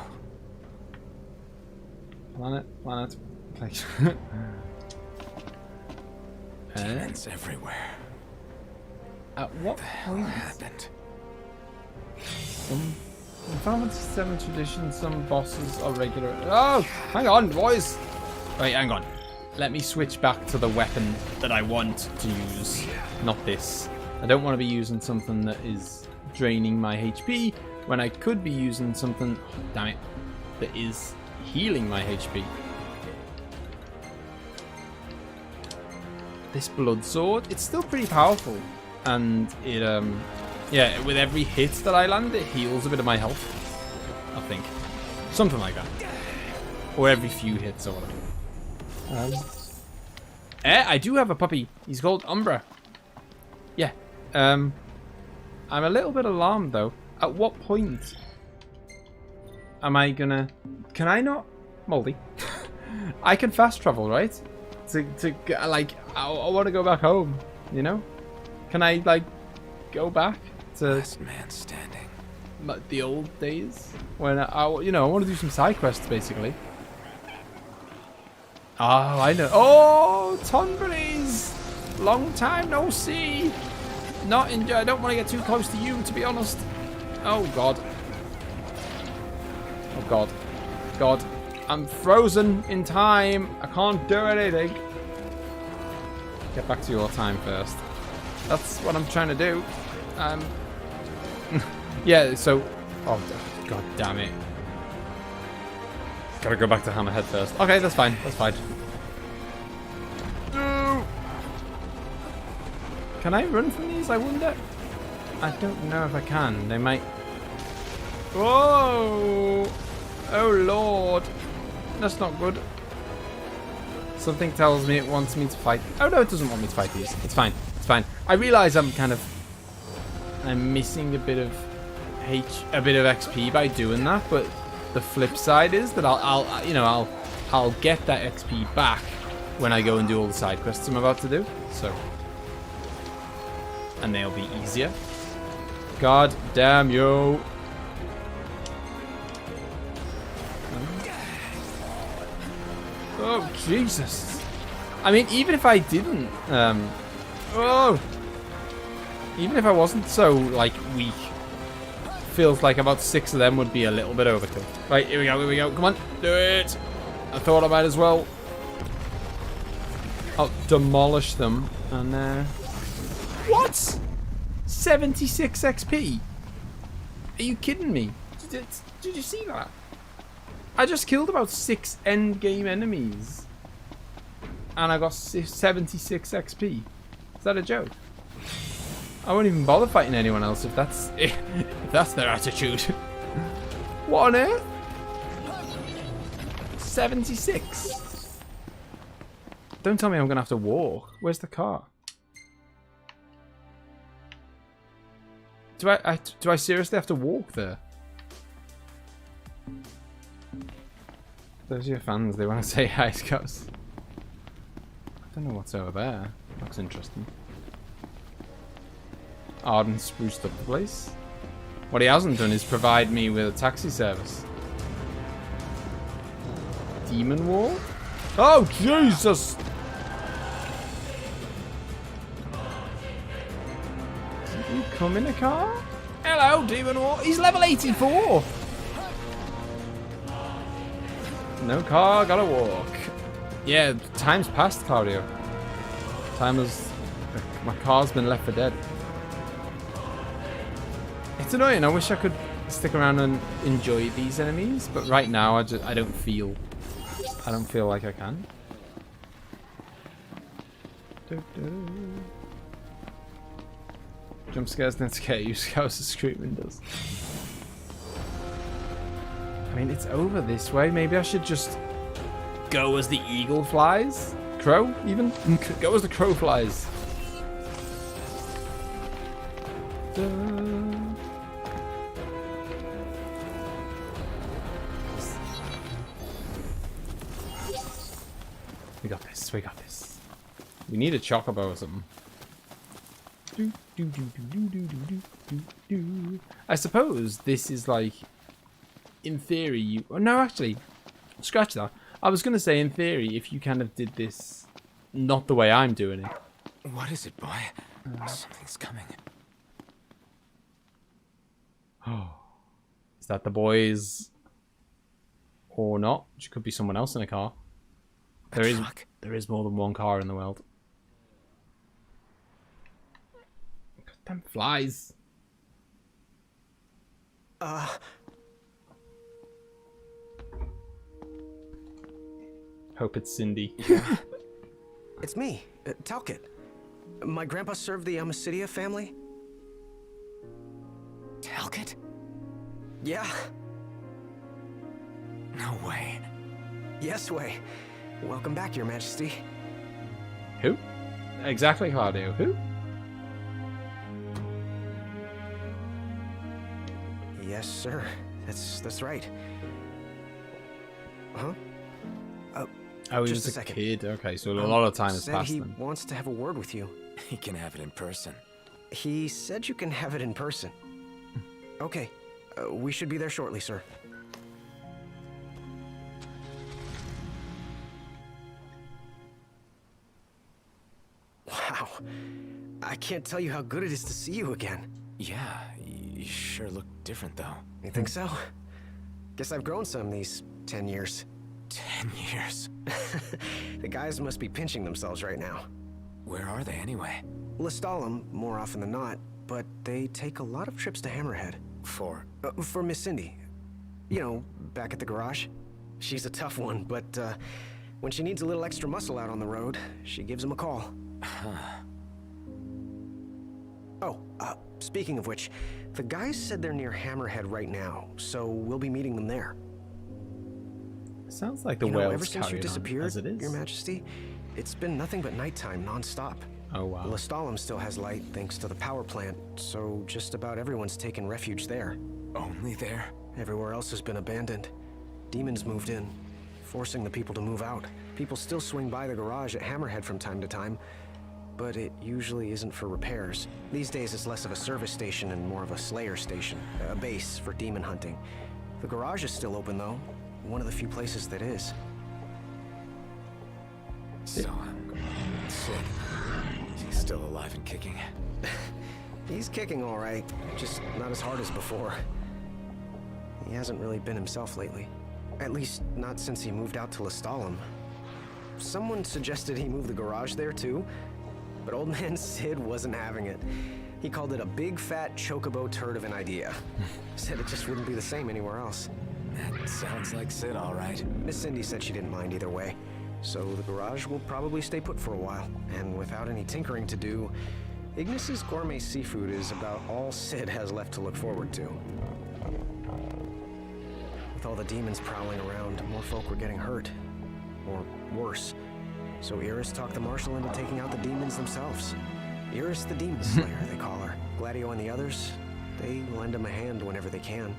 Planet. Place. Demons everywhere. At what point happened? In Final Fantasy 7 tradition, some bosses are regular. Oh, hang on, boys. Wait, hang on. Let me switch back to the weapon that I want to use, not this. I don't want to be using something that is draining my HP when I could be using something, oh, damn it, that is healing my HP. This blood sword, it's still pretty powerful, and it yeah, with every hit that I land, it heals a bit of my health. I think. Something like that. Or every few hits or whatever. I do have a puppy. He's called Umbra. Yeah. I'm a little bit alarmed, though. At what point am I gonna... Can I not... Moldy. I can fast travel, right? Like, I want to go back home, you know? Can I, like, go back to last man standing, the old days when I want to do some side quests basically. Oh, I know. Oh, Tonberries! Long time no see. I don't want to get too close to you, to be honest. Oh god. Oh god. God. I'm frozen in time. I can't do anything. Get back to your time first. That's what I'm trying to do. Yeah, so... Oh, god damn it. Gotta go back to Hammerhead first. Okay, that's fine. That's fine. No! Can I run from these, I wonder? I don't know if I can. They might... Whoa! Oh, Lord. That's not good. Something tells me it wants me to fight. Oh, no, it doesn't want me to fight these. It's fine. It's fine. I realise I'm missing a bit of XP by doing that, but the flip side is that I'll get that XP back when I go and do all the side quests I'm about to do. So, and they'll be easier. God damn you! Oh Jesus! I mean, even if I didn't, even if I wasn't so like weak. Feels like about 6 of them would be a little bit overkill. Right, here we go, come on, do it! I thought I might as well. I'll demolish them, and What? 76 XP? Are you kidding me? Did you see that? I just killed about 6 end game enemies. And I got 76 XP. Is that a joke? I won't even bother fighting anyone else if that's their attitude. What on earth? 76. Don't tell me I'm gonna have to walk. Where's the car? Do I seriously have to walk there? Those are your fans. They want to say hi, Scouse. I don't know what's over there. Looks interesting. Arden spruced up the place. What he hasn't done is provide me with a taxi service. Demon wall? Oh, Jesus! Did you come in a car? Hello, Demon wall. He's level 84! No car, gotta walk. Yeah, time's passed, Claudio. Time has... My car's been left for dead. It's annoying. I wish I could stick around and enjoy these enemies, but right now I don't feel like I can. Jump scares don't scare you. Scouse screaming does. I mean, it's over this way. Maybe I should just go as the eagle flies. Crow, even? Go as the crow flies. We got this. We got this. We need a chocobo or something. I suppose this is like, in theory, you... Oh, no, actually, scratch that. I was going to say, in theory, if you kind of did this not the way I'm doing it. What is it, boy? Something's coming. Oh. Is that the boys? Or not? Which could be someone else in a car. There is more than one car in the world. Goddamn flies. Hope it's Cindy. Yeah. It's me, Talcott. My grandpa served the Amicidia family. Talcott? Yeah. No way. Yes way. Welcome back, Your Majesty. Who? Exactly, Claudio. Who? Yes, sir. That's right. Huh? Oh, he just was a a second. kid. Okay, so a lot of time has said passed he then. wants to have a word with you. He can have it in person. He said you can have it in person. Okay. We should be there shortly, sir. Wow. I can't tell you how good it is to see you again. Yeah, you sure look different, though. You think so? Guess I've grown some these 10 years. 10 years? The guys must be pinching themselves right now. Where are they, anyway? Lestalem, more often than not, but they take a lot of trips to Hammerhead. For Miss Cindy. You know, back at the garage. She's a tough one, but when she needs a little extra muscle out on the road, she gives him a call. Huh. Oh, speaking of which, the guys said they're near Hammerhead right now, so we'll be meeting them there. Sounds like the You know, whales ever since you carried on disappeared, as it is. Your Majesty, it's been nothing but nighttime non-stop. Oh, wow. Lestalem still has light thanks to the power plant, so just about everyone's taken refuge there. Only there? Everywhere else has been abandoned. Demons moved in, forcing the people to move out. People still swing by the garage at Hammerhead from time to time, but it usually isn't for repairs. These days it's less of a service station and more of a slayer station, a base for demon hunting. The garage is still open though, one of the few places that is. So, Sid, he's still alive and kicking? He's kicking all right, just not as hard as before. He hasn't really been himself lately. At least, not since he moved out to Lestalem. Someone suggested he move the garage there too, but old man Sid wasn't having it. He called it a big fat chocobo turd of an idea. Said it just wouldn't be the same anywhere else. That sounds like Sid, all right. Miss Cindy said she didn't mind either way. So the garage will probably stay put for a while. And without any tinkering to do, Ignis's gourmet seafood is about all Sid has left to look forward to. With all the demons prowling around, more folk were getting hurt. Or worse. So Iris talked the Marshal into taking out the demons themselves. Iris the Demon Slayer, they call her. Gladio and the others, they lend him a hand whenever they can.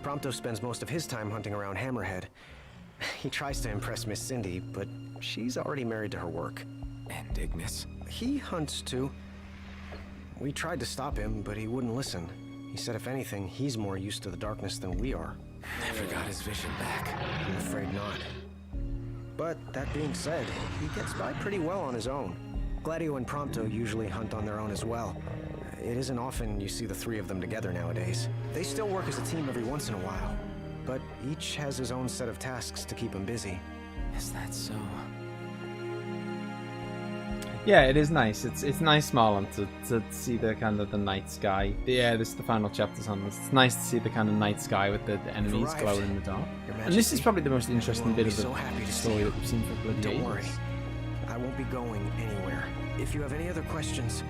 Prompto spends most of his time hunting around Hammerhead. He tries to impress Miss Cindy, but she's already married to her work. And Ignis? He hunts too. We tried to stop him, but he wouldn't listen. He said if anything, he's more used to the darkness than we are. Never got his vision back. I'm afraid not. But that being said, he gets by pretty well on his own. Gladio and Prompto usually hunt on their own as well. It isn't often you see the three of them together nowadays. They still work as a team every once in a while, but each has his own set of tasks to keep him busy. Is that so? Yeah, it is nice. It's nice, Marlon, to see the kind of the night sky. Yeah, this is the final chapters on this. It's nice to see the kind of night sky with the enemies glowing in the dark. And this is probably the most interesting bit of the story that we've seen for bloody Don't ages. worry. I won't be going anywhere. If you have any other questions,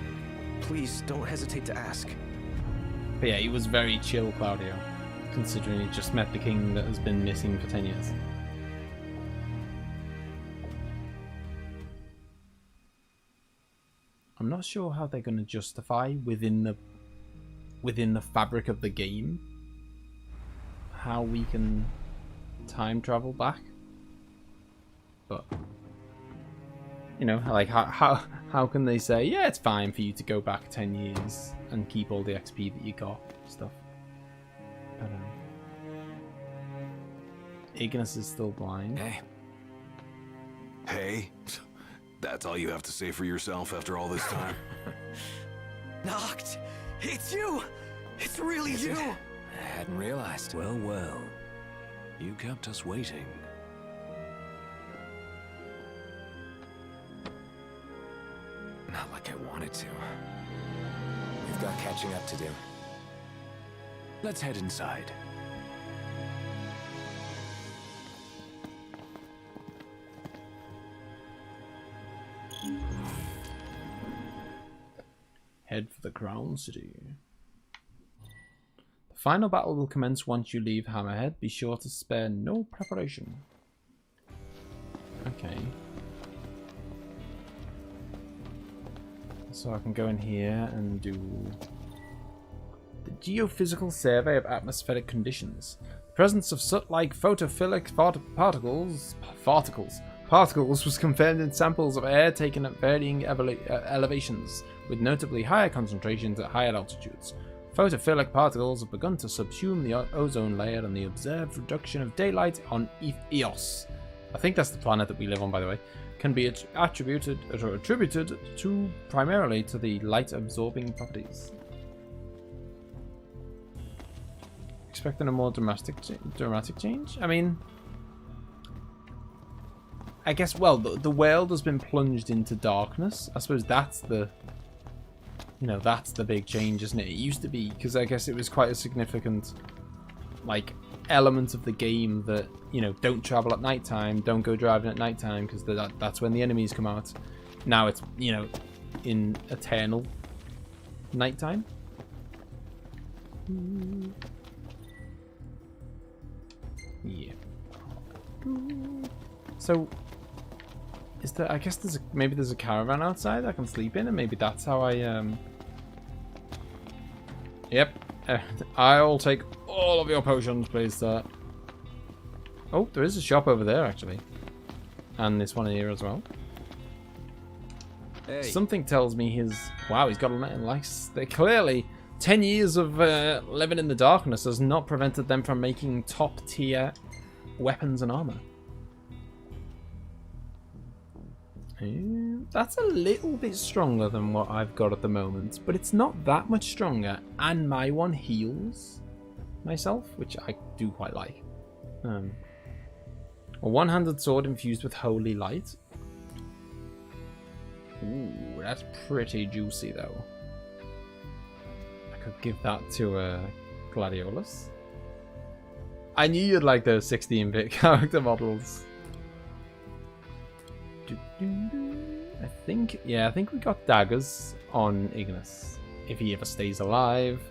please don't hesitate to ask. But yeah, he was very chill, Claudio, considering he just met the king that has been missing for 10 years. I'm not sure how they're going to justify within the fabric of the game how we can time travel back. But you know, like how can they say, yeah, it's fine for you to go back 10 years and keep all the XP that you got, stuff. But Ignis is still blind. Hey. Hey? That's all you have to say for yourself after all this time? Noct! It's you! It's really you! I hadn't realized. Well, well. You kept us waiting. Not like I wanted to. We've got catching up to do. Let's head inside. Head for the Crown City. The final battle will commence once you leave Hammerhead. Be sure to spare no preparation. Okay. So I can go in here and do the geophysical survey of atmospheric conditions. The presence of soot-like photophilic particles was confirmed in samples of air taken at varying elevations, with notably higher concentrations at higher altitudes. Photophilic particles have begun to subsume the ozone layer, and the observed reduction of daylight on Eos, I think that's the planet that we live on, by the way, can be attributed to primarily to the light-absorbing properties. Expecting a more dramatic change? I mean, I guess, well, the world has been plunged into darkness. I suppose that's the, you know, that's the big change, isn't it? It used to be, because I guess it was quite a significant, like, element of the game that, you know, don't travel at nighttime, don't go driving at nighttime, because that's when the enemies come out. Now it's, you know, in eternal nighttime. Yeah. So, is there? I guess maybe there's a caravan outside I can sleep in, and maybe that's how I. Yep. I'll take all of your potions, please, sir. Oh, there is a shop over there actually, and this one here as well. Hey. Something tells me he's got a nice. They clearly 10 years of living in the darkness has not prevented them from making top tier weapons and armor. That's a little bit stronger than what I've got at the moment, but it's not that much stronger, and my one heals myself, which I do quite like. A one-handed sword infused with holy light. Ooh, that's pretty juicy though. I could give that to Gladiolus. I knew you'd like those 16-bit character models. I think we got daggers on Ignis, if he ever stays alive.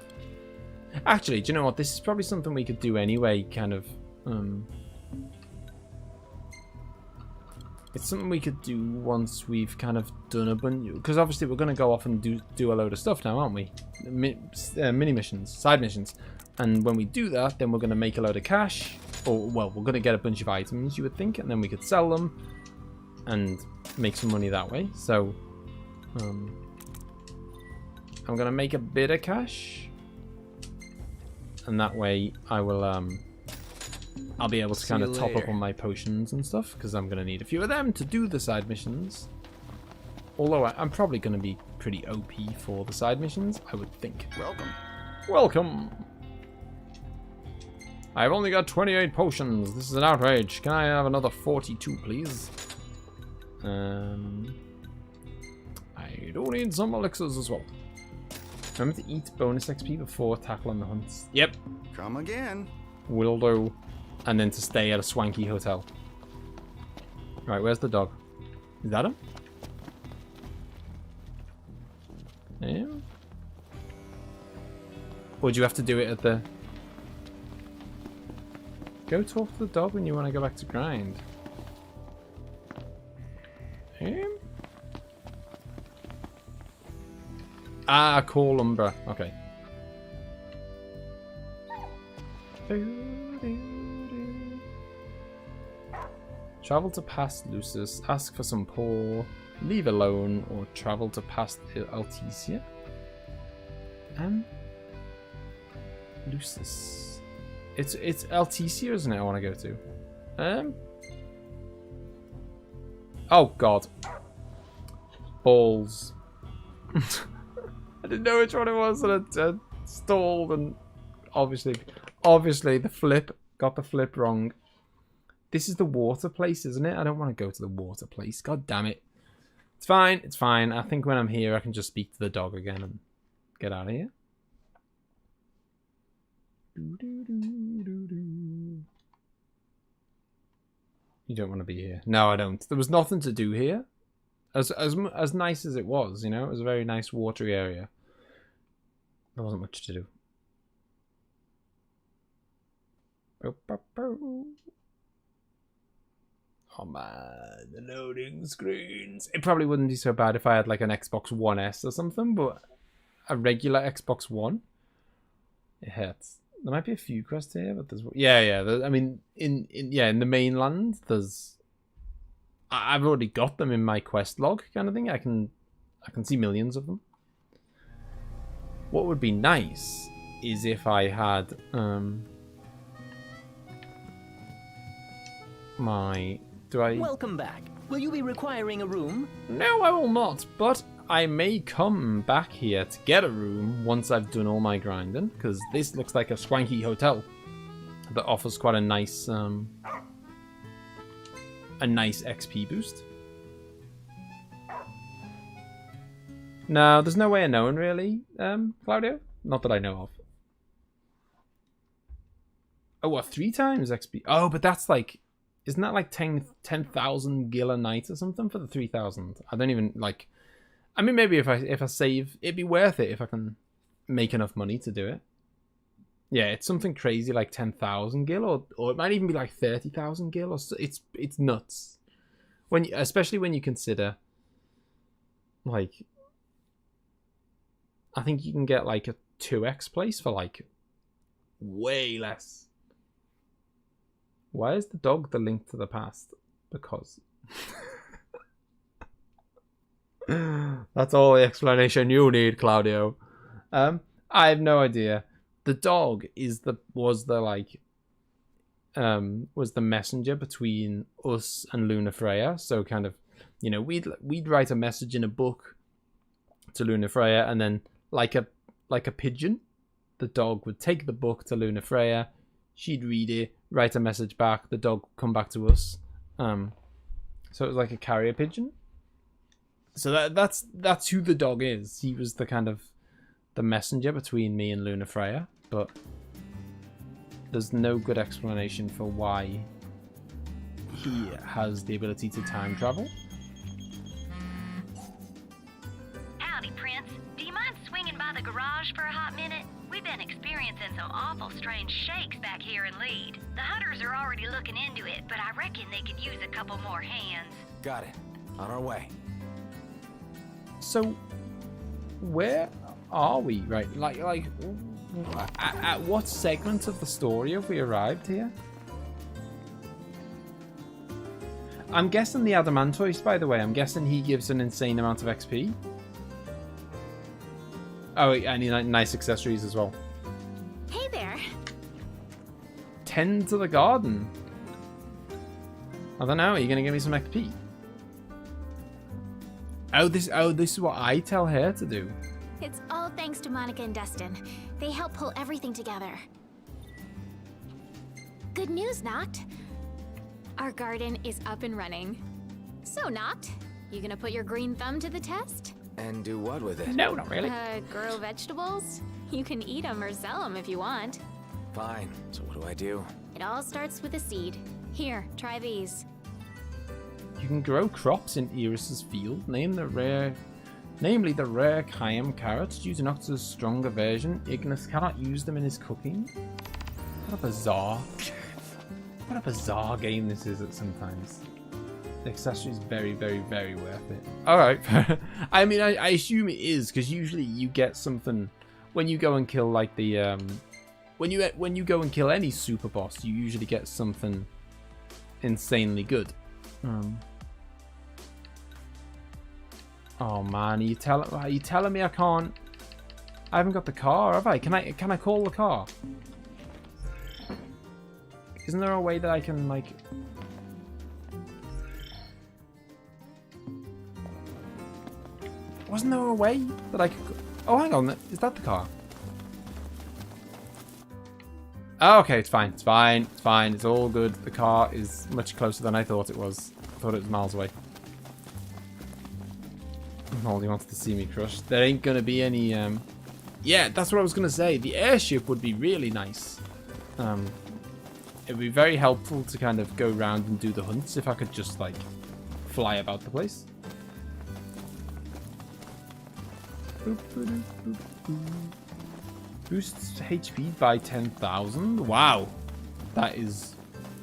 Actually, do you know what? This is probably something we could do anyway, kind of. It's something we could do once we've kind of done a bunch, because obviously we're going to go off and do a load of stuff now, aren't we? Mini missions, side missions. And when we do that, then we're going to make a load of cash. Or, well, we're going to get a bunch of items, you would think, and then we could sell them and make some money that way. So, I'm going to make a bit of cash. And that way I will, I'll be able to kind of top up on my potions and stuff, because I'm going to need a few of them to do the side missions. Although I'm probably going to be pretty OP for the side missions, I would think. Welcome. Welcome. I've only got 28 potions. This is an outrage. Can I have another 42, please? I do need some elixirs as well. Remember to eat bonus XP before tackling the hunts. Yep. Come again. Will do. And then to stay at a swanky hotel. Right, where's the dog? Is that him? Yeah. Or do you have to do it at the... Go talk to the dog when you want to go back to grind. Ah, call Umbra. Okay. Travel to past Lucis, ask for some poor, leave alone, or travel to past Alticia. Lucis. It's Alticia, isn't it? I want to go to. Oh God. Balls. I didn't know which one it was, and it stalled, and obviously the flip got the flip wrong. This is the water place, isn't it? I don't want to go to the water place. God damn it. It's fine. It's fine. I think when I'm here, I can just speak to the dog again and get out of here. You don't want to be here. No, I don't. There was nothing to do here. As nice as it was, you know, it was a very nice watery area. There wasn't much to do. Oh man, the loading screens. It probably wouldn't be so bad if I had like an Xbox One S or something, but a regular Xbox One, it hurts. There might be a few quests here, but there's I mean, in the mainland, there's. I've already got them in my quest log, kind of thing. I can see millions of them. What would be nice is if I had Welcome back. Will you be requiring a room? No, I will not, but I may come back here to get a room once I've done all my grinding, because this looks like a swanky hotel that offers quite a nice XP boost. No, there's no way of knowing really, Claudio. Not that I know of. Oh, what, 3 times XP? Oh, but that's like, isn't that like 10,000 gil a night or something for the 3,000? I don't even like. I mean, maybe if I save, it'd be worth it if I can make enough money to do it. Yeah, it's something crazy like 10,000 gil, or it might even be like 30,000 gil. Or so. It's nuts. Especially when you consider, like, I think you can get like a 2x place for like way less. Why is the dog the link to the past? Because. That's all the explanation you need, Claudio. I have no idea. The dog was the messenger between us and Luna Freya. So kind of, you know, we'd write a message in a book to Luna Freya, and then like a pigeon, the dog would take the book to Luna Freya. She'd read it, write a message back. The dog would come back to us. So it was like a carrier pigeon. So that's who the dog is. He was the kind of the messenger between me and Luna Freya, but there's no good explanation for why he has the ability to time travel. Howdy, Prince. Do you mind swinging by the garage for a hot minute? We've been experiencing some awful strange shakes back here in Lead. The hunters are already looking into it, but I reckon they could use a couple more hands. Got it. On our way. So, where are we? Right, like, at what segment of the story have we arrived here? I'm guessing the Adamantoise, by the way. I'm guessing he gives an insane amount of XP. Oh, and he like nice accessories as well. Hey there. Tend to the garden. I don't know. Are you gonna give me some XP? Oh, this is what I tell her to do. It's all thanks to Monica and Dustin. They help pull everything together. Good news, Noct. Our garden is up and running. So, Noct, you gonna put your green thumb to the test? And do what with it? No, not really. Grow vegetables? You can eat them or sell them if you want. Fine. So what do I do? It all starts with a seed. Here, try these. You can grow crops in Iris's field. Namely the rare Cayenne carrots. Due to Nocta's stronger version, Ignis cannot use them in his cooking. What a bizarre game this is at sometimes. The accessory is very, very, very worth it. Alright. I mean, I assume it is, because usually you get something when you go and kill like the when you go and kill any super boss, you usually get something insanely good. Oh man, are you telling me I can't? I haven't got the car, have I? Can I call the car? Isn't there a way that I can like? Wasn't there a way that I could? Oh, hang on, is that the car? Oh, okay, it's fine. It's fine. It's fine. It's all good. The car is much closer than I thought it was. I thought it was miles away. Moldy wants to see me crushed. There ain't gonna be any. Yeah, that's what I was gonna say. The airship would be really nice. It would be very helpful to kind of go around and do the hunts if I could just like fly about the place. Boosts HP by 10,000. Wow, that is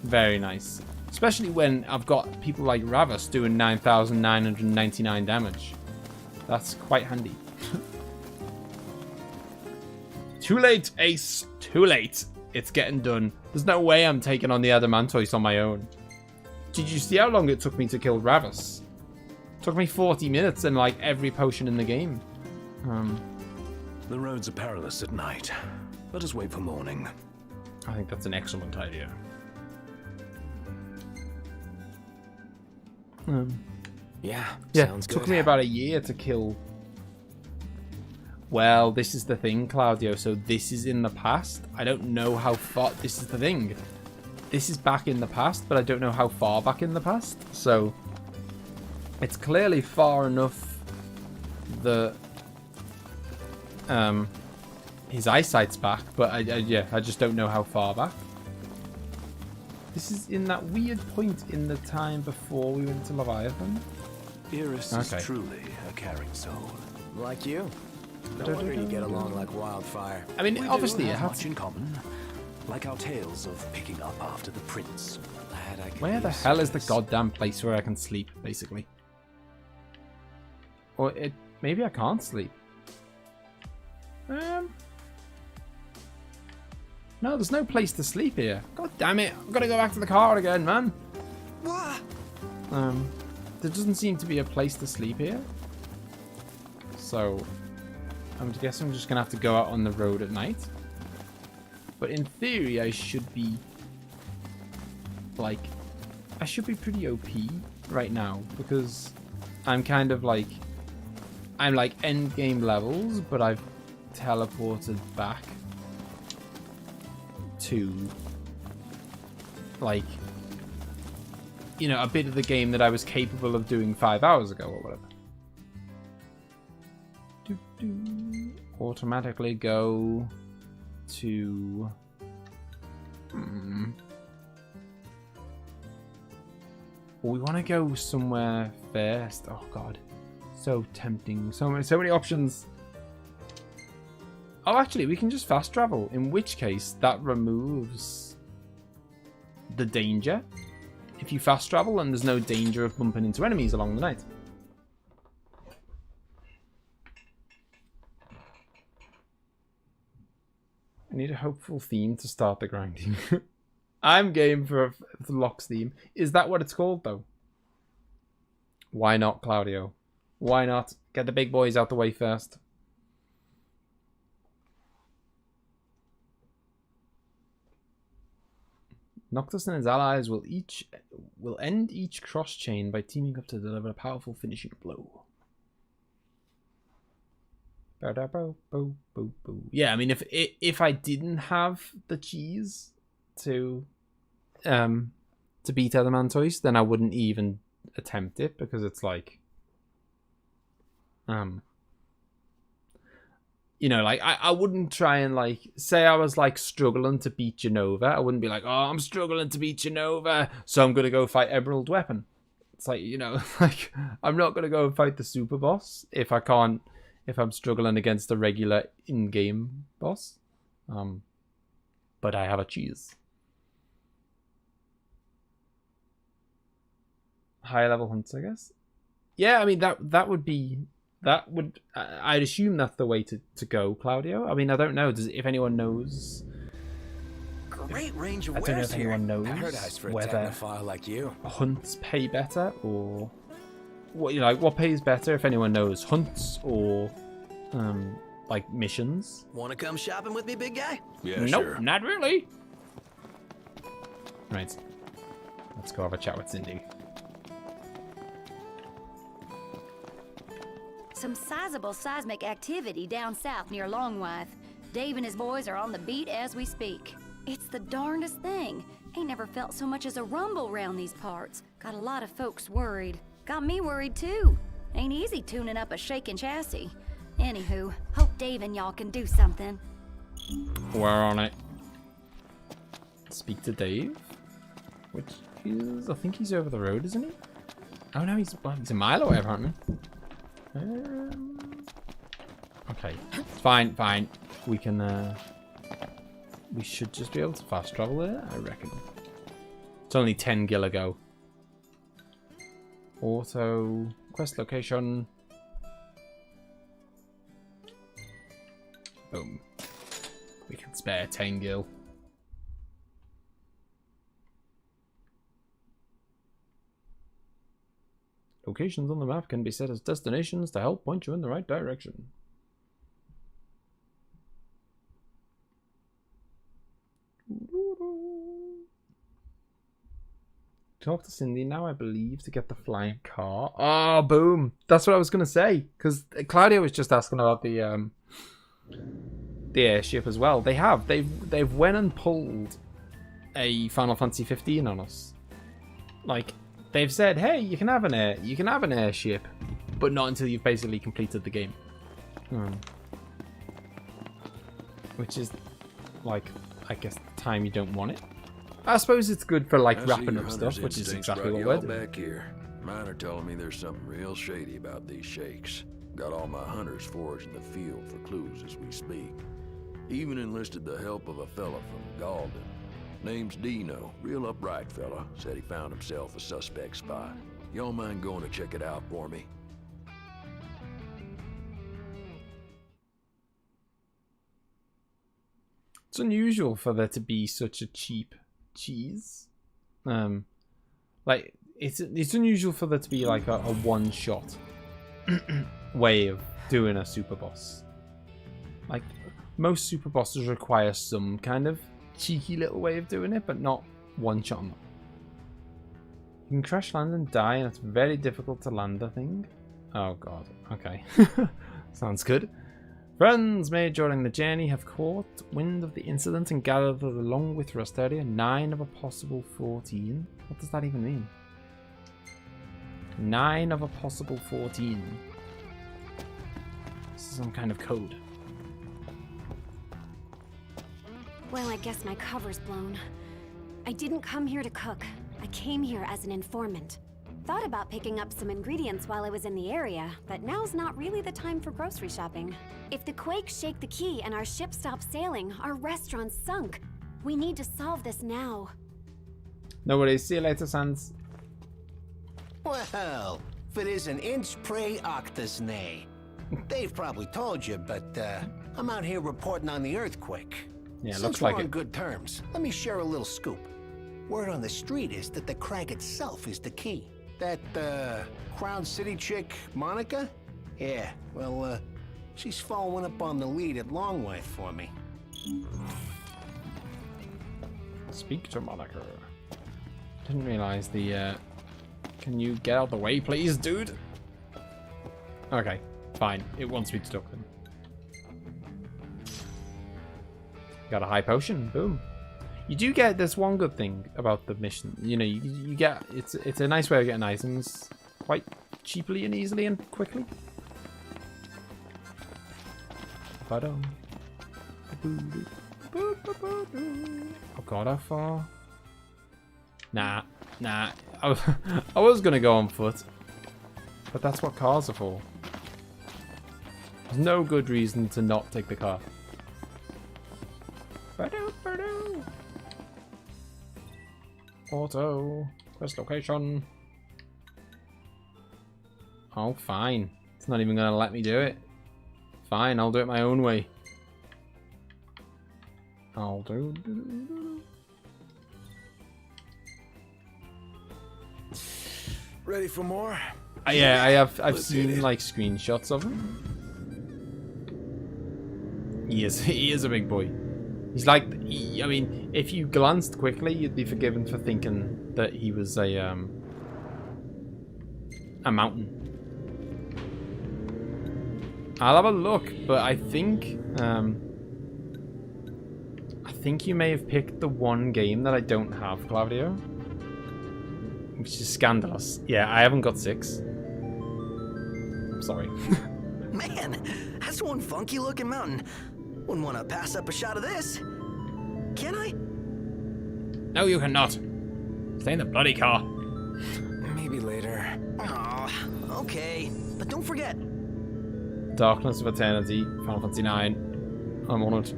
very nice. Especially when I've got people like RAVUS doing 9,999 damage. That's quite handy. Too late, Ace. Too late. It's getting done. There's no way I'm taking on the Adamantoise on my own. Did you see how long it took me to kill RAVUS? It took me 40 minutes and like every potion in the game. The roads are perilous at night. Let us wait for morning. I think that's an excellent idea. Yeah, sounds good. It took me about a year to kill. Well, this is the thing, Claudio. So this is in the past. I don't know how far. This is the thing. This is back in the past, but I don't know how far back in the past. So it's clearly far enough that his eyesight's back, but I just don't know how far back. This is in that weird point in the time before we went to Leviathan. Iris is truly a caring soul. Like you. No wonder you get along like wildfire. I mean, obviously it has much in common. Like our tales of picking up after the prince. Where the hell is the goddamn place where I can sleep, basically? Or maybe I can't sleep. No, there's no place to sleep here. God damn it! I've got to go back to the car again, man. There doesn't seem to be a place to sleep here. So, I guess I'm just gonna have to go out on the road at night. But in theory, I should be like, I should be pretty OP right now because I'm kind of like, I'm like end game levels, but I've teleported back to like, you know, a bit of the game that I was capable of doing 5 hours ago or whatever. Automatically go to we want to go somewhere first. Oh god, so tempting. So many options. Oh, actually, we can just fast travel, in which case that removes the danger. if you fast travel and there's no danger of bumping into enemies along the night. I need a hopeful theme to start the grinding. I'm game for the Locks theme. Is that what it's called, though? Why not, Claudio? Why not? Get the big boys out the way first. Noctis and his allies will end each cross chain by teaming up to deliver a powerful finishing blow. Yeah, I mean, if I didn't have the cheese to beat Adamantoise, then I wouldn't even attempt it, because it's like, you know, like I wouldn't try and, like, say I was like struggling to beat Genova, I wouldn't be like, oh, I'm struggling to beat Genova, so I'm gonna go fight Emerald Weapon. It's like, you know, like, I'm not gonna go and fight the super boss if I'm struggling against a regular in-game boss. But I have a cheese. Higher level hunts, I guess. Yeah, I mean, that would I'd assume that's the way to go, Claudio. I mean, I don't know. If anyone knows, Great range of I don't know if anyone knows Paradise for a whether technophile like you. hunts pay better, or what, you know, like, what pays better, if anyone knows, hunts or like missions. Want to come shopping with me, big guy? Yeah, nope, sure. not really. Right, let's go have a chat with Cindy. Some sizable seismic activity down south near Longwythe. Dave and his boys are on the beat as we speak. It's the darndest thing. Ain't never felt so much as a rumble round these parts. Got a lot of folks worried. Got me worried too. Ain't easy tuning up a shaking chassis. Anywho, hope Dave and y'all can do something. We're on it. Speak to Dave, which is, I think he's over the road, isn't he? Oh no, he's a mile away apparently. Okay, fine. We can. We should just be able to fast travel there, I reckon. It's only 10 gil ago. Auto quest location. Boom. We can spare 10 gil. Locations on the map can be set as destinations to help point you in the right direction. Talk to Cindy now, I believe, to get the flying car. Oh, boom. That's what I was going to say. Because Claudio was just asking about the airship as well. They've went and pulled a Final Fantasy 15 on us. Like, they've said, hey, you can have an airship, but not until you've basically completed the game. Which is, like, I guess the time you don't want it. I suppose it's good for, like, wrapping up stuff, which is exactly what we're doing. Back here. Mine are telling me there's something real shady about these shakes. Got all my hunters foraged in the field for clues as we speak. Even enlisted the help of a fella from Galden. Name's Dino, real upright fella. Said he found himself a suspect spot. Y'all mind going to check it out for me? It's unusual for there to be such a cheap cheese. Like, it's unusual for there to be like a one-shot way of doing a super boss. Like, most super bosses require some kind of cheeky little way of doing it, but not one-shot. You can crash land and die, and it's very difficult to land, I think. Oh god, okay. Sounds good. Friends made during the journey have caught wind of the incident and gathered along with Rusteria 9 of a possible 14. What does that even mean? 9 of a possible 14. This is some kind of code. Well, I guess my cover's blown. I didn't come here to cook. I came here as an informant. Thought about picking up some ingredients while I was in the area, but now's not really the time for grocery shopping. If the quakes shake the key and our ship stops sailing, our restaurant's sunk. We need to solve this now. No worries. See you later, Sans. Well, if it is an inch prey octus nay. They've probably told you, but I'm out here reporting on the earthquake. Yeah, Since looks we're like on it. good terms, let me share a little scoop. Word on the street is that the crag itself is the key. That, Crown City chick, Monica? Yeah, well, she's following up on the lead at Longwythe for me. Speak to Monica. Didn't realize the, Can you get out of the way, please, dude? Okay, fine. It wants me to talk to him. Got a high potion. Boom. You do get this one good thing about the mission. You know, you get it's a nice way of getting items quite cheaply and easily and quickly. Oh god, how far? Nah. I was gonna go on foot, but that's what cars are for. There's no good reason to not take the car. Auto. Quest location. Oh, fine. It's not even gonna let me do it. Fine, I'll do it my own way. I'll do. Ready for more? Yeah, I've seen like screenshots of him. He is a big boy. He's like, I mean, if you glanced quickly, you'd be forgiven for thinking that he was a mountain. I'll have a look, but I think you may have picked the one game that I don't have, Claudio, which is scandalous. Yeah, I haven't got 6. I'm sorry. Man, that's one funky looking mountain. Wouldn't want to pass up a shot of this. Can I? No, you cannot. Stay in the bloody car. Maybe later. Oh, okay. But don't forget. Darkness of Eternity, Final Fantasy 9. I'm on it.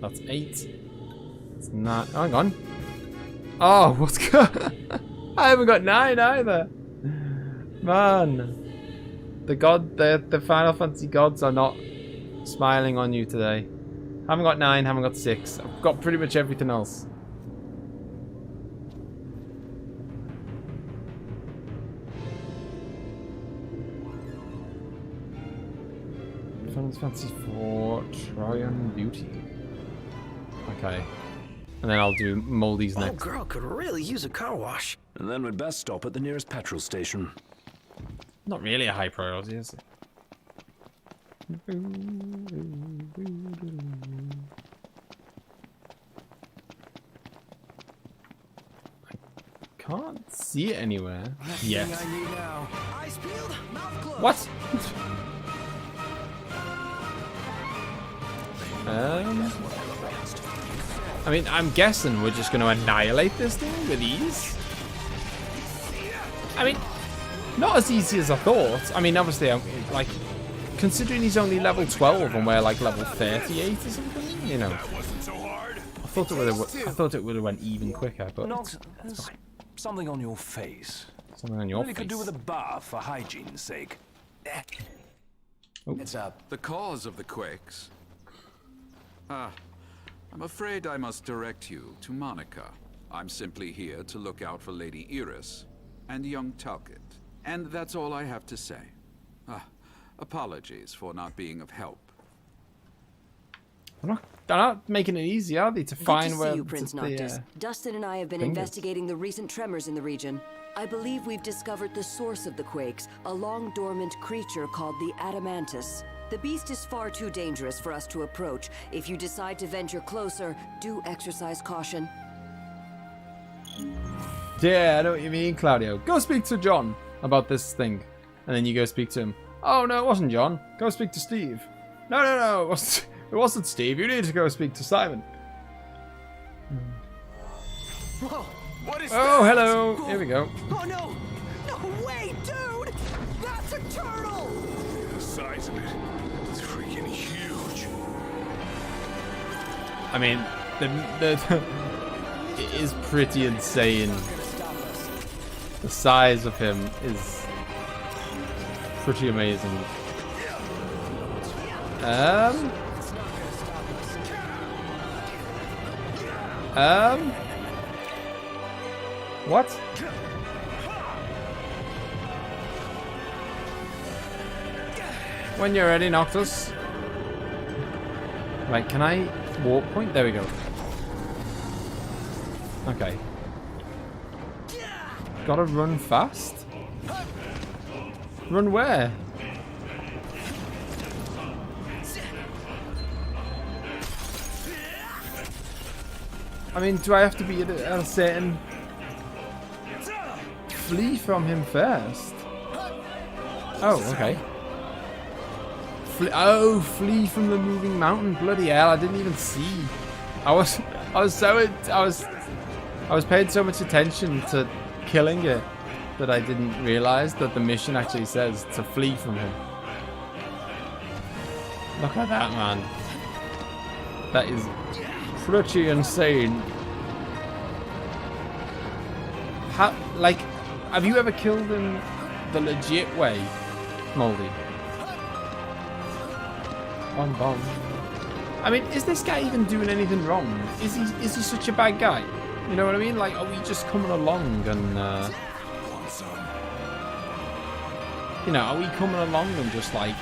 That's 8. It's 9. Oh, hang on. Oh, what's going? I haven't got 9 either. Man, the Final Fantasy gods are not smiling on you today. Haven't got 9, haven't got 6. I've got pretty much everything else. Final Fantasy 4, Tryon Beauty. Okay. And then I'll do Moldy's next. Oh, girl could really use a car wash. And then we'd best stop at the nearest petrol station. Not really a high priority, is it? I can't see it anywhere yet. Eyes peeled, mouth closed. What? I mean, I'm guessing we're just going to annihilate this thing with ease. I mean, not as easy as I thought. I mean, obviously, I'm like, considering he's only level 12 and we're like level 38 or something, you know. I thought it would have went even quicker, but it's fine. Something on your face. Something on your really face. Could do with a bath for hygiene's sake. It's up. The cause of the quakes. I'm afraid I must direct you to Monica. I'm simply here to look out for Lady Iris and young Talcott. And that's all I have to say. Apologies for not being of help. They're not making it easy, are they, to find Good to where see you, Prince Noctis. Dustin and I have been fingers. investigating the recent tremors in the region. I believe we've discovered the source of the quakes, a long-dormant creature called the Adamantus. The beast is far too dangerous for us to approach. If you decide to venture closer, do exercise caution. Yeah, I know what you mean, Claudio. Go speak to John about this thing. And then you go speak to him. Oh, no, it wasn't John. Go speak to Steve. No, it wasn't Steve. You need to go speak to Simon. Whoa, what is Oh, that? hello. Here we go. Oh, no. No way, dude. That's a turtle. The size of it. It's freaking huge. I mean, it is pretty insane. The size of him is pretty amazing. What? When you're ready, Noctis. Right, can I warp point? There we go. Okay. Gotta run fast? Run where? I mean, do I have to be at a certain... Flee from him first? Oh, okay. Flee from the moving mountain. Bloody hell, I didn't even see. I was paying so much attention to killing it that I didn't realize that the mission actually says to flee from him. Look at that, man. That is pretty insane. How, like, have you ever killed him the legit way, Moldy? Bomb. I mean, is this guy even doing anything wrong? Is he such a bad guy? You know what I mean? Like, are we just coming along and you know, are we coming along and just like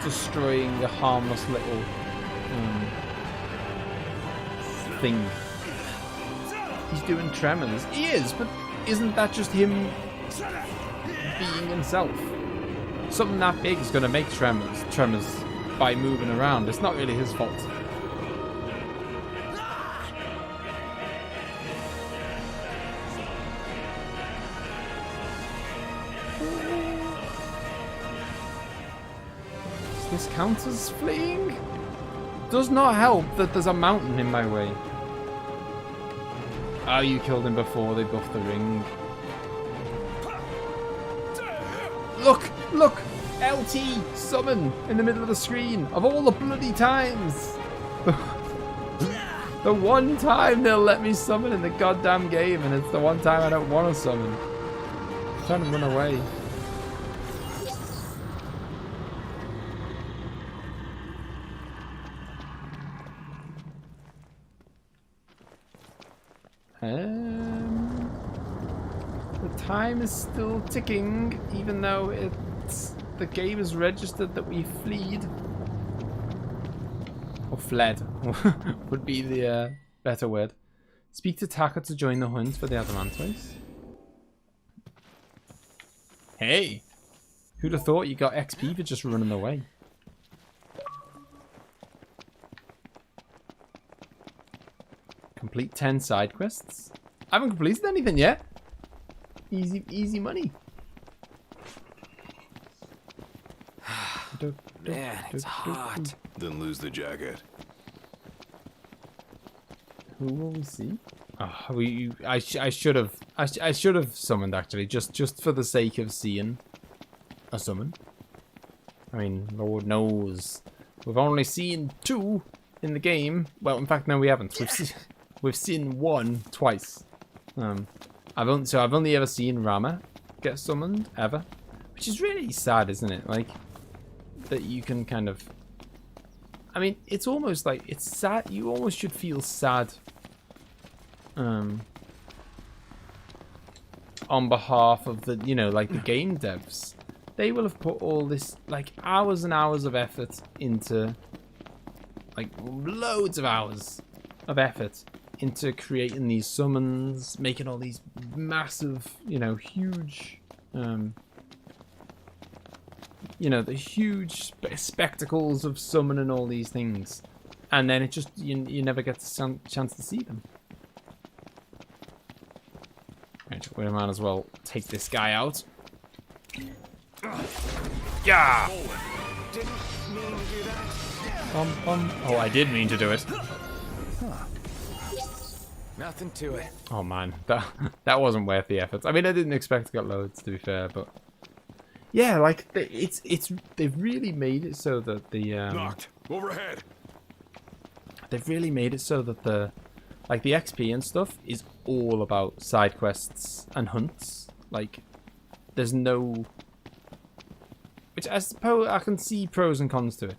destroying a harmless little thing? He's doing tremors. He is, but isn't that just him being himself? Something that big is going to make tremors by moving around. It's not really his fault. Does this count as fleeing? Does not help that there's a mountain in my way. Oh, you killed him before they buffed the ring. Look! Look! LT summon in the middle of the screen of all the bloody times. The one time they'll let me summon in the goddamn game, and it's the one time I don't want to summon. I'm trying to run away. The time is still ticking, even though the game is registered that we fled. Or fled would be the better word. Speak to Taka to join the hunt for the Adamantoise. Hey! Who'd have thought you got XP for just running away? Complete 10 side quests. I haven't completed anything yet. Easy money. Man, it's hot. Then lose the jacket. Who will we see? Oh, I should have summoned actually, just for the sake of seeing a summon. I mean, Lord knows we've only seen 2 in the game. Well, in fact, no, we haven't. We've seen 1 twice. I've only ever seen Rama get summoned ever, which is really sad, isn't it? Like that you can kind of. I mean, it's almost like it's sad. You almost should feel sad. On behalf of the, like the game devs, they will have put all this like hours and hours of effort into, like loads of hours of effort into creating these summons, making all these massive, huge, the huge spectacles of summoning all these things, and then it just you never get the chance to see them. Right, we might as well take this guy out. Yeah. Oh, I did mean to do it. Nothing to it. Oh man, that wasn't worth the effort. I mean, I didn't expect to get loads, to be fair, but yeah, like they've really made it so that the Knocked overhead. They've really made it so that the Like, the XP and stuff is all about side quests and hunts. Like, there's no... Which I suppose I can see pros and cons to it.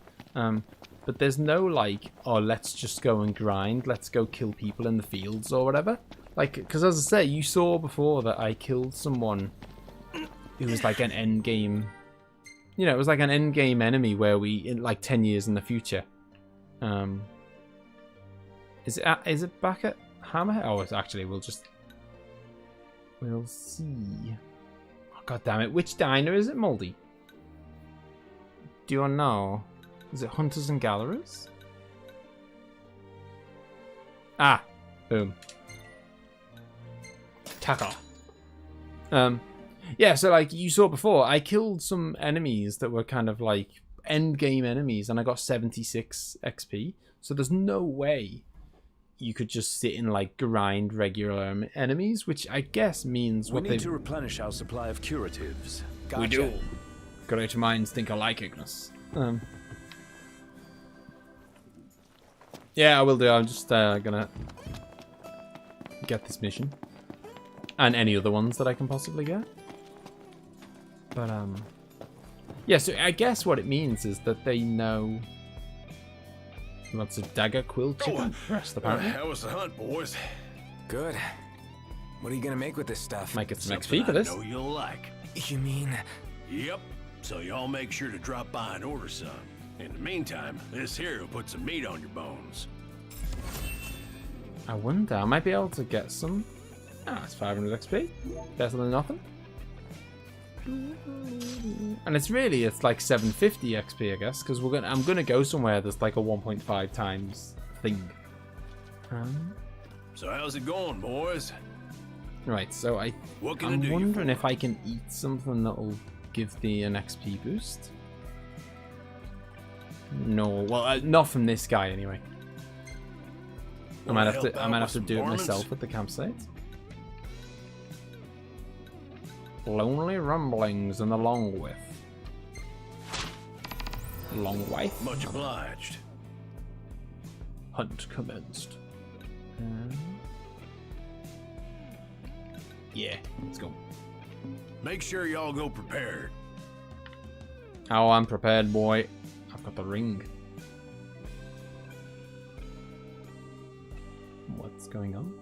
But there's no, like, oh, let's just go and grind. Let's go kill people in the fields or whatever. Like, because as I say, you saw before that I killed someone who was like an end game... You know, it was like an end game enemy where we, in like 10 years in the future. Is it back at Hammerhead? Oh, it's actually, we'll see. Oh, God damn it. Which diner is it, Moldy? Do you know? Is it Hunters and Gatherers? Ah, boom. Taka. Yeah, so like you saw before, I killed some enemies that were kind of like end game enemies and I got 76 XP. So there's no way you could just sit and like grind regular enemies, which I guess means we need to replenish our supply of curatives. Gotcha. We do. Great minds think alike, Ignis. Yeah, I will do. I'm just gonna get this mission and any other ones that I can possibly get. But yeah. So I guess what it means is that they know. Lots of dagger quill chicken breast, apparently. How was the hunt, boys? Good. What are you gonna make with this stuff? Might get some XP for this. I know you'll like. You mean? Yep. So y'all make sure to drop by and order some. In the meantime, this here will put some meat on your bones. I wonder, I might be able to get some. Ah, it's 500 XP. Better than nothing. And it's like 750 XP, I guess, because I'm gonna go somewhere that's like a 1.5 times thing. So how's it going, boys? Right, so I'm wondering if I can eat something that'll give me an XP boost. No, well, not from this guy anyway. I might have to do it myself at the campsite. Lonely rumblings in the long with. Long wife. Much obliged. Hunt commenced. Yeah, let's go. Make sure y'all go prepared. Oh, I'm prepared, boy. I've got the ring. What's going on?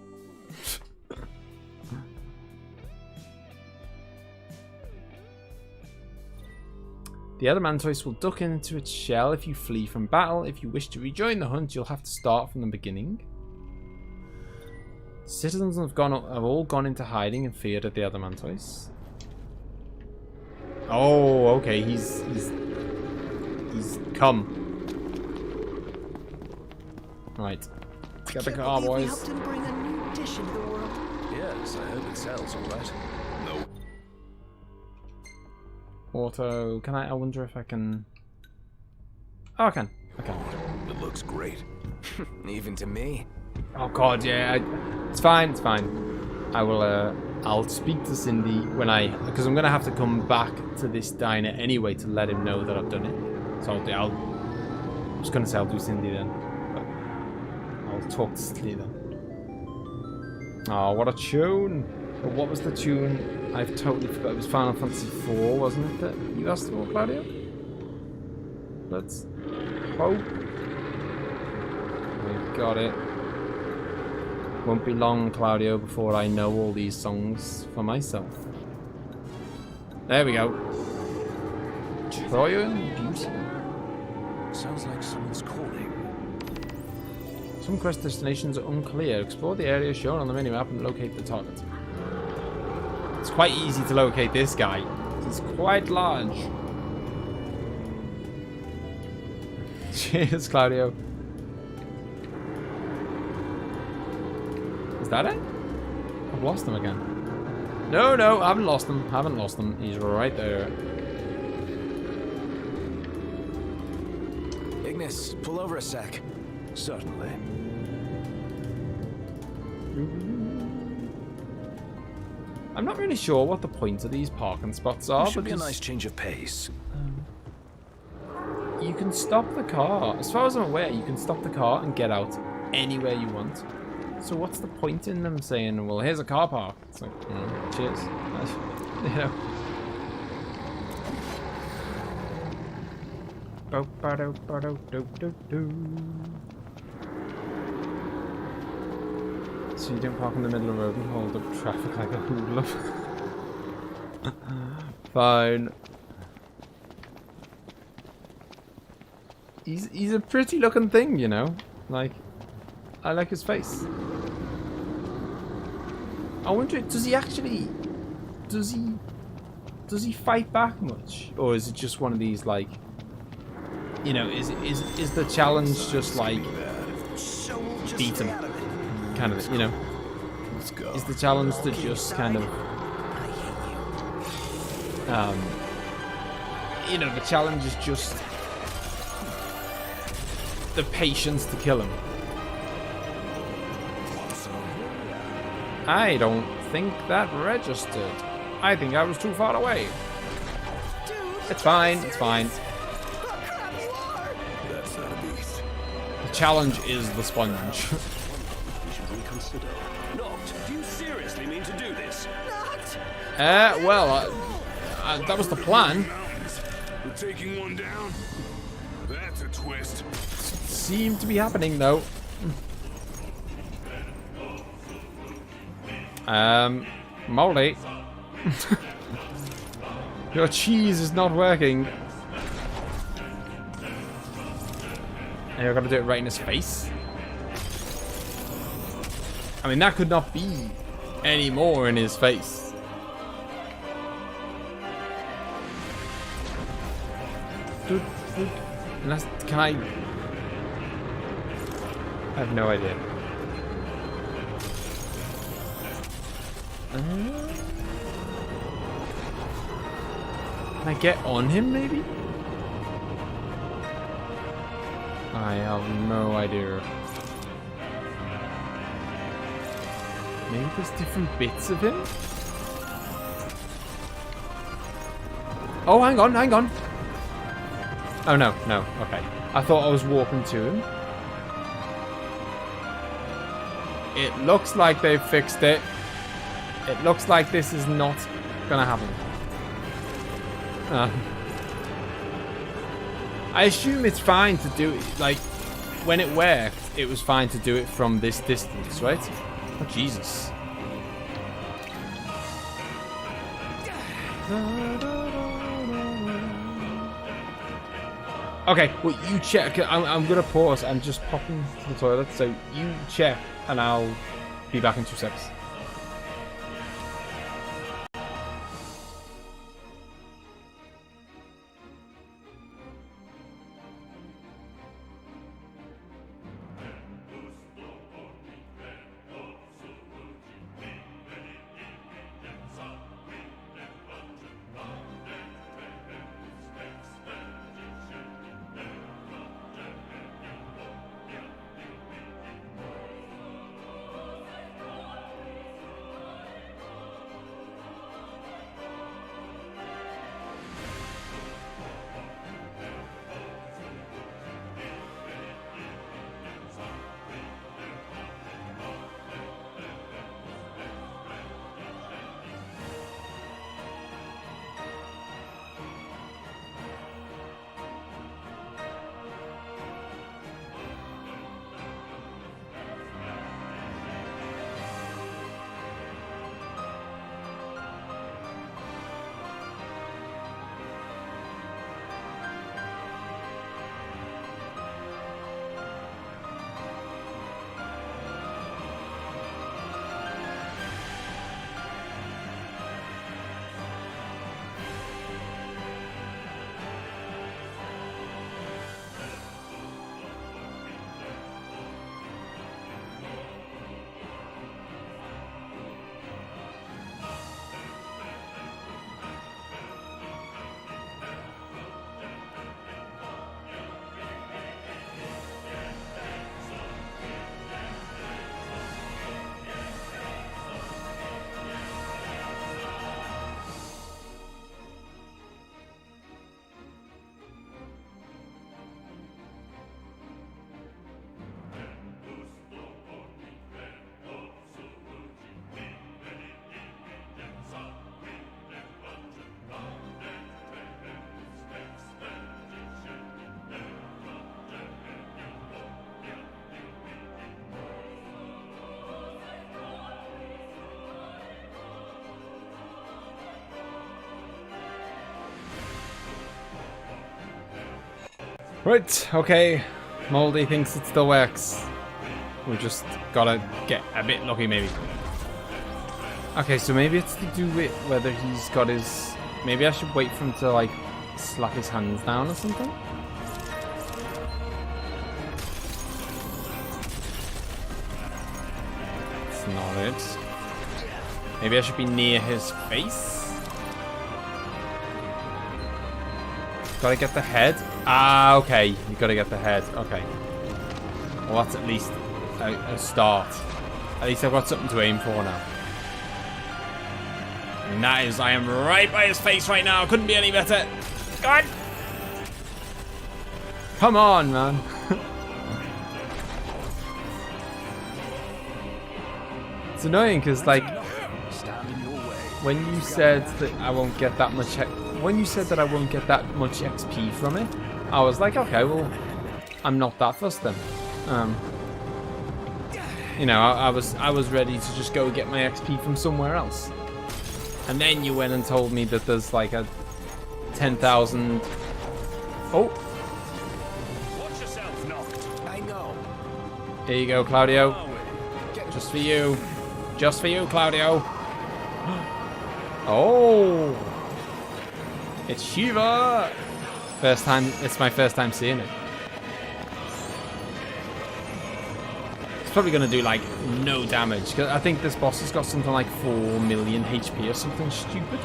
The Adamantoise will duck into its shell if you flee from battle. If you wish to rejoin the hunt, you'll have to start from the beginning. Citizens have all gone into hiding and feared at the Adamantoise. Oh, okay. He's come. Right. Get the car, boys. We helped him bring a new dish into the world. Yes, I hope it sells all right. No. Auto. Can I wonder if I can... Oh, I can. It looks great. Even to me. Oh god, yeah. It's fine, it's fine. I will, I'll speak to Cindy when because I'm gonna have to come back to this diner anyway to let him know that I've done it. So I was gonna say I'll do Cindy then. But I'll talk to Cindy then. Oh, what a tune! But what was the tune? I've totally forgot. It was Final Fantasy IV, wasn't it, that you asked for, Claudio? Let's hope. We've got it. Won't be long, Claudio, before I know all these songs for myself. There we go. Trojan Beauty. Sounds like someone's calling. Some quest destinations are unclear. Explore the area shown on the minimap and locate the target. It's quite easy to locate this guy. He's quite large. Cheers, Claudio. Is that it? I've lost him again. No, I haven't lost him. He's right there. Ignis, pull over a sec. Certainly. I'm not really sure what the point of these parking spots are. Should be a nice change of pace. You can stop the car. As far as I'm aware, you can stop the car and get out anywhere you want. So what's the point in them saying, well, here's a car park? It's like, cheers. You know. So you don't park in the middle of the road and hold up traffic like a hoodlum. Fine. He's a pretty looking thing, you know? Like, I like his face. I wonder, does he actually... Does he fight back much? Or is it just one of these, like... You know, is the challenge just like... Beat him? Kind of, you know? Is the challenge to just kind of... You know, the challenge is just... the patience to kill him. I don't think that registered. I think I was too far away. It's fine, it's fine. The challenge is the sponge. We should reconsider. Noct, do you seriously mean to do this? Well, that was the plan. We're taking one down. That's a twist. Seemed to be happening though. Moldy. Your cheese is not working. And you're gonna do it right in his face. I mean, that could not be any more in his face. Unless, can I have no idea. Can I get on him, maybe? I have no idea. Maybe there's different bits of him? Oh, hang on, hang on. Oh, no, no, okay. I thought I was walking to him. It looks like they've fixed it. It looks like this is not gonna happen. I assume it's fine to do it, like, when it worked, it was fine to do it from this distance, right? Oh, Jesus. Okay, well, you check. I'm gonna pause. I'm just popping to the toilet, so you check, and I'll be back in 2 seconds. Right, okay. Moldy thinks it still works. We just gotta get a bit lucky, maybe. Okay, so maybe it's to do with whether he's got his... Maybe I should wait for him to, like, slap his hands down or something? That's not it. Maybe I should be near his face? Gotta get the head? Ah, okay. You gotta get the head. Okay. Well, that's at least a start. At least I've got something to aim for now. And that is, I am right by his face right now. Couldn't be any better. God! Come on, man. It's annoying because, like, when you said that I won't get that much, when you said that I won't get that much XP from it, I was like, okay, well, I'm not that fussed then. You know, I was ready to just go get my XP from somewhere else. And then you went and told me that there's like a 10,000. Oh. Watch yourself, Noct. I know. Here you go, Claudio. Just for you. Just for you, Claudio. Oh. It's Shiva. First time. It's my first time seeing it. It's probably gonna do like no damage. 'Cause I think this boss has got something like 4 million HP or something stupid.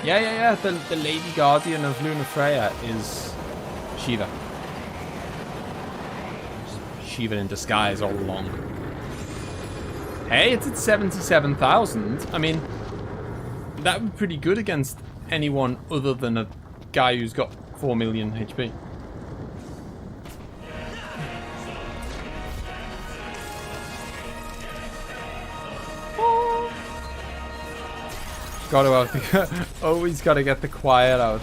Yeah. The Lady Guardian of Luna Freya is Shiva. Shiva in disguise all along. Hey, it's at 77,000. I mean, that would be pretty good against anyone other than a guy who's got 4 million HP. Always gotta get the quiet out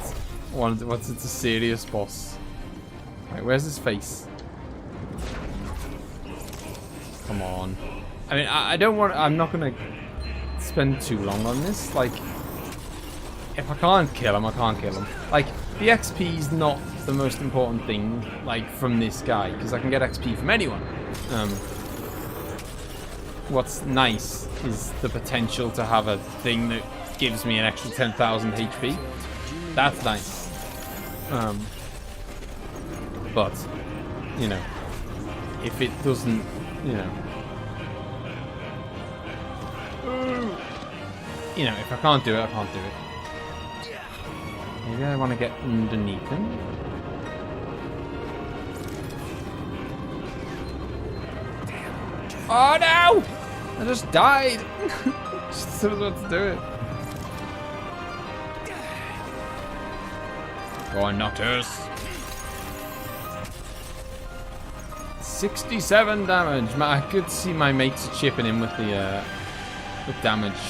once it's a serious boss. Right, where's his face? Come on. I mean, I don't want... I'm not gonna spend too long on this. Like, if I can't kill him, I can't kill him. Like, the XP is not the most important thing, like, from this guy, because I can get XP from anyone. What's nice is the potential to have a thing that gives me an extra 10,000 HP. That's nice. But, you know, if it doesn't, you know, if I can't do it, I can't do it. Maybe I want to get underneath him. Oh no! I just died. Just don't know what to do it. Go on, Noctis. 67 damage. I could see my mates chipping in with the with damage.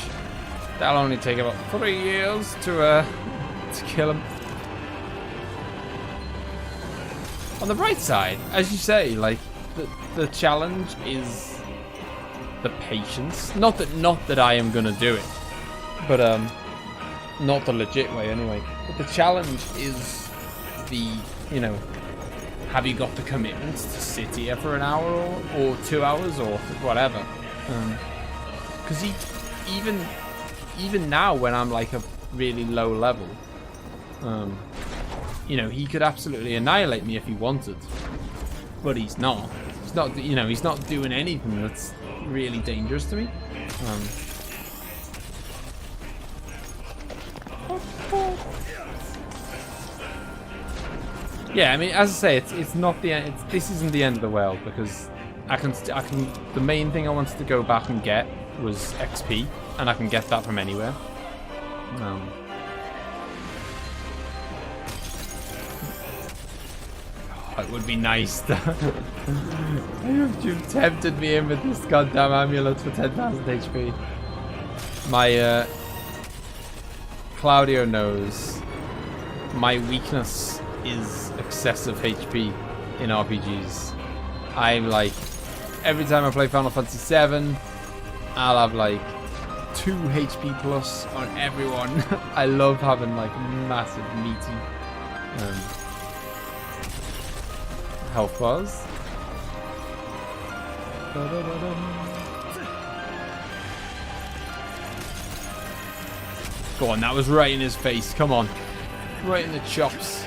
That'll only take about 3 years to kill him. On the bright side, as you say, like the challenge is the patience. Not that I am gonna do it, but not the legit way anyway. But the challenge is the, have you got the commitment to sit here for an hour or 2 hours or whatever? Because even now when I'm like a really low level, he could absolutely annihilate me if he wanted, but he's not. He's not. He's not doing anything that's really dangerous to me. Yeah, I mean, as I say, it's not the end. This isn't the end of the world because I can. The main thing I wanted to go back and get was XP, and I can get that from anywhere. It would be nice to... You've tempted me in with this goddamn amulet for 10,000 HP. My Claudio knows my weakness is excessive HP in RPGs. I'm like, every time I play Final Fantasy VII, I'll have like 2 HP plus on everyone. I love having like massive meaty health bars. Go on, that was right in his face. Come on. Right in the chops.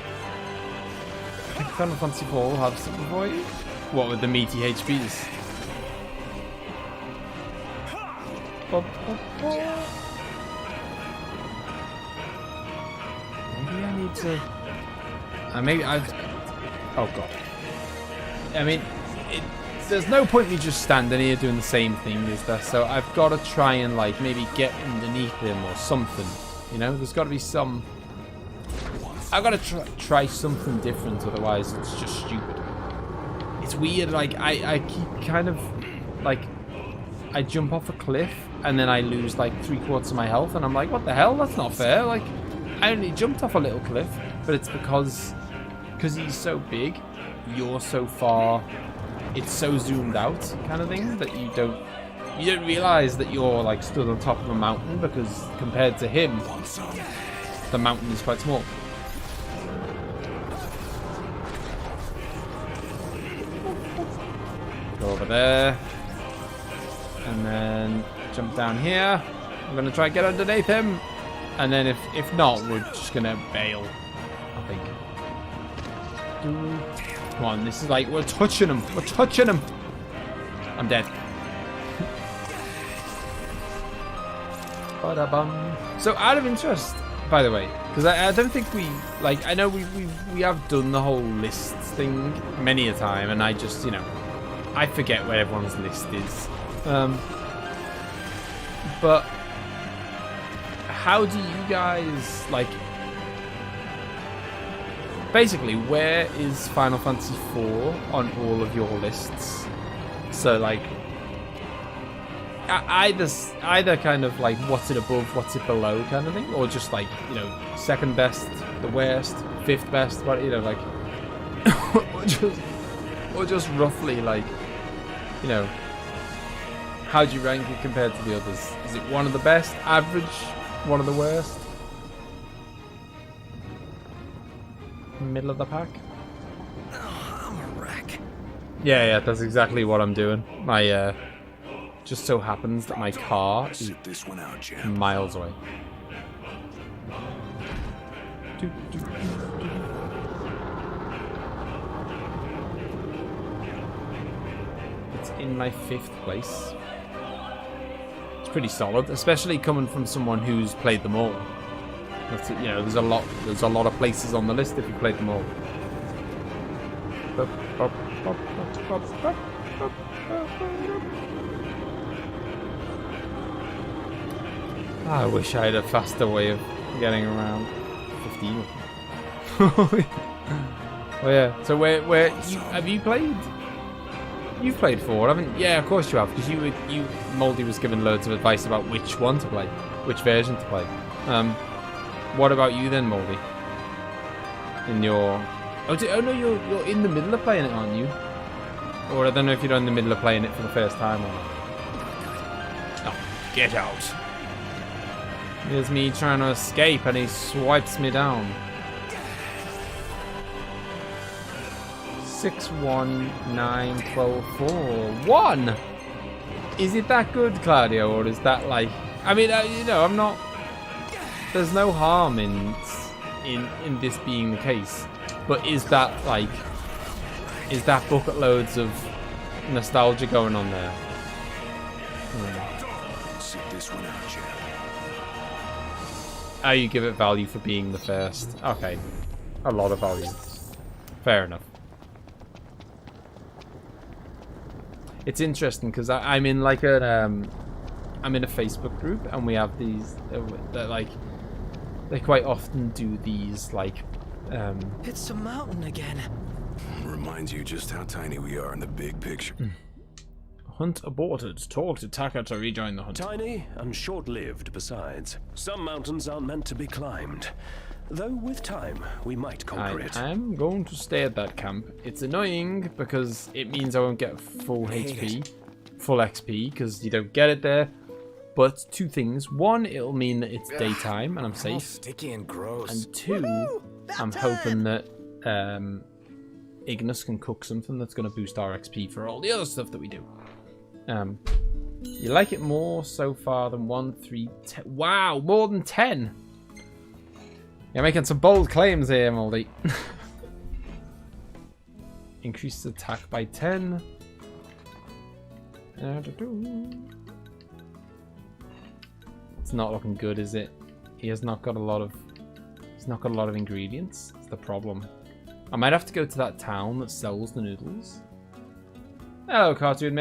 I think Final Fantasy IV will have something for you. What with the meaty HPs? Maybe I need to... maybe I've... Oh god. I mean, there's no point me just standing here doing the same thing, is there? So I've got to try and like maybe get underneath him or something. You know, there's got to be some... I've got to try something different, otherwise it's just stupid. It's weird, like I keep kind of like... I jump off a cliff and then I lose like 3/4 of my health and I'm like, what the hell? That's not fair. Like, I only jumped off a little cliff, but it's because he's so big, you're so far... It's so zoomed out kind of thing that you don't realize that you're like stood on top of a mountain, because compared to him, the mountain is quite small. Go over there, and then jump down here. I'm gonna try and get underneath him, and then if not, we're just gonna bail, I think. Come on, this is like, we're touching him. We're touching him. I'm dead. So out of interest, by the way, because I don't think we, like, I know we have done the whole lists thing many a time, and I just, you know, I forget where everyone's list is. But how do you guys, like, basically, where is Final Fantasy IV on all of your lists? So, like, either kind of like what's it above, what's it below kind of thing, or just like, you know, second best, the worst, fifth best, what, you know, like, or just roughly, like, you know, how do you rank it compared to the others? Is it one of the best, average, one of the worst? Middle of the pack? Oh, I'm a wreck. Yeah, that's exactly what I'm doing. My just so happens that my car is miles away. It's in my 5th place. It's pretty solid, especially coming from someone who's played them all. That's it, you know, there's a lot of places on the list if you played them all. I wish I had a faster way of getting around. 15. Oh yeah. So where have you played? You've played 4, haven't you? Yeah, of course you have, because you Moldy was given loads of advice about which one to play, which version to play. What about you then, Moldy? In your... Oh no, you're in the middle of playing it, aren't you? Or I don't know if you're in the middle of playing it for the first time or not. Oh, get out. Here's me trying to escape and he swipes me down. 6, 1, 9, 12, 4, 1! Is it that good, Claudio, or is that like... I mean, you know, I'm not... There's no harm in this being the case, but is that like, is that bucket loads of nostalgia going on there? Sit this one out, Jeff. Oh, you give it value for being the first. Okay, a lot of value. Fair enough. It's interesting because I'm in like I'm in a Facebook group, and we have these that like. They quite often do these, like, It's a mountain again. Reminds you just how tiny we are in the big picture. Hunt aborted. Talk to Taka to rejoin the hunt. Tiny and short-lived besides. Some mountains aren't meant to be climbed. Though with time, we might conquer it. I'm going to stay at that camp. It's annoying because it means I won't get full HP, full XP, because you don't get it there. But two things. One, it'll mean that it's daytime and I'm safe. Sticky and gross. And two, I'm hoping that Ignis can cook something that's going to boost our XP for all the other stuff that we do. You like it more so far than 1, 3, 10. Wow, more than 10. You're making some bold claims here, Moldy. Increases attack by 10. It's not looking good, is it? He has not got a lot of. He's not got a lot of ingredients. That's the problem. I might have to go to that town that sells the noodles. Hello, cartoon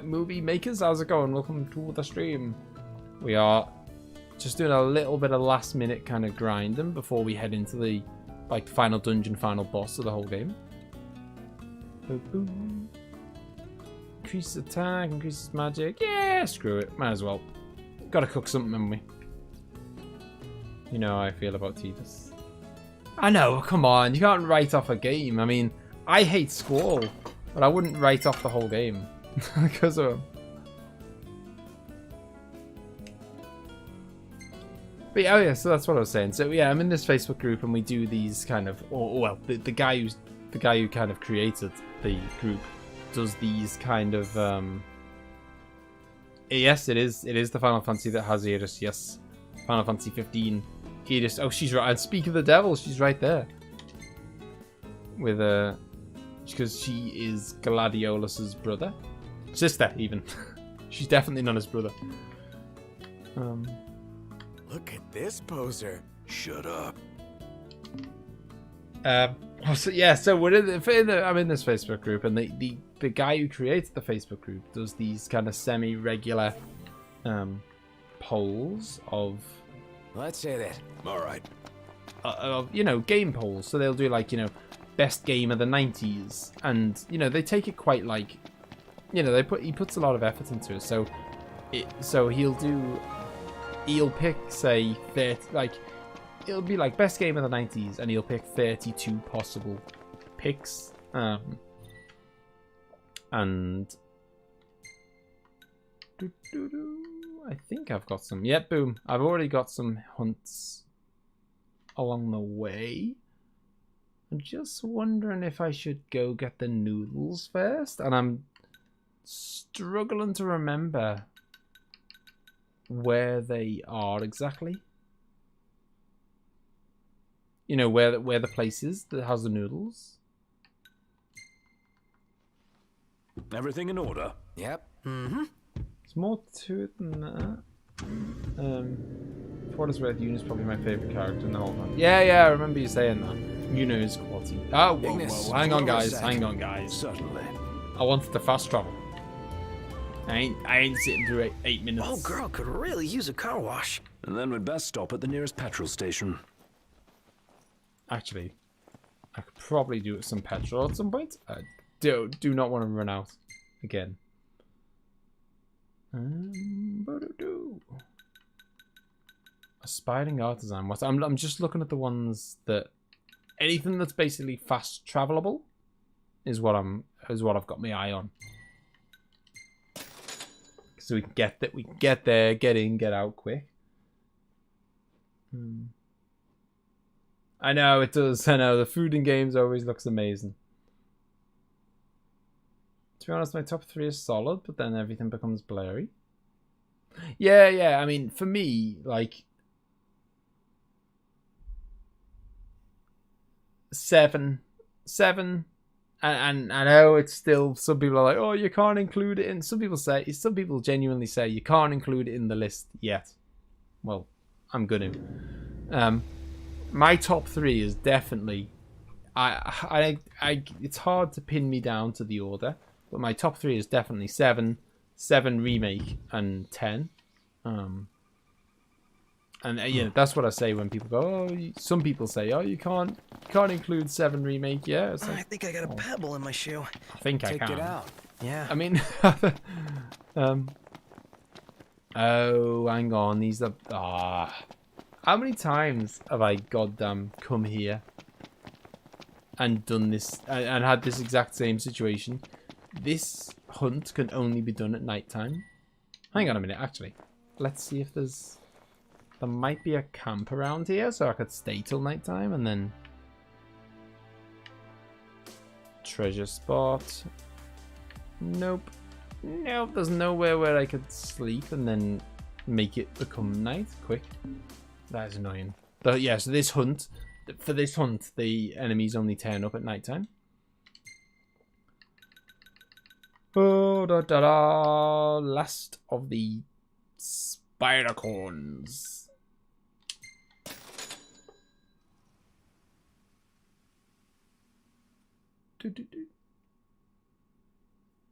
movie makers. How's it going? Welcome to the stream. We are just doing a little bit of last minute kind of grinding before we head into the like final dungeon, final boss of the whole game. Boop, boop. Increases attack, increases magic. Yeah, screw it. Might as well. Gotta cook something, haven't we? You know how I feel about Titus. I know, come on. You can't write off a game. I mean, I hate Squall, but I wouldn't write off the whole game because of him. But yeah, oh yeah, so that's what I was saying. So yeah, I'm in this Facebook group and we do these kind of, or well, the guy who kind of created the group does these kind of yes, it is the Final Fantasy that has Eris. Yes, Final Fantasy 15 Eris. Oh, she's right. And speak of the devil, she's right there with because she is Gladiolus's brother, sister even. She's definitely not his brother. Look at this poser. Shut up. So yeah, so we're I'm in this Facebook group, and the guy who created the Facebook group does these kind of semi-regular polls of. Let's say that. All right. Of game polls. So they'll do like best game of the 90s, and they take it quite like he puts a lot of effort into it. So he'll pick say 30 like. It'll be like best game of the 90s, and he'll pick 32 possible picks. And I think I've got some. Yep, boom. I've already got some hunts along the way. I'm just wondering if I should go get the noodles first, and I'm struggling to remember where they are exactly. Where the place is that has the noodles. Everything in order? Yep. Mm-hmm. There's more to it than that. For what it's worth, Yuna's probably my favourite character in the whole game. Yeah, I remember you saying that. Yuna is quality. Oh, whoa. Hang on, guys. Certainly. I wanted to fast travel. I ain't sitting through 8 minutes. Oh, girl could really use a car wash. And then we'd best stop at the nearest petrol station. Actually, I could probably do some petrol at some point. I do not want to run out again. Aspiring artisan. I'm just looking at the ones that anything that's basically fast travelable is what I've got my eye on. So we can get that. We can get there, get in, get out quick. I know it does. I know the food in games always looks amazing. To be honest, my top 3 is solid, but then everything becomes blurry. Yeah. I mean, for me, like 7, and I know it's still. Some people are like, oh, you can't include it in. Some people genuinely say you can't include it in the list yet. Well, I'm gonna. My top 3 is definitely. It's hard to pin me down to the order, but my top 3 is definitely 7 remake, and 10. And that's what I say when people go. Oh, some people say, oh, you can't include 7 remake. Yeah, it's like, I think I got a pebble in my shoe. I think I can. Take it out. Yeah. I mean, oh, hang on. These are. How many times have I goddamn come here and done this and had this exact same situation? This hunt can only be done at night time. Hang on a minute, actually. let's see if there's... There might be a camp around here, so I could stay till nighttime and then... Treasure spot. Nope. Nope, there's nowhere where I could sleep and then make it become night quick. That is annoying. But yeah, so this hunt... For this hunt, the enemies only turn up at nighttime. Oh, da da da! Last of the spider corns.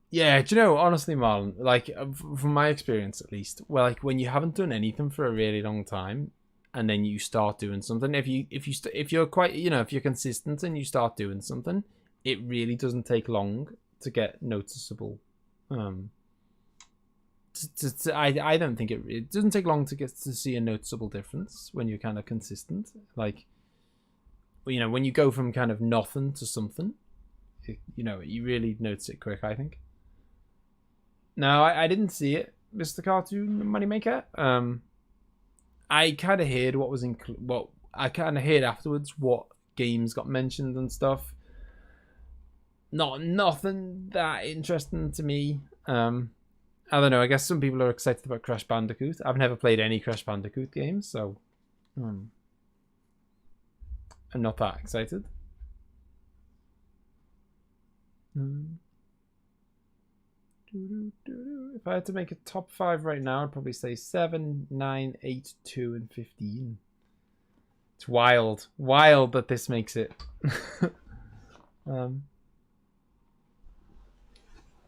Yeah, do you know, honestly, Marlon, like from my experience at least, well, like when you haven't done anything for a really long time, and then you start doing something, if you're quite, you know, if you're consistent and you start doing something, it really doesn't take long to get noticeable. I don't think it doesn't take long to get to see a noticeable difference when you're kind of consistent. Like, you know, when you go from kind of nothing to something, you know, you really notice it quick, I think. No, I didn't see it, Mr. Cartoon Moneymaker. I kind of heard what was I kind of heard afterwards what games got mentioned and stuff. Nothing that interesting to me. I don't know. I guess some people are excited about Crash Bandicoot. I've never played any Crash Bandicoot games, so I'm not that excited. If I had to make a top 5 right now, I'd probably say 7, 9, 8, 2, and 15. It's wild. Wild that this makes it.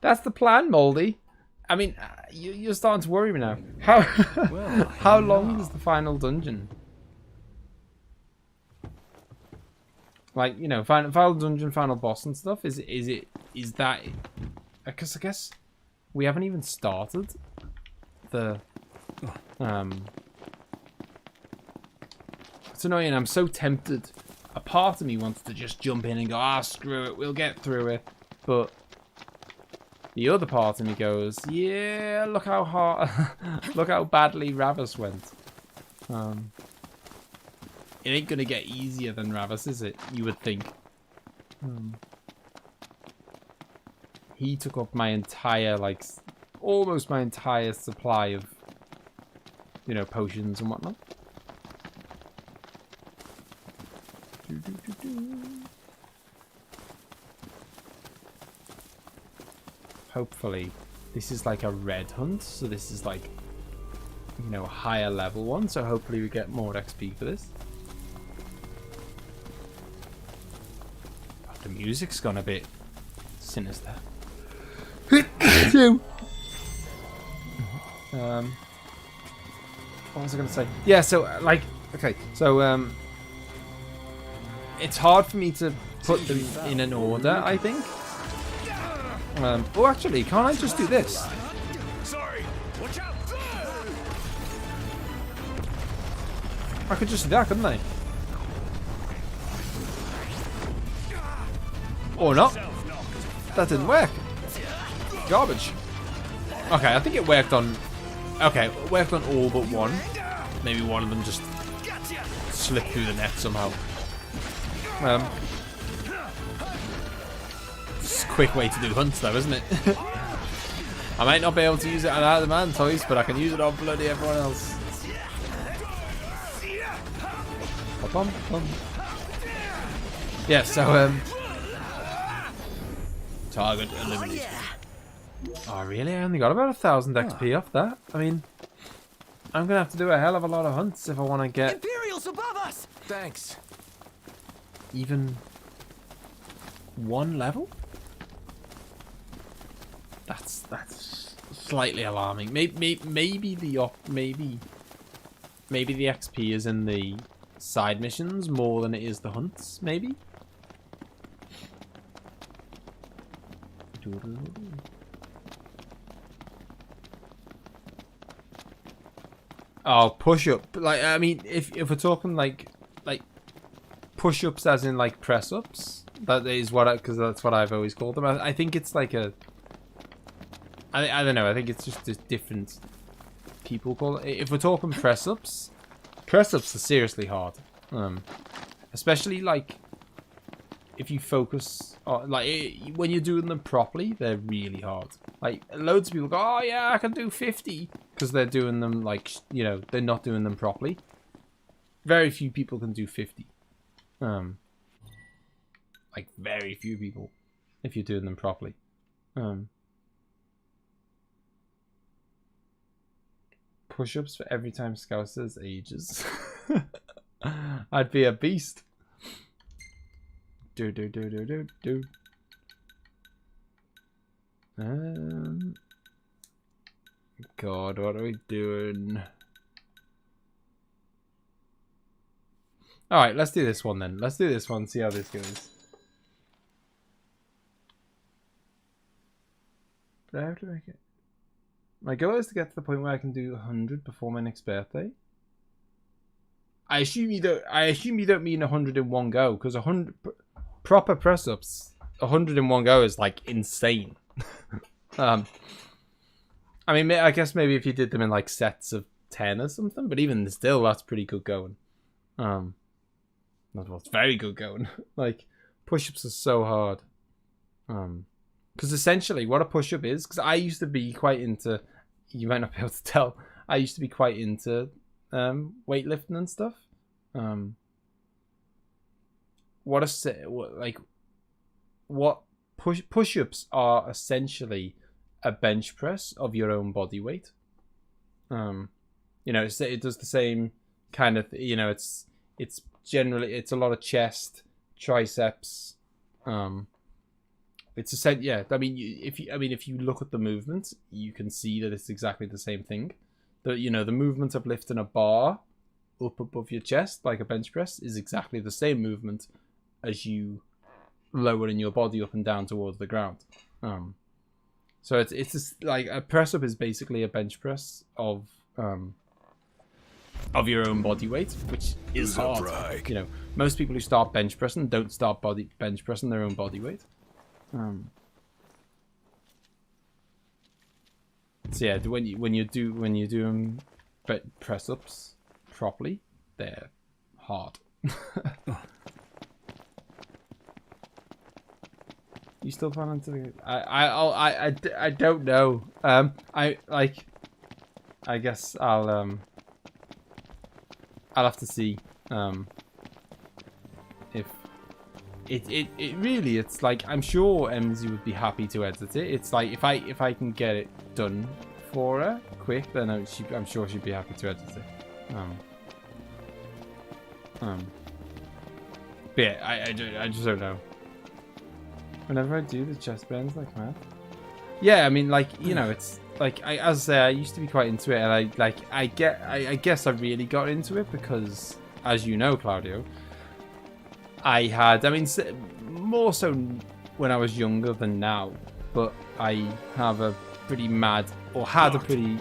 That's the plan, Moldy. I mean, you're starting to worry me now. How long is the final dungeon? Like, you know, final dungeon, final boss and stuff. Is that? I guess we haven't even started the. It's annoying. I'm so tempted. A part of me wants to just jump in and go, ah, screw it, we'll get through it. But the other part of me goes, yeah, look how hard, look how badly RAVUS went. It ain't gonna get easier than RAVUS, is it? You would think. He took up my entire, like, almost my entire supply of, you know, potions and whatnot. Hopefully, this is like a red hunt, so this is like, you know, a higher level one, so hopefully we get more XP for this. The music's gone a bit sinister. What was I gonna say? Yeah, so like, okay, so it's hard for me to put them in an order, I think. Oh, actually, can't I just do this? Sorry, watch out! I could just do that, couldn't I? Or not? That didn't work. Garbage. Okay, I think it worked on... Okay, it worked on all but one. Maybe one of them just slipped through the net somehow. It's a quick way to do hunts though, isn't it? I might not be able to use it on other man toys, but I can use it on bloody everyone else. Yeah, so target eliminated. Oh really? I only got about 1,000 XP off that. I mean, I'm gonna have to do a hell of a lot of hunts if I want to get Imperials above us. Thanks. Even one level. That's slightly alarming. Maybe the XP is in the side missions more than it is the hunts. Maybe. Oh, push up. Like, I mean, if we're talking like push ups as in like press ups, that is what because that's what I've always called them. I think it's like a. I don't know. I think it's just a different people call it. If we're talking press-ups are seriously hard. Especially like if you focus on, like when you're doing them properly, they're really hard. Like loads of people go, oh yeah, I can do 50 because they're doing them like, you know, they're not doing them properly. Very few people can do 50. Like very few people if you're doing them properly. Push-ups for every time Scouse says ages. I'd be a beast. God, what are we doing? Alright, let's do this one then. Let's do this one, see how this goes. But I have to make it. My goal is to get to the point where I can do 100 before my next birthday. I assume you don't mean 100 in one go, because 100 proper press-ups, 100 in one go is like insane. I mean, I guess maybe if you did them in like sets of 10 or something, but even still, that's pretty good going. Well, it's very good going. Like push-ups are so hard. Because essentially, what a push-up is, because I used to be quite into, you might not be able to tell, I used to be quite into weightlifting and stuff. What push-ups are essentially a bench press of your own body weight. You know, it does the same kind of, you know, it's generally, it's a lot of chest, triceps. It's a set, yeah. I mean, if you look at the movement, you can see that it's exactly the same thing. You know, the movement of lifting a bar up above your chest, like a bench press, is exactly the same movement as you lowering your body up and down towards the ground. So it's just like a press up is basically a bench press of your own body weight, which is hard. You know, most people who start bench pressing don't start bench pressing their own body weight. So yeah, when you do press ups properly, they're hard. You still planning to? I don't know. I guess I'll have to see. If it really, it's like, I'm sure emzee would be happy to edit it. It's like if I can get it done for her quick, then I'm sure she'd be happy to edit it. But yeah, I just don't know. Whenever I do, the chest bends like mad. Yeah, I mean, like, you know, it's like as I say, I used to be quite into it, and I guess I really got into it because, as you know, Claudio, I mean, more so when I was younger than now, but I have a pretty mad, or had a pretty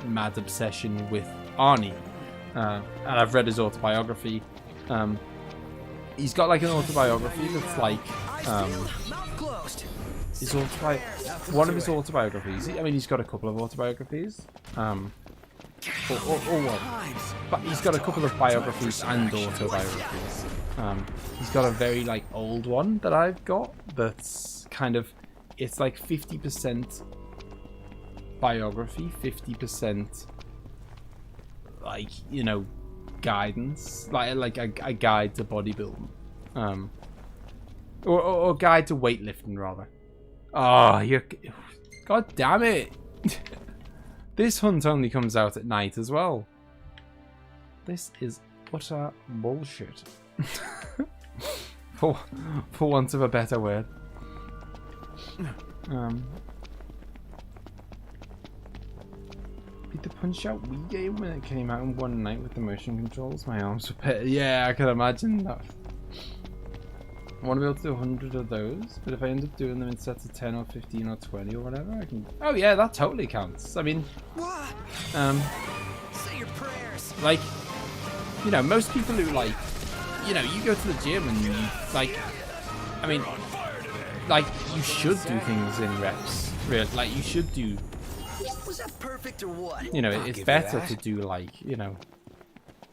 mad obsession with Arnie, and I've read his autobiography. He's got like an autobiography that's like one of his autobiographies. I mean, he's got a couple of autobiographies, or one, but he's got a couple of biographies and autobiographies. He's got a very like old one that I've got that's kind of, it's like 50% biography, 50% like, you know, guidance, like a guide to bodybuilding, or guide to weightlifting rather. Oh, god damn it. This hunt only comes out at night as well. This is utter bullshit. for want of a better word. Beat the Punch-Out Wii game when it came out in one night with the motion controls. My arms were pet. Yeah, I can imagine that. I want to be able to do 100 of those, but if I end up doing them in sets of 10 or 15 or 20 or whatever, I can... Oh yeah, that totally counts. I mean, Say your prayers. Like, you know, most people who like, you know, you go to the gym and you like, I mean, like, you should do things in reps. Really, like, you should do Was that perfect or what? You know, it's better to do like, you know,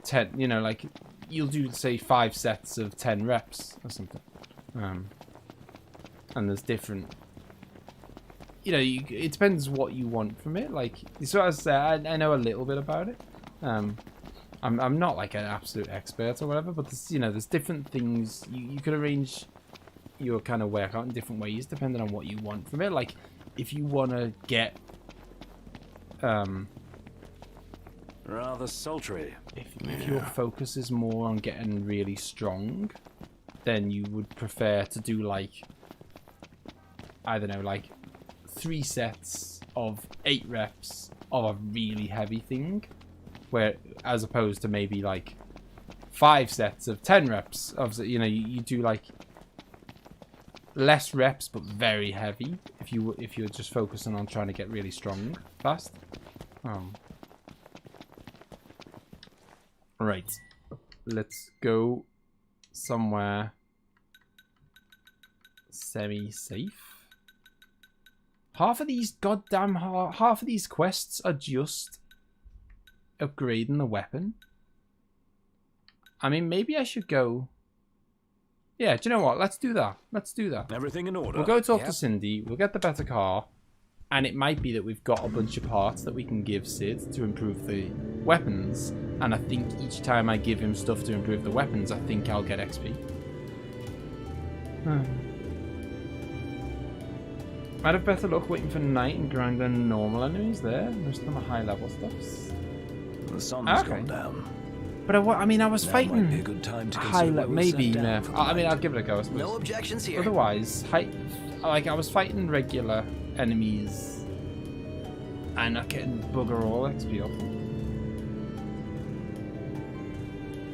10, you know, like you'll do say 5 sets of 10 reps or something. And there's different, you know, it depends what you want from it. Like, so as I say, I know a little bit about it. I'm not like an absolute expert or whatever, but there's, you know, there's different things you could arrange your kind of workout in different ways depending on what you want from it. Like, if you want to get rather sultry. If your focus is more on getting really strong, then you would prefer to do like, I don't know, like 3 sets of 8 reps of a really heavy thing, where as opposed to maybe like 5 sets of 10 reps of, you know, you do like less reps but very heavy if you're just focusing on trying to get really strong fast. Right, let's go somewhere semi-safe. Half of these quests are just upgrading the weapon. I mean, maybe I should go. Yeah, do you know what? Let's do that. Let's do that. Everything in order. We'll go talk to Cindy. We'll get the better car. And it might be that we've got a bunch of parts that we can give Sid to improve the weapons. And I think each time I give him stuff to improve the weapons, I think I'll get XP. Might have better luck waiting for night and grinding normal enemies there. Most of them are high level stuffs. The sun's gone down. But I mean, I was fighting might be a good time to high level. Maybe. I mean, I'll give it a go. I suppose. No objections here. Otherwise, like I was fighting regular enemies and not getting bugger all XP off them.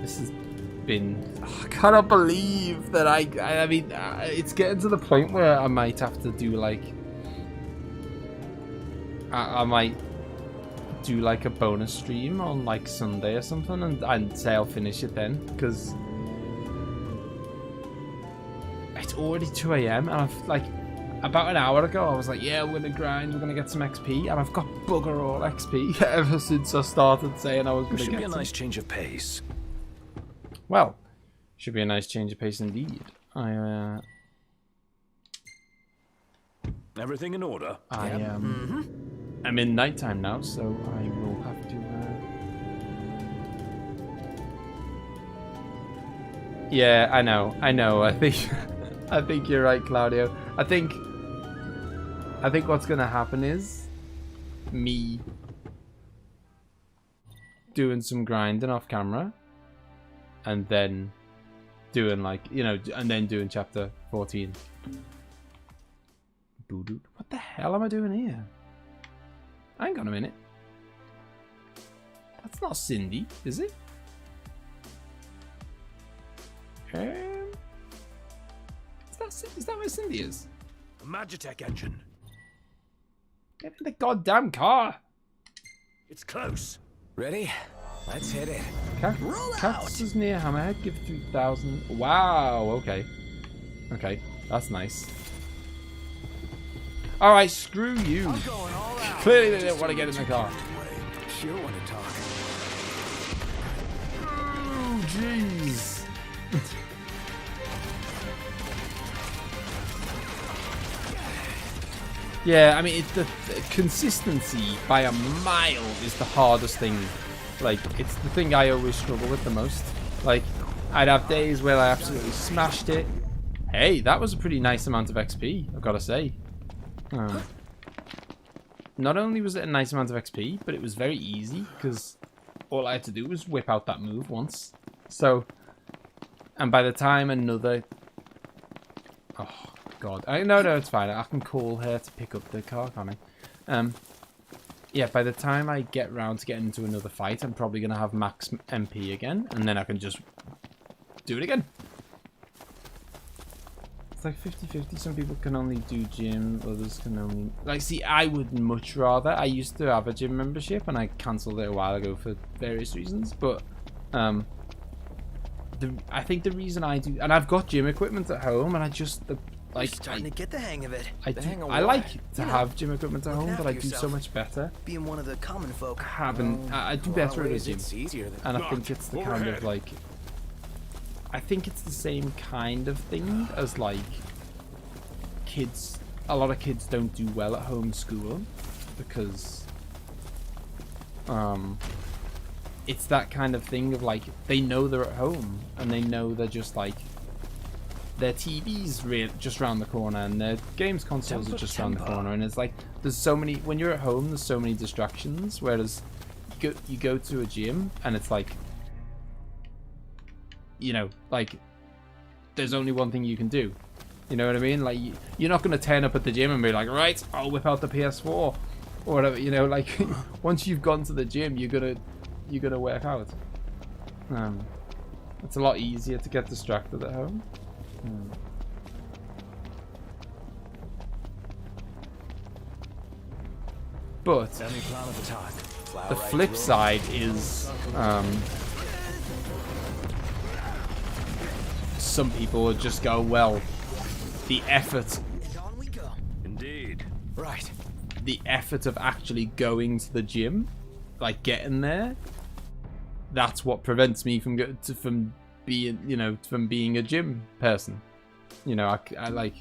This has been. I cannot believe that I mean, it's getting to the point where I might have to do like. I might do like a bonus stream on like Sunday or something and say I'll finish it then, because it's already 2 AM and I've like about an hour ago I was like, yeah, we're gonna grind, we're gonna get some XP, and I've got bugger all XP ever since I started saying I was gonna get some. Should be a nice change of pace. Well, should be a nice change of pace indeed. Everything in order. I'm in nighttime now, so I will have to. Yeah, I know. I think, I think you're right, Claudio. I think what's gonna happen is me doing some grinding off camera, and then doing like, you know, and then doing chapter 14. What the hell am I doing here? Hang on a minute. That's not Cindy, is it? Is that where Cindy is? A Magitech engine. Get in the goddamn car. It's close. Ready? Let's hit it. Cactus is near Hammerhead. Give 3,000. Wow. Okay. Okay. That's nice. All right. Screw you. Clearly they didn't want to get in the car. Sure want to talk. Oh, jeez. Yeah, I mean, the consistency by a mile is the hardest thing. Like, it's the thing I always struggle with the most. Like, I'd have days where I absolutely smashed it. Hey, that was a pretty nice amount of XP, I've got to say. Not only was it a nice amount of XP, but it was very easy, because all I had to do was whip out that move once. So, and by the time another... Oh, God. No, it's fine. I can call her to pick up the car, can't I? Yeah, by the time I get round to getting into another fight, I'm probably going to have max MP again, and then I can just do it again. It's like 50-50. Some people can only do gym, others can only... Like, see, I would much rather... I used to have a gym membership, and I cancelled it a while ago for various reasons, but... I think the reason I do... And I've got gym equipment at home, and I just... Like, starting to get the hang of it. I like to have gym equipment at home, but I do so much better being one of the common folk. Having, I do better at a gym, and I think it's the kind of like, I think it's the same kind of thing as like kids. A lot of kids don't do well at home schooling because it's that kind of thing of like they know they're at home and they know they're just like their TV's just around the corner and their games consoles are just around the corner, and it's like there's so many, when you're at home there's so many distractions, whereas you go to a gym and it's like, you know, like there's only one thing you can do, you know what I mean? Like you're not going to turn up at the gym and be like, right, I'll whip out the PS4 or whatever, you know, like once you've gone to the gym you're gonna work out. It's a lot easier to get distracted at home. But the flip side is some people would just go, well, the effort, indeed, right, the effort of actually going to the gym, like getting there, that's what prevents me from being, you know, from being a gym person. You know, I like,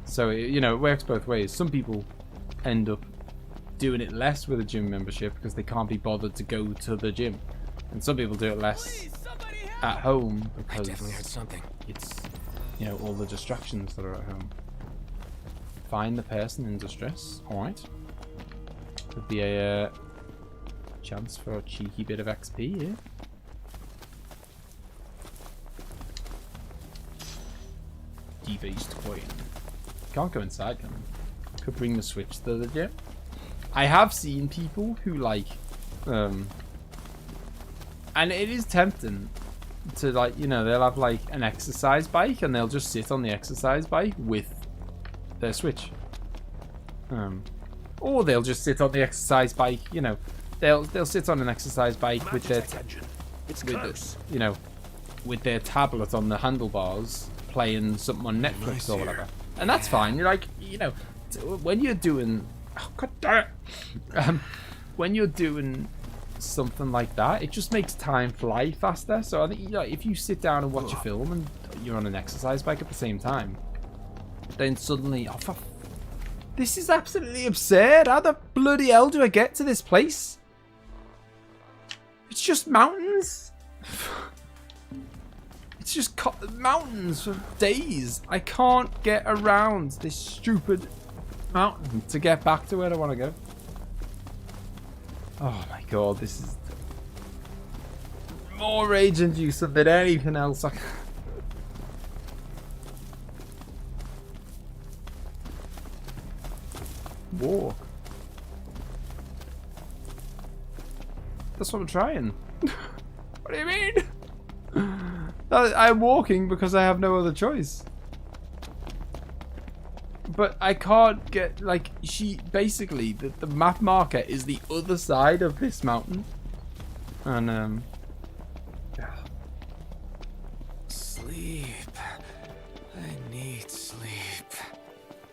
so you know, it works both ways. Some people end up doing it less with a gym membership because they can't be bothered to go to the gym, and some people do it less at home because I definitely heard something. It's, you know, all the distractions that are at home. Find the person in distress. All right, could be a chance for a cheeky bit of XP here. Debased coin. Can't go inside, can I? Could bring the Switch to the gym. I have seen people who like, and it is tempting to like, you know, they'll have like an exercise bike and they'll just sit on the exercise bike with their Switch. Or they'll just sit on the exercise bike, you know, they'll sit on an exercise bike with their, you know, with their tablet on the handlebars, playing something on Netflix or whatever, and that's fine. You're like, you know, when you're doing, oh god damn it, when you're doing something like that, it just makes time fly faster. So I think, you know, if you sit down and watch a film and you're on an exercise bike at the same time, then suddenly, oh, this is absolutely absurd. How the bloody hell do I get to this place? It's just mountains. It's just mountains for days. I can't get around this stupid mountain to get back to where I want to go. Oh my god, this is more rage-inducing than anything else. Walk. That's what I'm trying. What do you mean? I'm walking because I have no other choice. But I can't get, like, she basically, the map marker is the other side of this mountain. And, Sleep. I need sleep.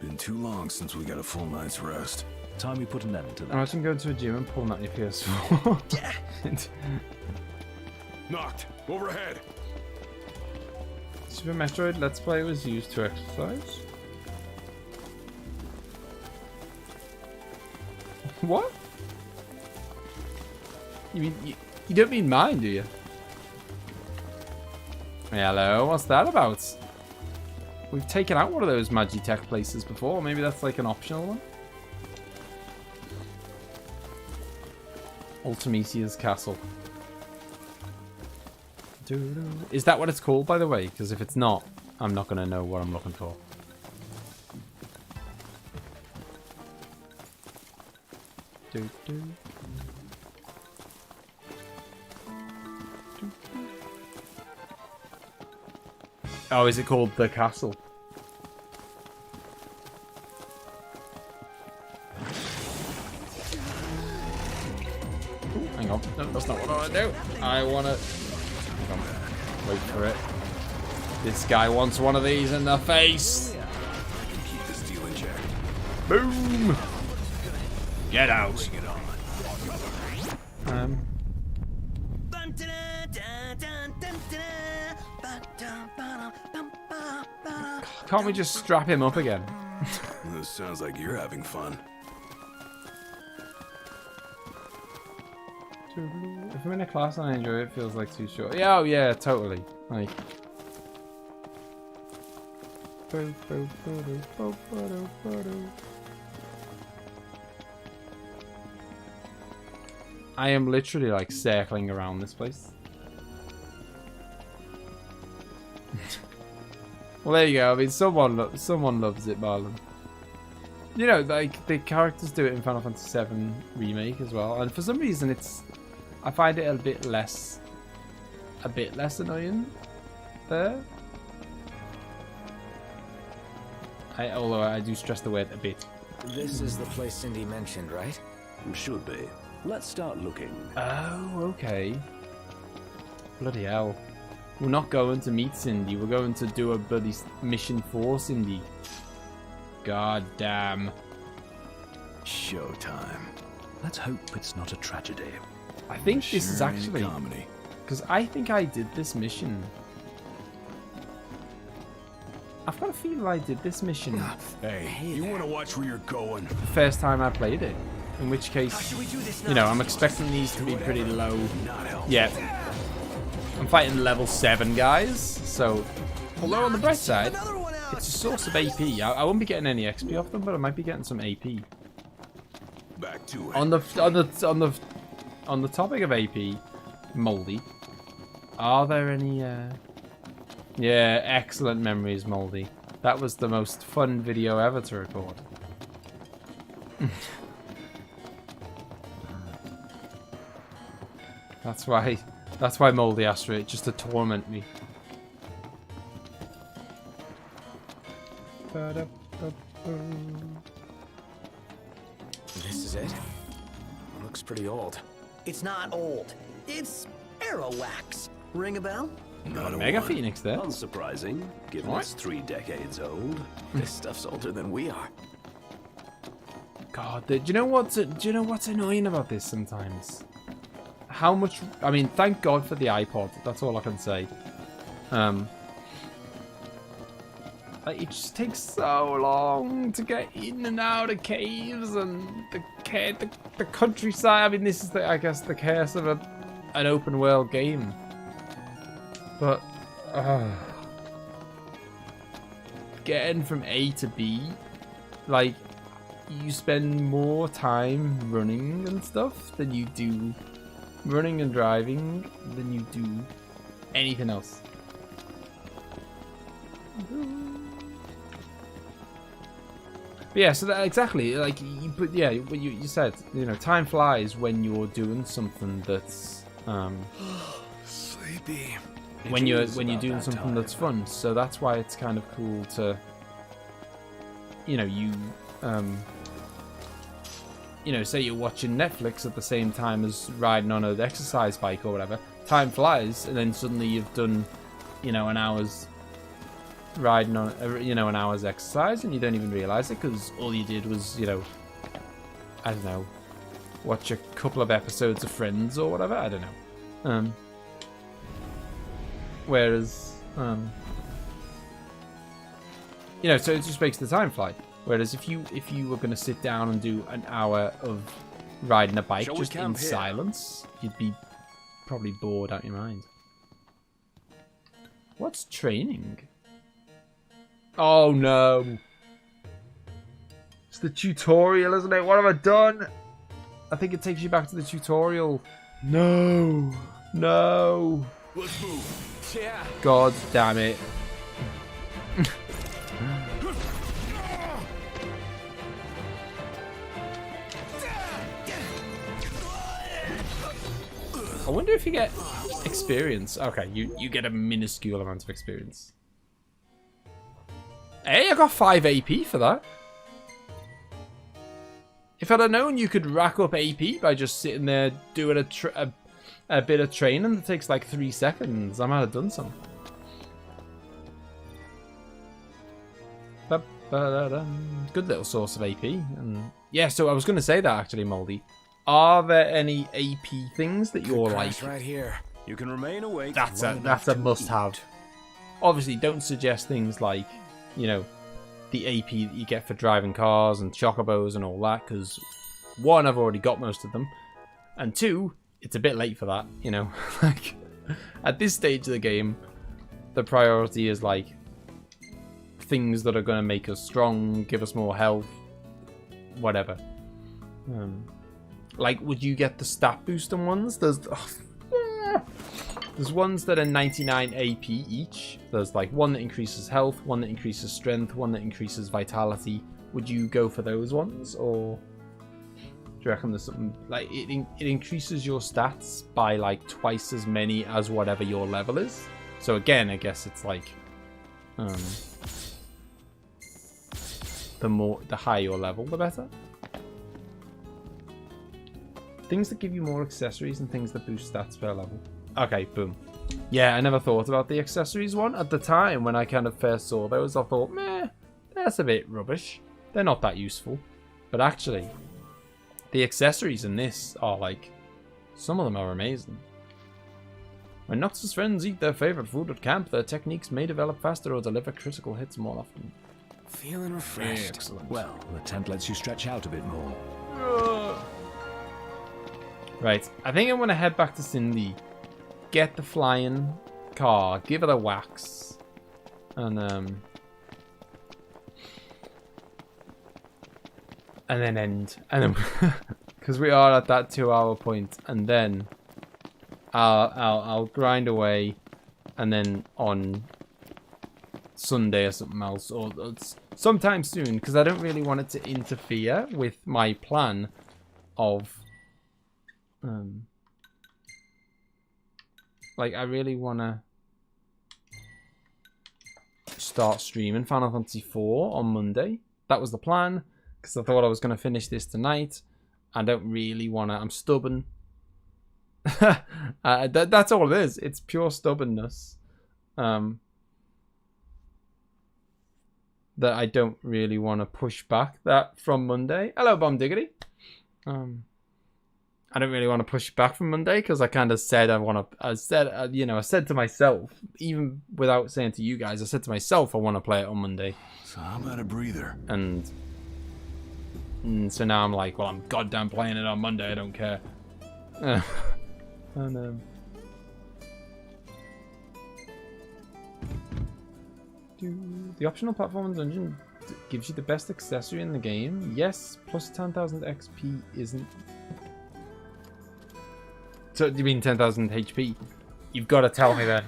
Been too long since we got a full night's rest. Time we put an end to that. Imagine going to a gym and pulling out your PS4. Knocked. Overhead. Super Metroid Let's Play was used to exercise. What? You mean you don't mean mine, do you? Hello, what's that about? We've taken out one of those Magitech places before. Maybe that's like an optional one. Ultimisia's Castle. Is that what it's called, by the way? Because if it's not, I'm not going to know what I'm looking for. Oh, is it called the castle? Ooh, hang on. No, that's not what I want to do. I want to... Wait for it. This guy wants one of these in the face. Keep this deal in check. Boom. Get out. Can't we just strap him up again? This sounds like you're having fun. If I'm in a class and I enjoy it, it feels like too short. Yeah, oh yeah, totally. Like. I am literally like circling around this place. Well, there you go. I mean, someone loves it, Marlon. You know, like the characters do it in Final Fantasy VII Remake as well, and for some reason, I find it a bit less annoying there. Although I do stress the word a bit. This is the place Cindy mentioned, right? Should be. Let's start looking. Oh, okay. Bloody hell. We're not going to meet Cindy. We're going to do a bloody mission for Cindy. God damn. Showtime. Let's hope it's not a tragedy. I think this is actually comedy. Because I think I did this mission. I've got a feeling I did this mission. Hey, you want to watch where you're going? The first time I played it. In which case, you know, I'm expecting these to be pretty low. Yeah. I'm fighting level 7 guys, so although on the bright side, it's a source of AP. I won't be getting any XP off them, but I might be getting some AP. Back to it. On the topic of AP, Moldy, are there any? Yeah, excellent memories, Moldy. That was the most fun video ever to record. That's why Moldy asked for it, just to torment me. This is it? Looks pretty old. It's not old. It's arrow wax. Ring a bell? Got a Mega Phoenix there. Unsurprising, given it's 3 decades old. This stuff's older than we are. God, do you know what's annoying about this sometimes? How much? I mean, thank God for the iPod. That's all I can say. Like, it just takes so long to get in and out of caves and the countryside. I mean, this is I guess the curse of an open world game. But getting from A to B, like, you spend more time running and stuff than you do running and driving than you do anything else. But yeah, so that exactly, like, you said, you know, time flies when you're doing something that's sleepy. When you're doing something that's fun. So that's why it's kind of cool to, you know, say you're watching Netflix at the same time as riding on an exercise bike or whatever. Time flies, and then suddenly you've done, you know, an hour's riding on, an hour's exercise, and you don't even realize it because all you did was, you know, I don't know, watch a couple of episodes of Friends or whatever. I don't know. Whereas, you know, so it just makes the time fly. Whereas if you were going to sit down and do an hour of riding a bike just in silence, you'd be probably bored out of your mind. What's training? Oh no. It's the tutorial, isn't it? What have I done? I think it takes you back to the tutorial. No. No. Let's move. Yeah. God damn it. I wonder if you get experience. Okay, you get a minuscule amount of experience. Hey, I got 5 AP for that. If I'd have known you could rack up AP by just sitting there doing a bit of training that takes like 3 seconds, I might have done some. Good little source of AP. And yeah, so I was going to say that actually, Moldy. Are there any AP things that you're like? Right here. You can remain awake. That's a must-have. Obviously, don't suggest things like, you know, the AP that you get for driving cars and chocobos and all that, because one, I've already got most of them, and two, it's a bit late for that. You know, like at this stage of the game, the priority is like things that are going to make us strong, give us more health, whatever. Like, would you get the stat boosting ones? There's ones that are 99 AP each. There's like one that increases health, one that increases strength, one that increases vitality. Would you go for those ones, or do you reckon there's something like it increases your stats by like twice as many as whatever your level is? So again, I guess it's like the higher your level, the better. Things that give you more accessories and things that boost stats per level. Okay, boom. Yeah, I never thought about the accessories one. At the time, when I kind of first saw those, I thought, meh, that's a bit rubbish. They're not that useful. But actually, the accessories in this are like, some of them are amazing. When Nox's friends eat their favorite food at camp, their techniques may develop faster or deliver critical hits more often. Feeling refreshed. Excellent. Well, the tent lets you stretch out a bit more. Right, I think I'm going to head back to Cindy, get the flying car, give it a wax, and then end, and then because we are at that 2-hour point, and then I'll grind away, and then on Sunday or something else, or sometime soon, because I don't really want it to interfere with my plan of like, I really want to start streaming Final Fantasy IV on Monday. That was the plan, because I thought I was going to finish this tonight. I don't really want to. I'm stubborn. That's all it is. It's pure stubbornness. That I don't really want to push back that from Monday. Hello, Bomb Diggity. I don't really want to push back from Monday because I kind of said I said to myself, even without saying to you guys, I said to myself I want to play it on Monday. So how about a breather? And so now I'm like, well, I'm goddamn playing it on Monday. I don't care. And the optional platform dungeon gives you the best accessory in the game. Yes, plus 10,000 XP isn't. So, do you mean 10,000 HP? You've got to tell me then.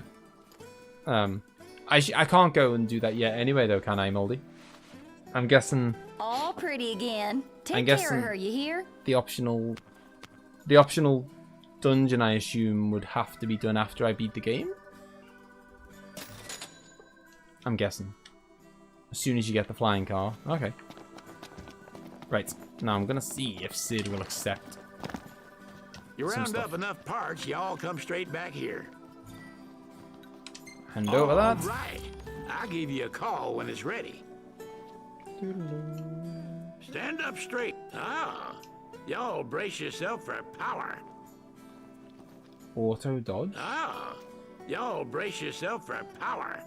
I can't go and do that yet anyway, though, can I, Moldy? I'm guessing... All pretty again. Take care of her, you hear? The optional dungeon, I assume, would have to be done after I beat the game? I'm guessing. As soon as you get the flying car. Okay. Right. Now I'm going to see if Sid will accept. You round up enough parts, y'all come straight back here. Hand over that. All right. I'll give you a call when it's ready. Stand up straight. Ah. Y'all brace yourself for power. Auto dodge? Ah. Y'all brace yourself for power.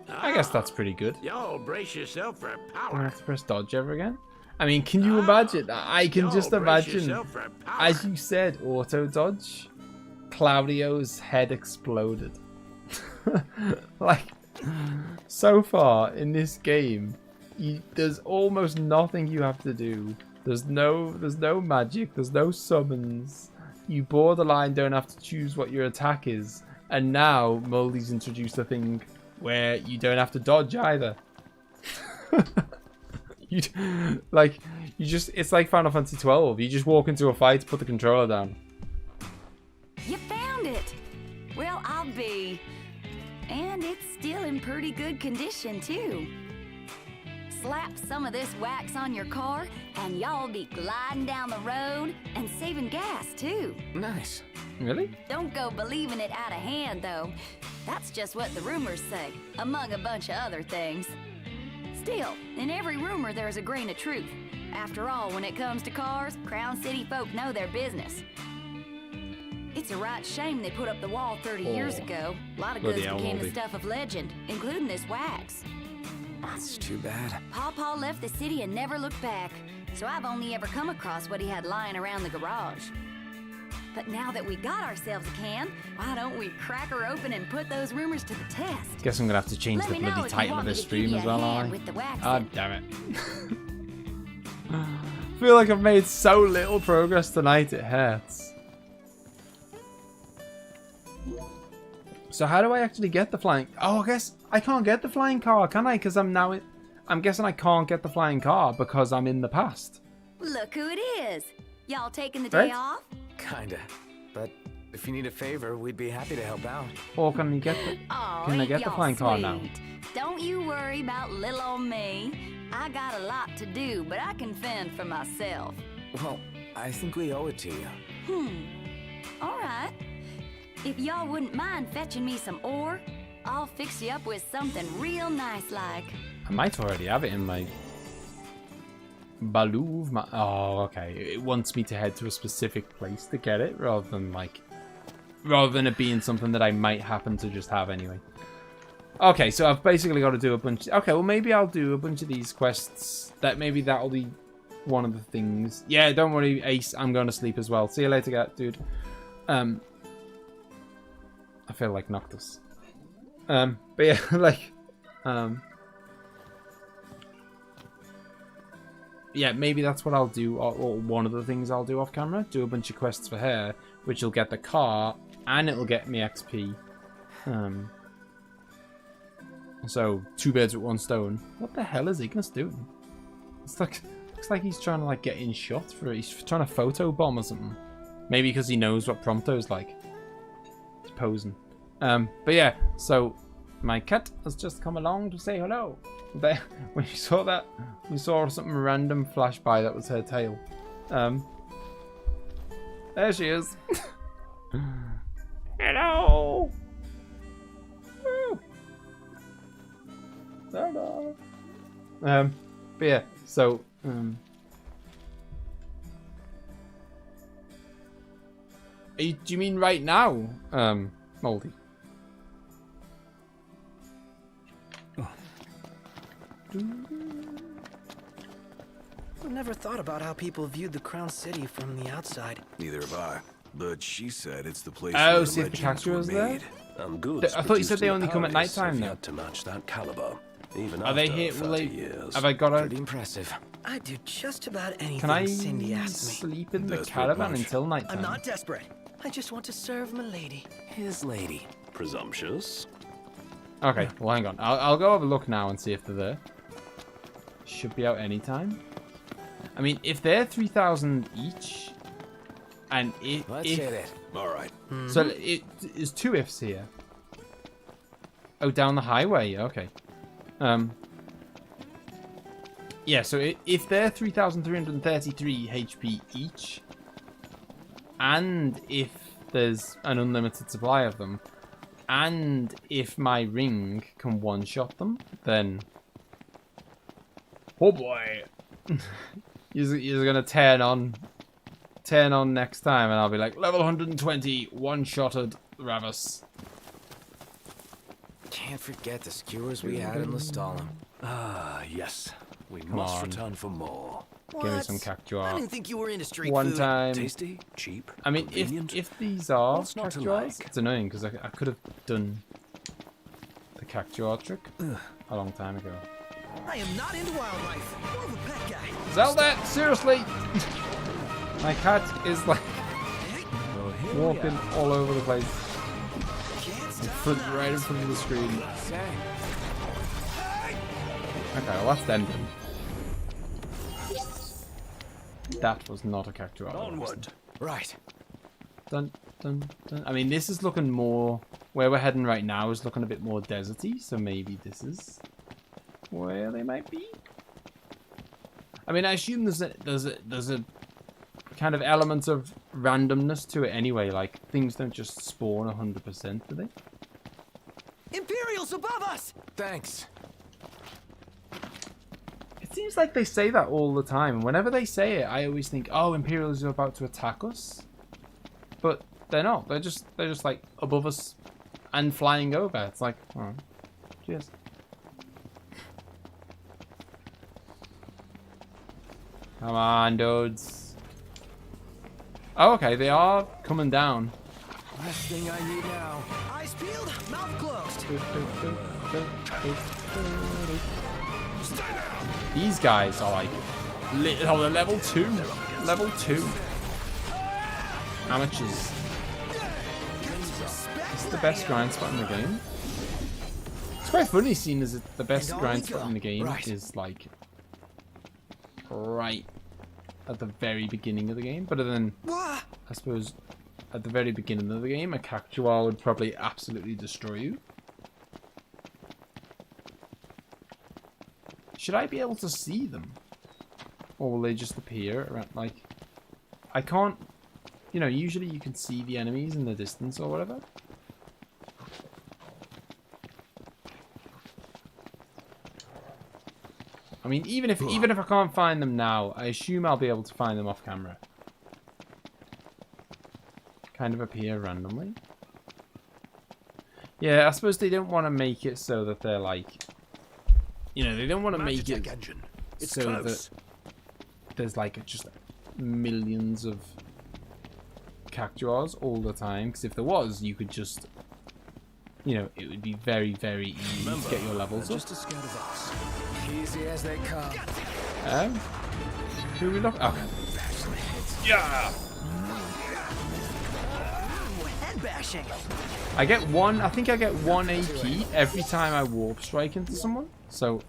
I guess that's pretty good. Y'all brace yourself for power. Don't have to press dodge ever again. I mean, can you imagine? I can just imagine, as you said, auto dodge. Claudio's head exploded. Like, so far in this game, there's almost nothing you have to do. There's no magic. There's no summons. You borderline don't have to choose what your attack is. And now Moldy's introduced a thing where you don't have to dodge either. It's like Final Fantasy 12. You just walk into a fight, put the controller down. You found it. Well, I'll be. And it's still in pretty good condition, too. Slap some of this wax on your car, and y'all be gliding down the road and saving gas, too. Nice. Really? Don't go believing it out of hand, though. That's just what the rumors say, among a bunch of other things. Still, in every rumor there's a grain of truth. After all, when it comes to cars, Crown City folk know their business. It's a right shame they put up the wall 30 years ago. A lot of goods became the stuff of legend, including this wax. That's too bad. Pawpaw left the city and never looked back, so I've only ever come across what he had lying around the garage. But now that we got ourselves a can, why don't we crack her open and put those rumors to the test? Guess I'm gonna have to change the bloody title of this stream as well, aren't I? God damn it. I feel like I've made so little progress tonight, it hurts. So how do I actually get the flying... Oh, I guess I can't get the flying car, can I? Because I'm guessing I can't get the flying car because I'm in the past. Look who it is. Y'all taking the day off? Kinda. But if you need a favor, we'd be happy to help out. Or can I get the, can I get the flying car now? Don't you worry about little old me. I got a lot to do, but I can fend for myself. Well, I think we owe it to you. All right. If y'all wouldn't mind fetching me some ore, I'll fix you up with something real nice like. I might already have it in my... Balouv. Oh, okay. It wants me to head to a specific place to get it, rather than it being something that I might happen to just have anyway. Okay, so I've basically got to do a bunch... Okay, well, maybe I'll do a bunch of these quests. Maybe that'll be one of the things. Yeah, don't worry, Ace. I'm going to sleep as well. See you later, dude. I feel like Noctis. But yeah, like... yeah, maybe that's what I'll do, or one of the things I'll do off camera. Do a bunch of quests for her, which will get the car, and it'll get me XP. So, 2 birds with 1 stone. What the hell is Ignis doing? It's like, looks like he's trying to like get in shot for it. He's trying to photo bomb or something. Maybe because he knows what Prompto's like. He's posing. But yeah, so my cat has just come along to say hello. There, when you saw that, we saw something random flash by. That was her tail. There she is. Hello. Woo. Hello. But yeah, so do you mean right now, Moldy? I've never thought about how people viewed the Crown City from the outside. Neither have I. But she said it's the place where the see if the cactus was there? Goods I thought you said they only come at night time though. To match that caliber. Even are they here? Have I got a... Pretty impressive. I do just about anything Can I Cindy asks me. sleep in the caravan until night time? I'm not desperate. I just want to serve my lady. His lady. Presumptuous. Okay, well hang on. I'll go have a look now and see if they're there. Should be out anytime. I mean, if they're 3,000 each, and Let's hit it. All right. So it is 2 ifs here. Oh, down the highway. Okay. Yeah. So if they're 3,333 HP each, and if there's an unlimited supply of them, and if my ring can one-shot them, then oh boy, you're gonna turn on next time, and I'll be like level 120, one-shotted RAVUS. Can't forget the skewers we had in Lestalem. Ah, yes. We must return for more. Give me some cactuar. I didn't think you were into street One food. time. Tasty, cheap. I mean, if these are What's not to cactuars, like? it's annoying because I could have done the cactuar trick a long time ago. I am not into wildlife. More of a pet guy. Zelda, seriously! My cat is like walking all over the place. Right in front of the screen. Okay, well that's ending. That was not a cactuar. Onward. Right. Dun, dun, dun. I mean, this is looking more... Where we're heading right now is looking a bit more deserty, so maybe this is where they might be. I mean, I assume there's a kind of element of randomness to it anyway. Like, things don't just spawn 100%, do they? Imperials above us! Thanks. seems like they say that all the time. Whenever they say it, I always think, oh, Imperials are about to attack us. But they're not. They're just like above us and flying over. It's like, alright. Cheers. Come on, dudes. Oh, okay, they are coming down. Last thing I need now. Eyes peeled, mouth closed. These guys are like, oh, they're level 2. Level 2. Amateurs. It's the best grind spot in the game. It's quite funny seeing as the best grind spot in the game is like right at the very beginning of the game. But then, I suppose, at the very beginning of the game, a cactuar would probably absolutely destroy you. Should I be able to see them? Or will they just appear around, like... I can't... You know, usually you can see the enemies in the distance or whatever. I mean, even if I can't find them now, I assume I'll be able to find them off camera. Kind of appear randomly. Yeah, I suppose they don't want to make it so that they're like... You know, they don't want to make it so that there's like just millions of cactuars all the time. Because if there was, you could just... You know, it would be very, very easy to get your levels up. Just a scout of us. Easy as they come. Who are we looking? Okay. Yeah! Head bashing. I get one, I think I get 1 AP every time I warp strike into someone. So,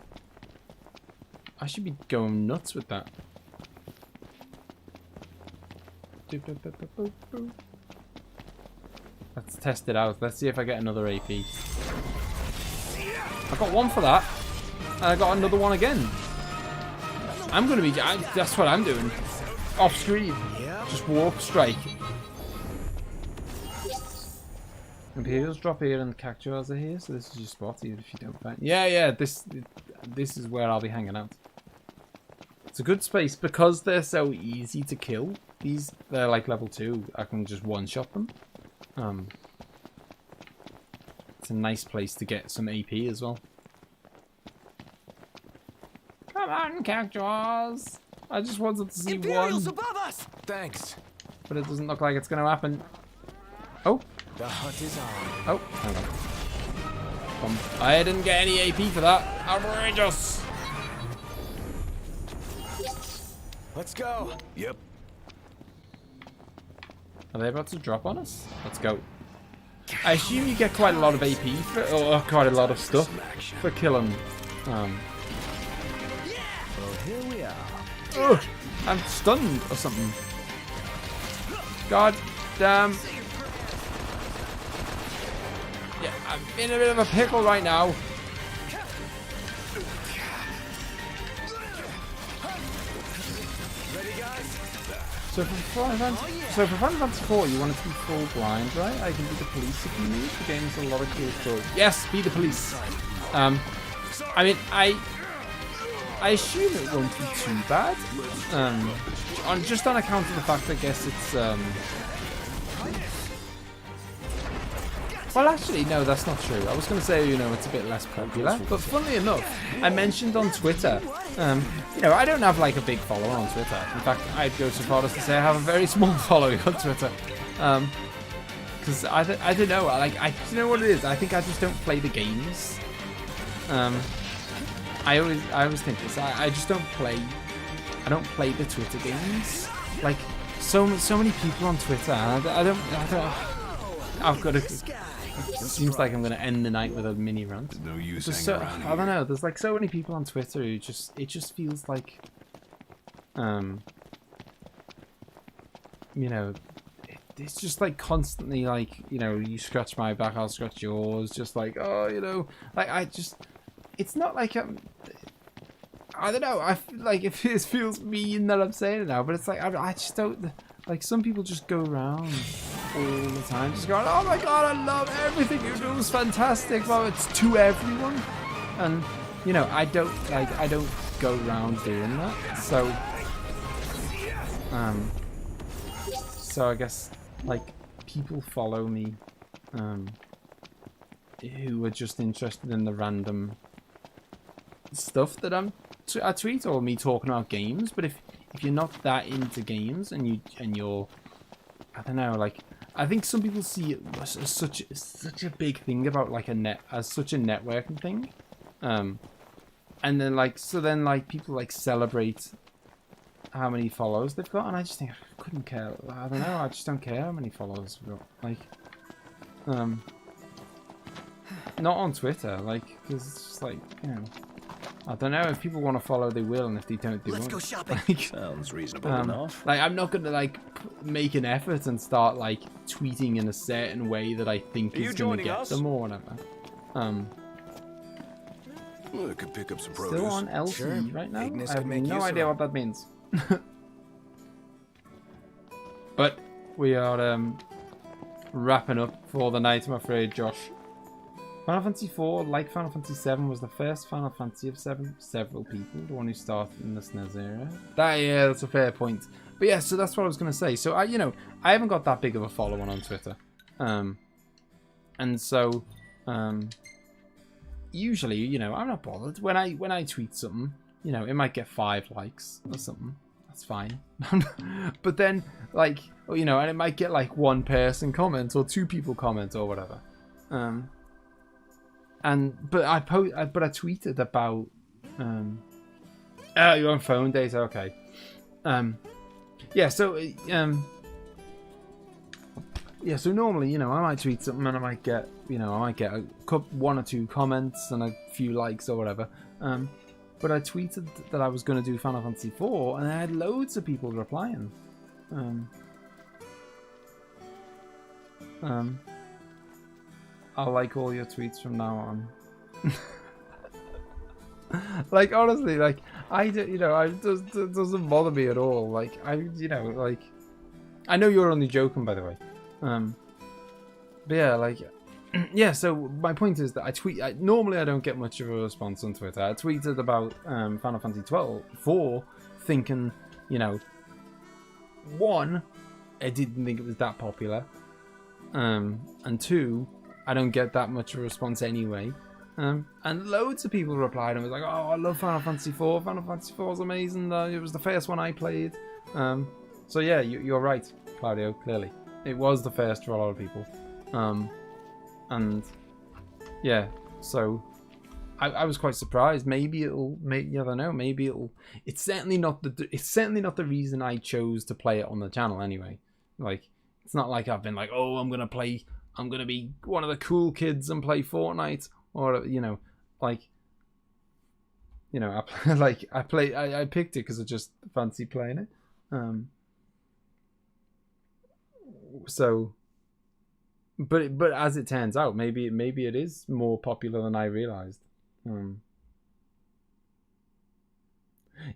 I should be going nuts with that. Let's test it out. Let's see if I get another AP. I got one for that. And I got another one again. I'm going to be... that's what I'm doing. Off screen. Just warp strike. Imperials drop here and the cactuars are here. So this is your spot even if you don't find... Yeah, this is where I'll be hanging out. It's a good space because they're so easy to kill. They're like level 2. I can just one-shot them. It's a nice place to get some AP as well. Come on, cactuars! I just wanted to see Imperials one. Above us! Thanks. But it doesn't look like it's going to happen. Oh. The hunt is on. Oh, hang on. I didn't get any AP for that. Outrageous! Let's go. Yep. Are they about to drop on us? Let's go. I assume you get quite a lot of AP for, or quite a lot of stuff for killing. Well, here we are. Ugh, I'm stunned or something. God damn. Yeah, I'm in a bit of a pickle right now. So for Final Fantasy 4, you want it to be full blind, right? I can be the police if you need. The game has a lot of cool stories. Yes, be the police. I mean, I assume it won't be too bad. Just on account of the fact, I guess it's well, actually, no, that's not true. I was going to say, you know, it's a bit less popular. But funnily enough, I mentioned on Twitter, you know, I don't have like a big follower on Twitter. In fact, I'd go so far as to say I have a very small following on Twitter. Because I don't know, you know what it is? I think I just don't play the games. I always think this. I just don't play. I don't play the Twitter games. Like so many people on Twitter. And I don't. I've got to. It seems like I'm going to end the night with a mini rant. No use hanging around here. I don't know. There's like so many people on Twitter who just. It just feels like. You know. It's just like constantly like, you know, you scratch my back, I'll scratch yours. Just like, oh, you know, like I just. It's not like I don't know. I feel like it feels mean that I'm saying it now, but it's like I just don't. Like some people just go around all the time, just going, "Oh my god, I love everything you do. It's fantastic." Well, it's to everyone, and you know, I don't go around doing that. So I guess like people follow me who are just interested in the random stuff that I tweet, or me talking about games. But if you're not that into games and you're I don't know, like I think some people see it as such a big thing about like such a networking thing, and then like people like celebrate how many followers they've got, and I just think I couldn't care. I don't know, I just don't care how many followers we've got. Like, not on Twitter, like, because it's just like, you know, I don't know, if people want to follow, they will, and if they don't, they won't. Let's go shopping. Like, sounds reasonable enough. Like, I'm not gonna like make an effort and start like tweeting in a certain way that I think is gonna get them or whatever. Well, I could pick up some produce. Still on LC right now? I have no idea what that means. But we are wrapping up for the night, I'm afraid, Josh. Final Fantasy IV, like Final Fantasy VII, was the first Final Fantasy of several people, the one who started in the SNES era. Yeah, that's a fair point. But yeah, so that's what I was going to say. So I haven't got that big of a following on Twitter. And so, usually, you know, I'm not bothered. When I tweet something, you know, it might get 5 likes or something. That's fine. But then, like, you know, and it might get like 1 person comment or 2 people comment or whatever. But I tweeted about you're on phone data, okay. Yeah, so yeah, so normally, you know, I might tweet something and I might get, you know, 1 or 2 comments and a few likes or whatever. But I tweeted that I was going to do Final Fantasy IV, and I had loads of people replying. I'll like all your tweets from now on. Like, honestly, like, you know, it doesn't bother me at all. Like, you know, like, I know you're only joking, by the way. But yeah, like, yeah, so my point is that I tweet, normally I don't get much of a response on Twitter. I tweeted about Final Fantasy 4 thinking, you know, 1, I didn't think it was that popular. And 2, I don't get that much of a response anyway. And loads of people replied and was like, oh, I love Final Fantasy 4. Final Fantasy 4 is amazing. It was the first one I played. So yeah, you're right, Claudio, clearly. It was the first for a lot of people. And yeah, so I was quite surprised. Maybe I don't know, maybe it's certainly not the reason I chose to play it on the channel anyway. Like, it's not like I've been like, oh, I'm gonna be one of the cool kids and play Fortnite, or, you know, like, you know, I picked it because I just fancy playing it. So, but as it turns out, maybe it is more popular than I realized.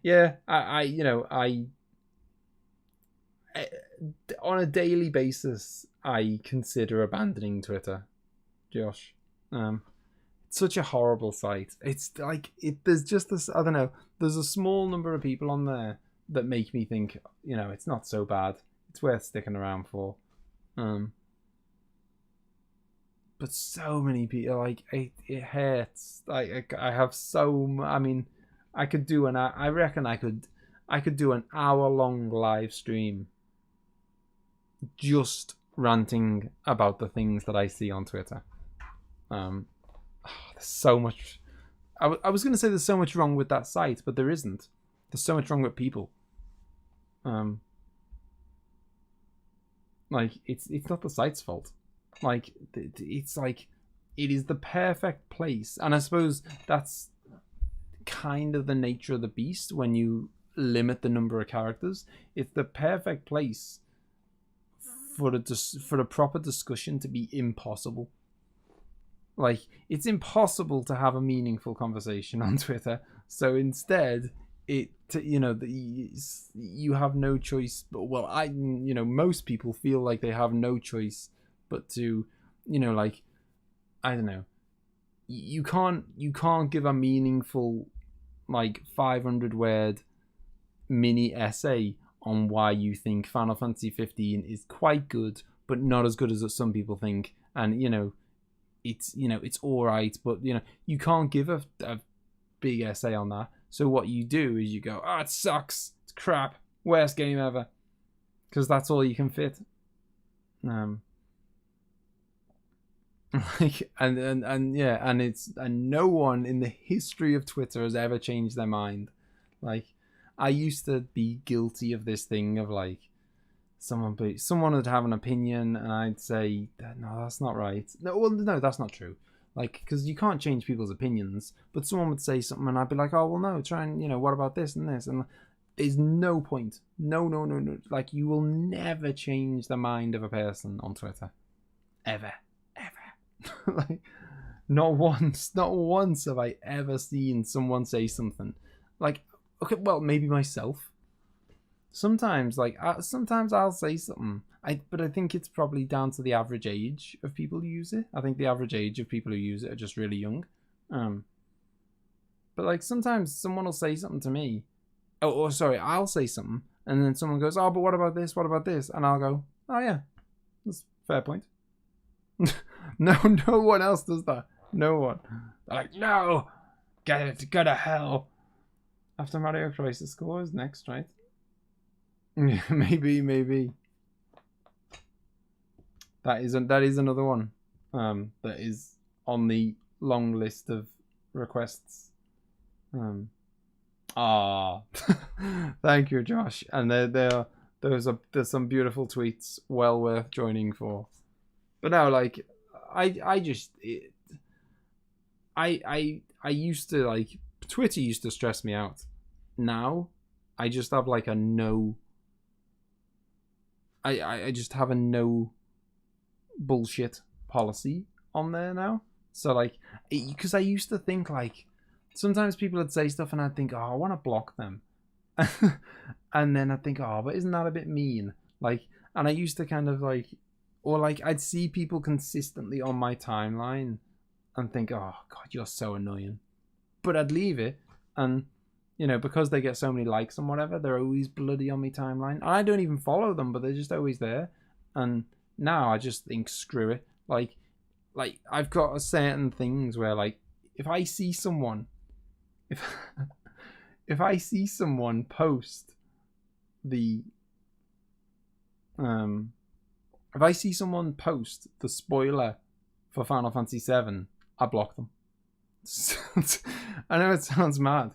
Yeah, I on a daily basis, I consider abandoning Twitter, Josh. It's such a horrible site. It's like, there's just this, I don't know, there's a small number of people on there that make me think, you know, it's not so bad. It's worth sticking around for. But so many people, like, it hurts. Like, I have so, I mean, I reckon I could do an hour-long live stream just ranting about the things that I see on Twitter. There's so much. I was going to say there's so much wrong with that site, but there isn't. There's so much wrong with people. Like, it's not the site's fault. Like, it's like, it is the perfect place, and I suppose that's kind of the nature of the beast when you limit the number of characters. It's the perfect place for the proper discussion to be impossible. Like, it's impossible to have a meaningful conversation on Twitter. So instead, you know, you have no choice. Well, you know, most people feel like they have no choice but to, you know, like, I don't know. You can't give a meaningful, like 500-word mini essay on why you think Final Fantasy 15 is quite good, but not as good as some people think. And, you know, it's all right, but, you know, you can't give a big essay on that. So what you do is you go, oh, it sucks, it's crap, worst game ever, because that's all you can fit. Like, and yeah, and no one in the history of Twitter has ever changed their mind. Like, I used to be guilty of this thing of like, someone would have an opinion and I'd say, no, that's not right. No, that's not true. Like, because you can't change people's opinions, but someone would say something and I'd be like, oh, well, no, try and, you know, what about this and this? And there's no point. No. Like, you will never change the mind of a person on Twitter. Ever. Like, not once have I ever seen someone say something. Like, okay, well, maybe myself. Sometimes I'll say something. But I think it's probably down to the average age of people who use it. I think the average age of people who use it are just really young. But like sometimes someone will say something to me. I'll say something, and then someone goes, "Oh, but what about this? What about this?" And I'll go, "Oh yeah, that's a fair point." No one else does that. No one. They're like, no, go to hell. After Mario Crisis Core is next, right? Yeah, maybe. That is another one. That is on the long list of requests. Thank you, Josh. And there's some beautiful tweets, well worth joining for. But no, like I used to, like, Twitter used to stress me out. Now I just have like a no. I just have a no bullshit policy on there now. So like, because I used to think like, sometimes people would say stuff and I'd think, oh, I want to block them. And then I'd think, oh, but isn't that a bit mean? Like, and I used to kind of like, or like I'd see people consistently on my timeline and think, oh God, you're so annoying. But I'd leave it, and you know, because they get so many likes and whatever, they're always bloody on my timeline. And I don't even follow them, but they're just always there. And now I just think, screw it. Like I've got a certain things where, like, if I see someone, if I see someone post the if I see someone post the spoiler for Final Fantasy VII, I block them. I know it sounds mad.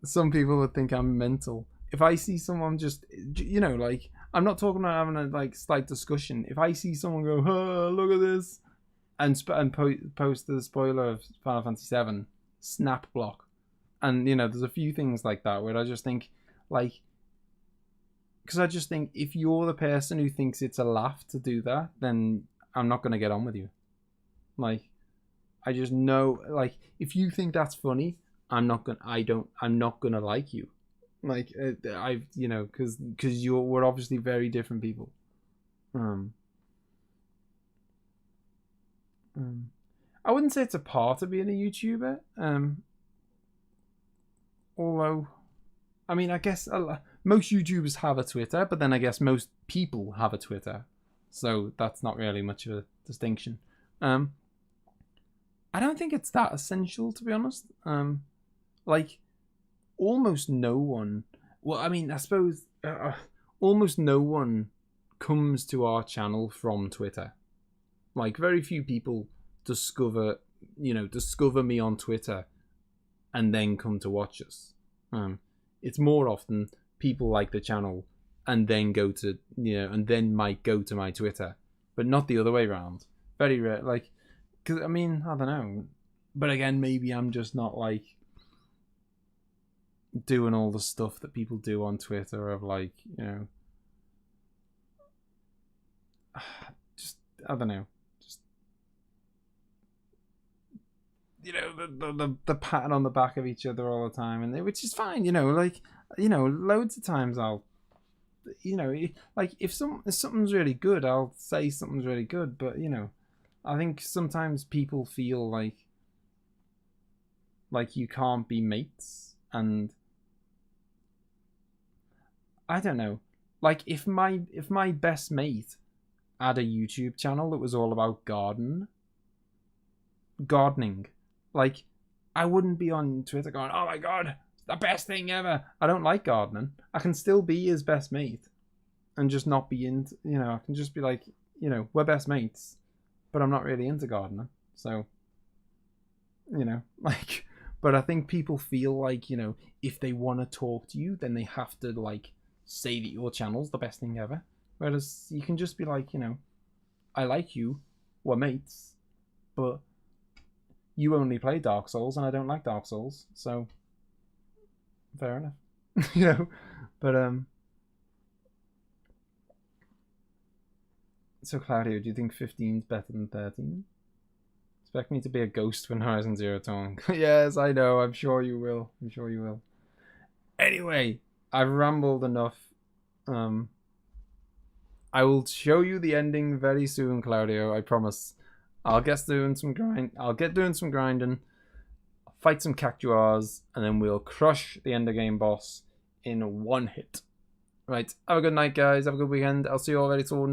Some people would think I'm mental. If I see someone just, you know, like, I'm not talking about having a like slight discussion. If I see someone go, oh, look at this, and post the spoiler of Final Fantasy VII, snap block. And, you know, there's a few things like that where I just think, like, because I just think if you're the person who thinks it's a laugh to do that, then I'm not going to get on with you. Like, I just know, like, if you think that's funny, I'm not gonna like you. Like, you know, because we're obviously very different people. I wouldn't say it's a part of being a YouTuber. Although, I mean, I guess most YouTubers have a Twitter, but then I guess most people have a Twitter, so that's not really much of a distinction. I don't think it's that essential, to be honest. Like, almost no one, well, I mean, I suppose almost no one comes to our channel from Twitter. Like, very few people discover me on Twitter and then come to watch us. It's more often people like the channel and then go to, you know, and then might go to my Twitter, but not the other way around. Very rare. Like, because, I mean, I don't know. But again, maybe I'm just not, like, doing all the stuff that people do on Twitter of, like, you know, just, I don't know, just, you know, the patting on the back of each other all the time, and which is fine, you know, like, you know, loads of times I'll, you know, like, if something's really good, I'll say something's really good, but, you know, I think sometimes people feel like you can't be mates, and I don't know. Like, if my best mate had a YouTube channel that was all about gardening, like, I wouldn't be on Twitter going, oh my god, it's the best thing ever. I don't like gardening. I can still be his best mate and just not be into, you know, I can just be like, you know, we're best mates, but I'm not really into gardening. So, you know, like, but I think people feel like, you know, if they want to talk to you, then they have to, like, say that your channel's the best thing ever. Whereas you can just be like, you know, I like you, we're mates, but you only play Dark Souls and I don't like Dark Souls, so fair enough. You know, but so Claudio, do you think 15's better than 13? Expect me to be a ghost when Horizon Zero Dawn. Yes, I know, I'm sure you will. I'm sure you will. Anyway, I've rambled enough. I will show you the ending very soon, Claudio, I promise. I'll get doing some grinding, fight some cactuars, and then we'll crush the end of game boss in one hit. Right, have a good night, guys. Have a good weekend. I'll see you all very soon.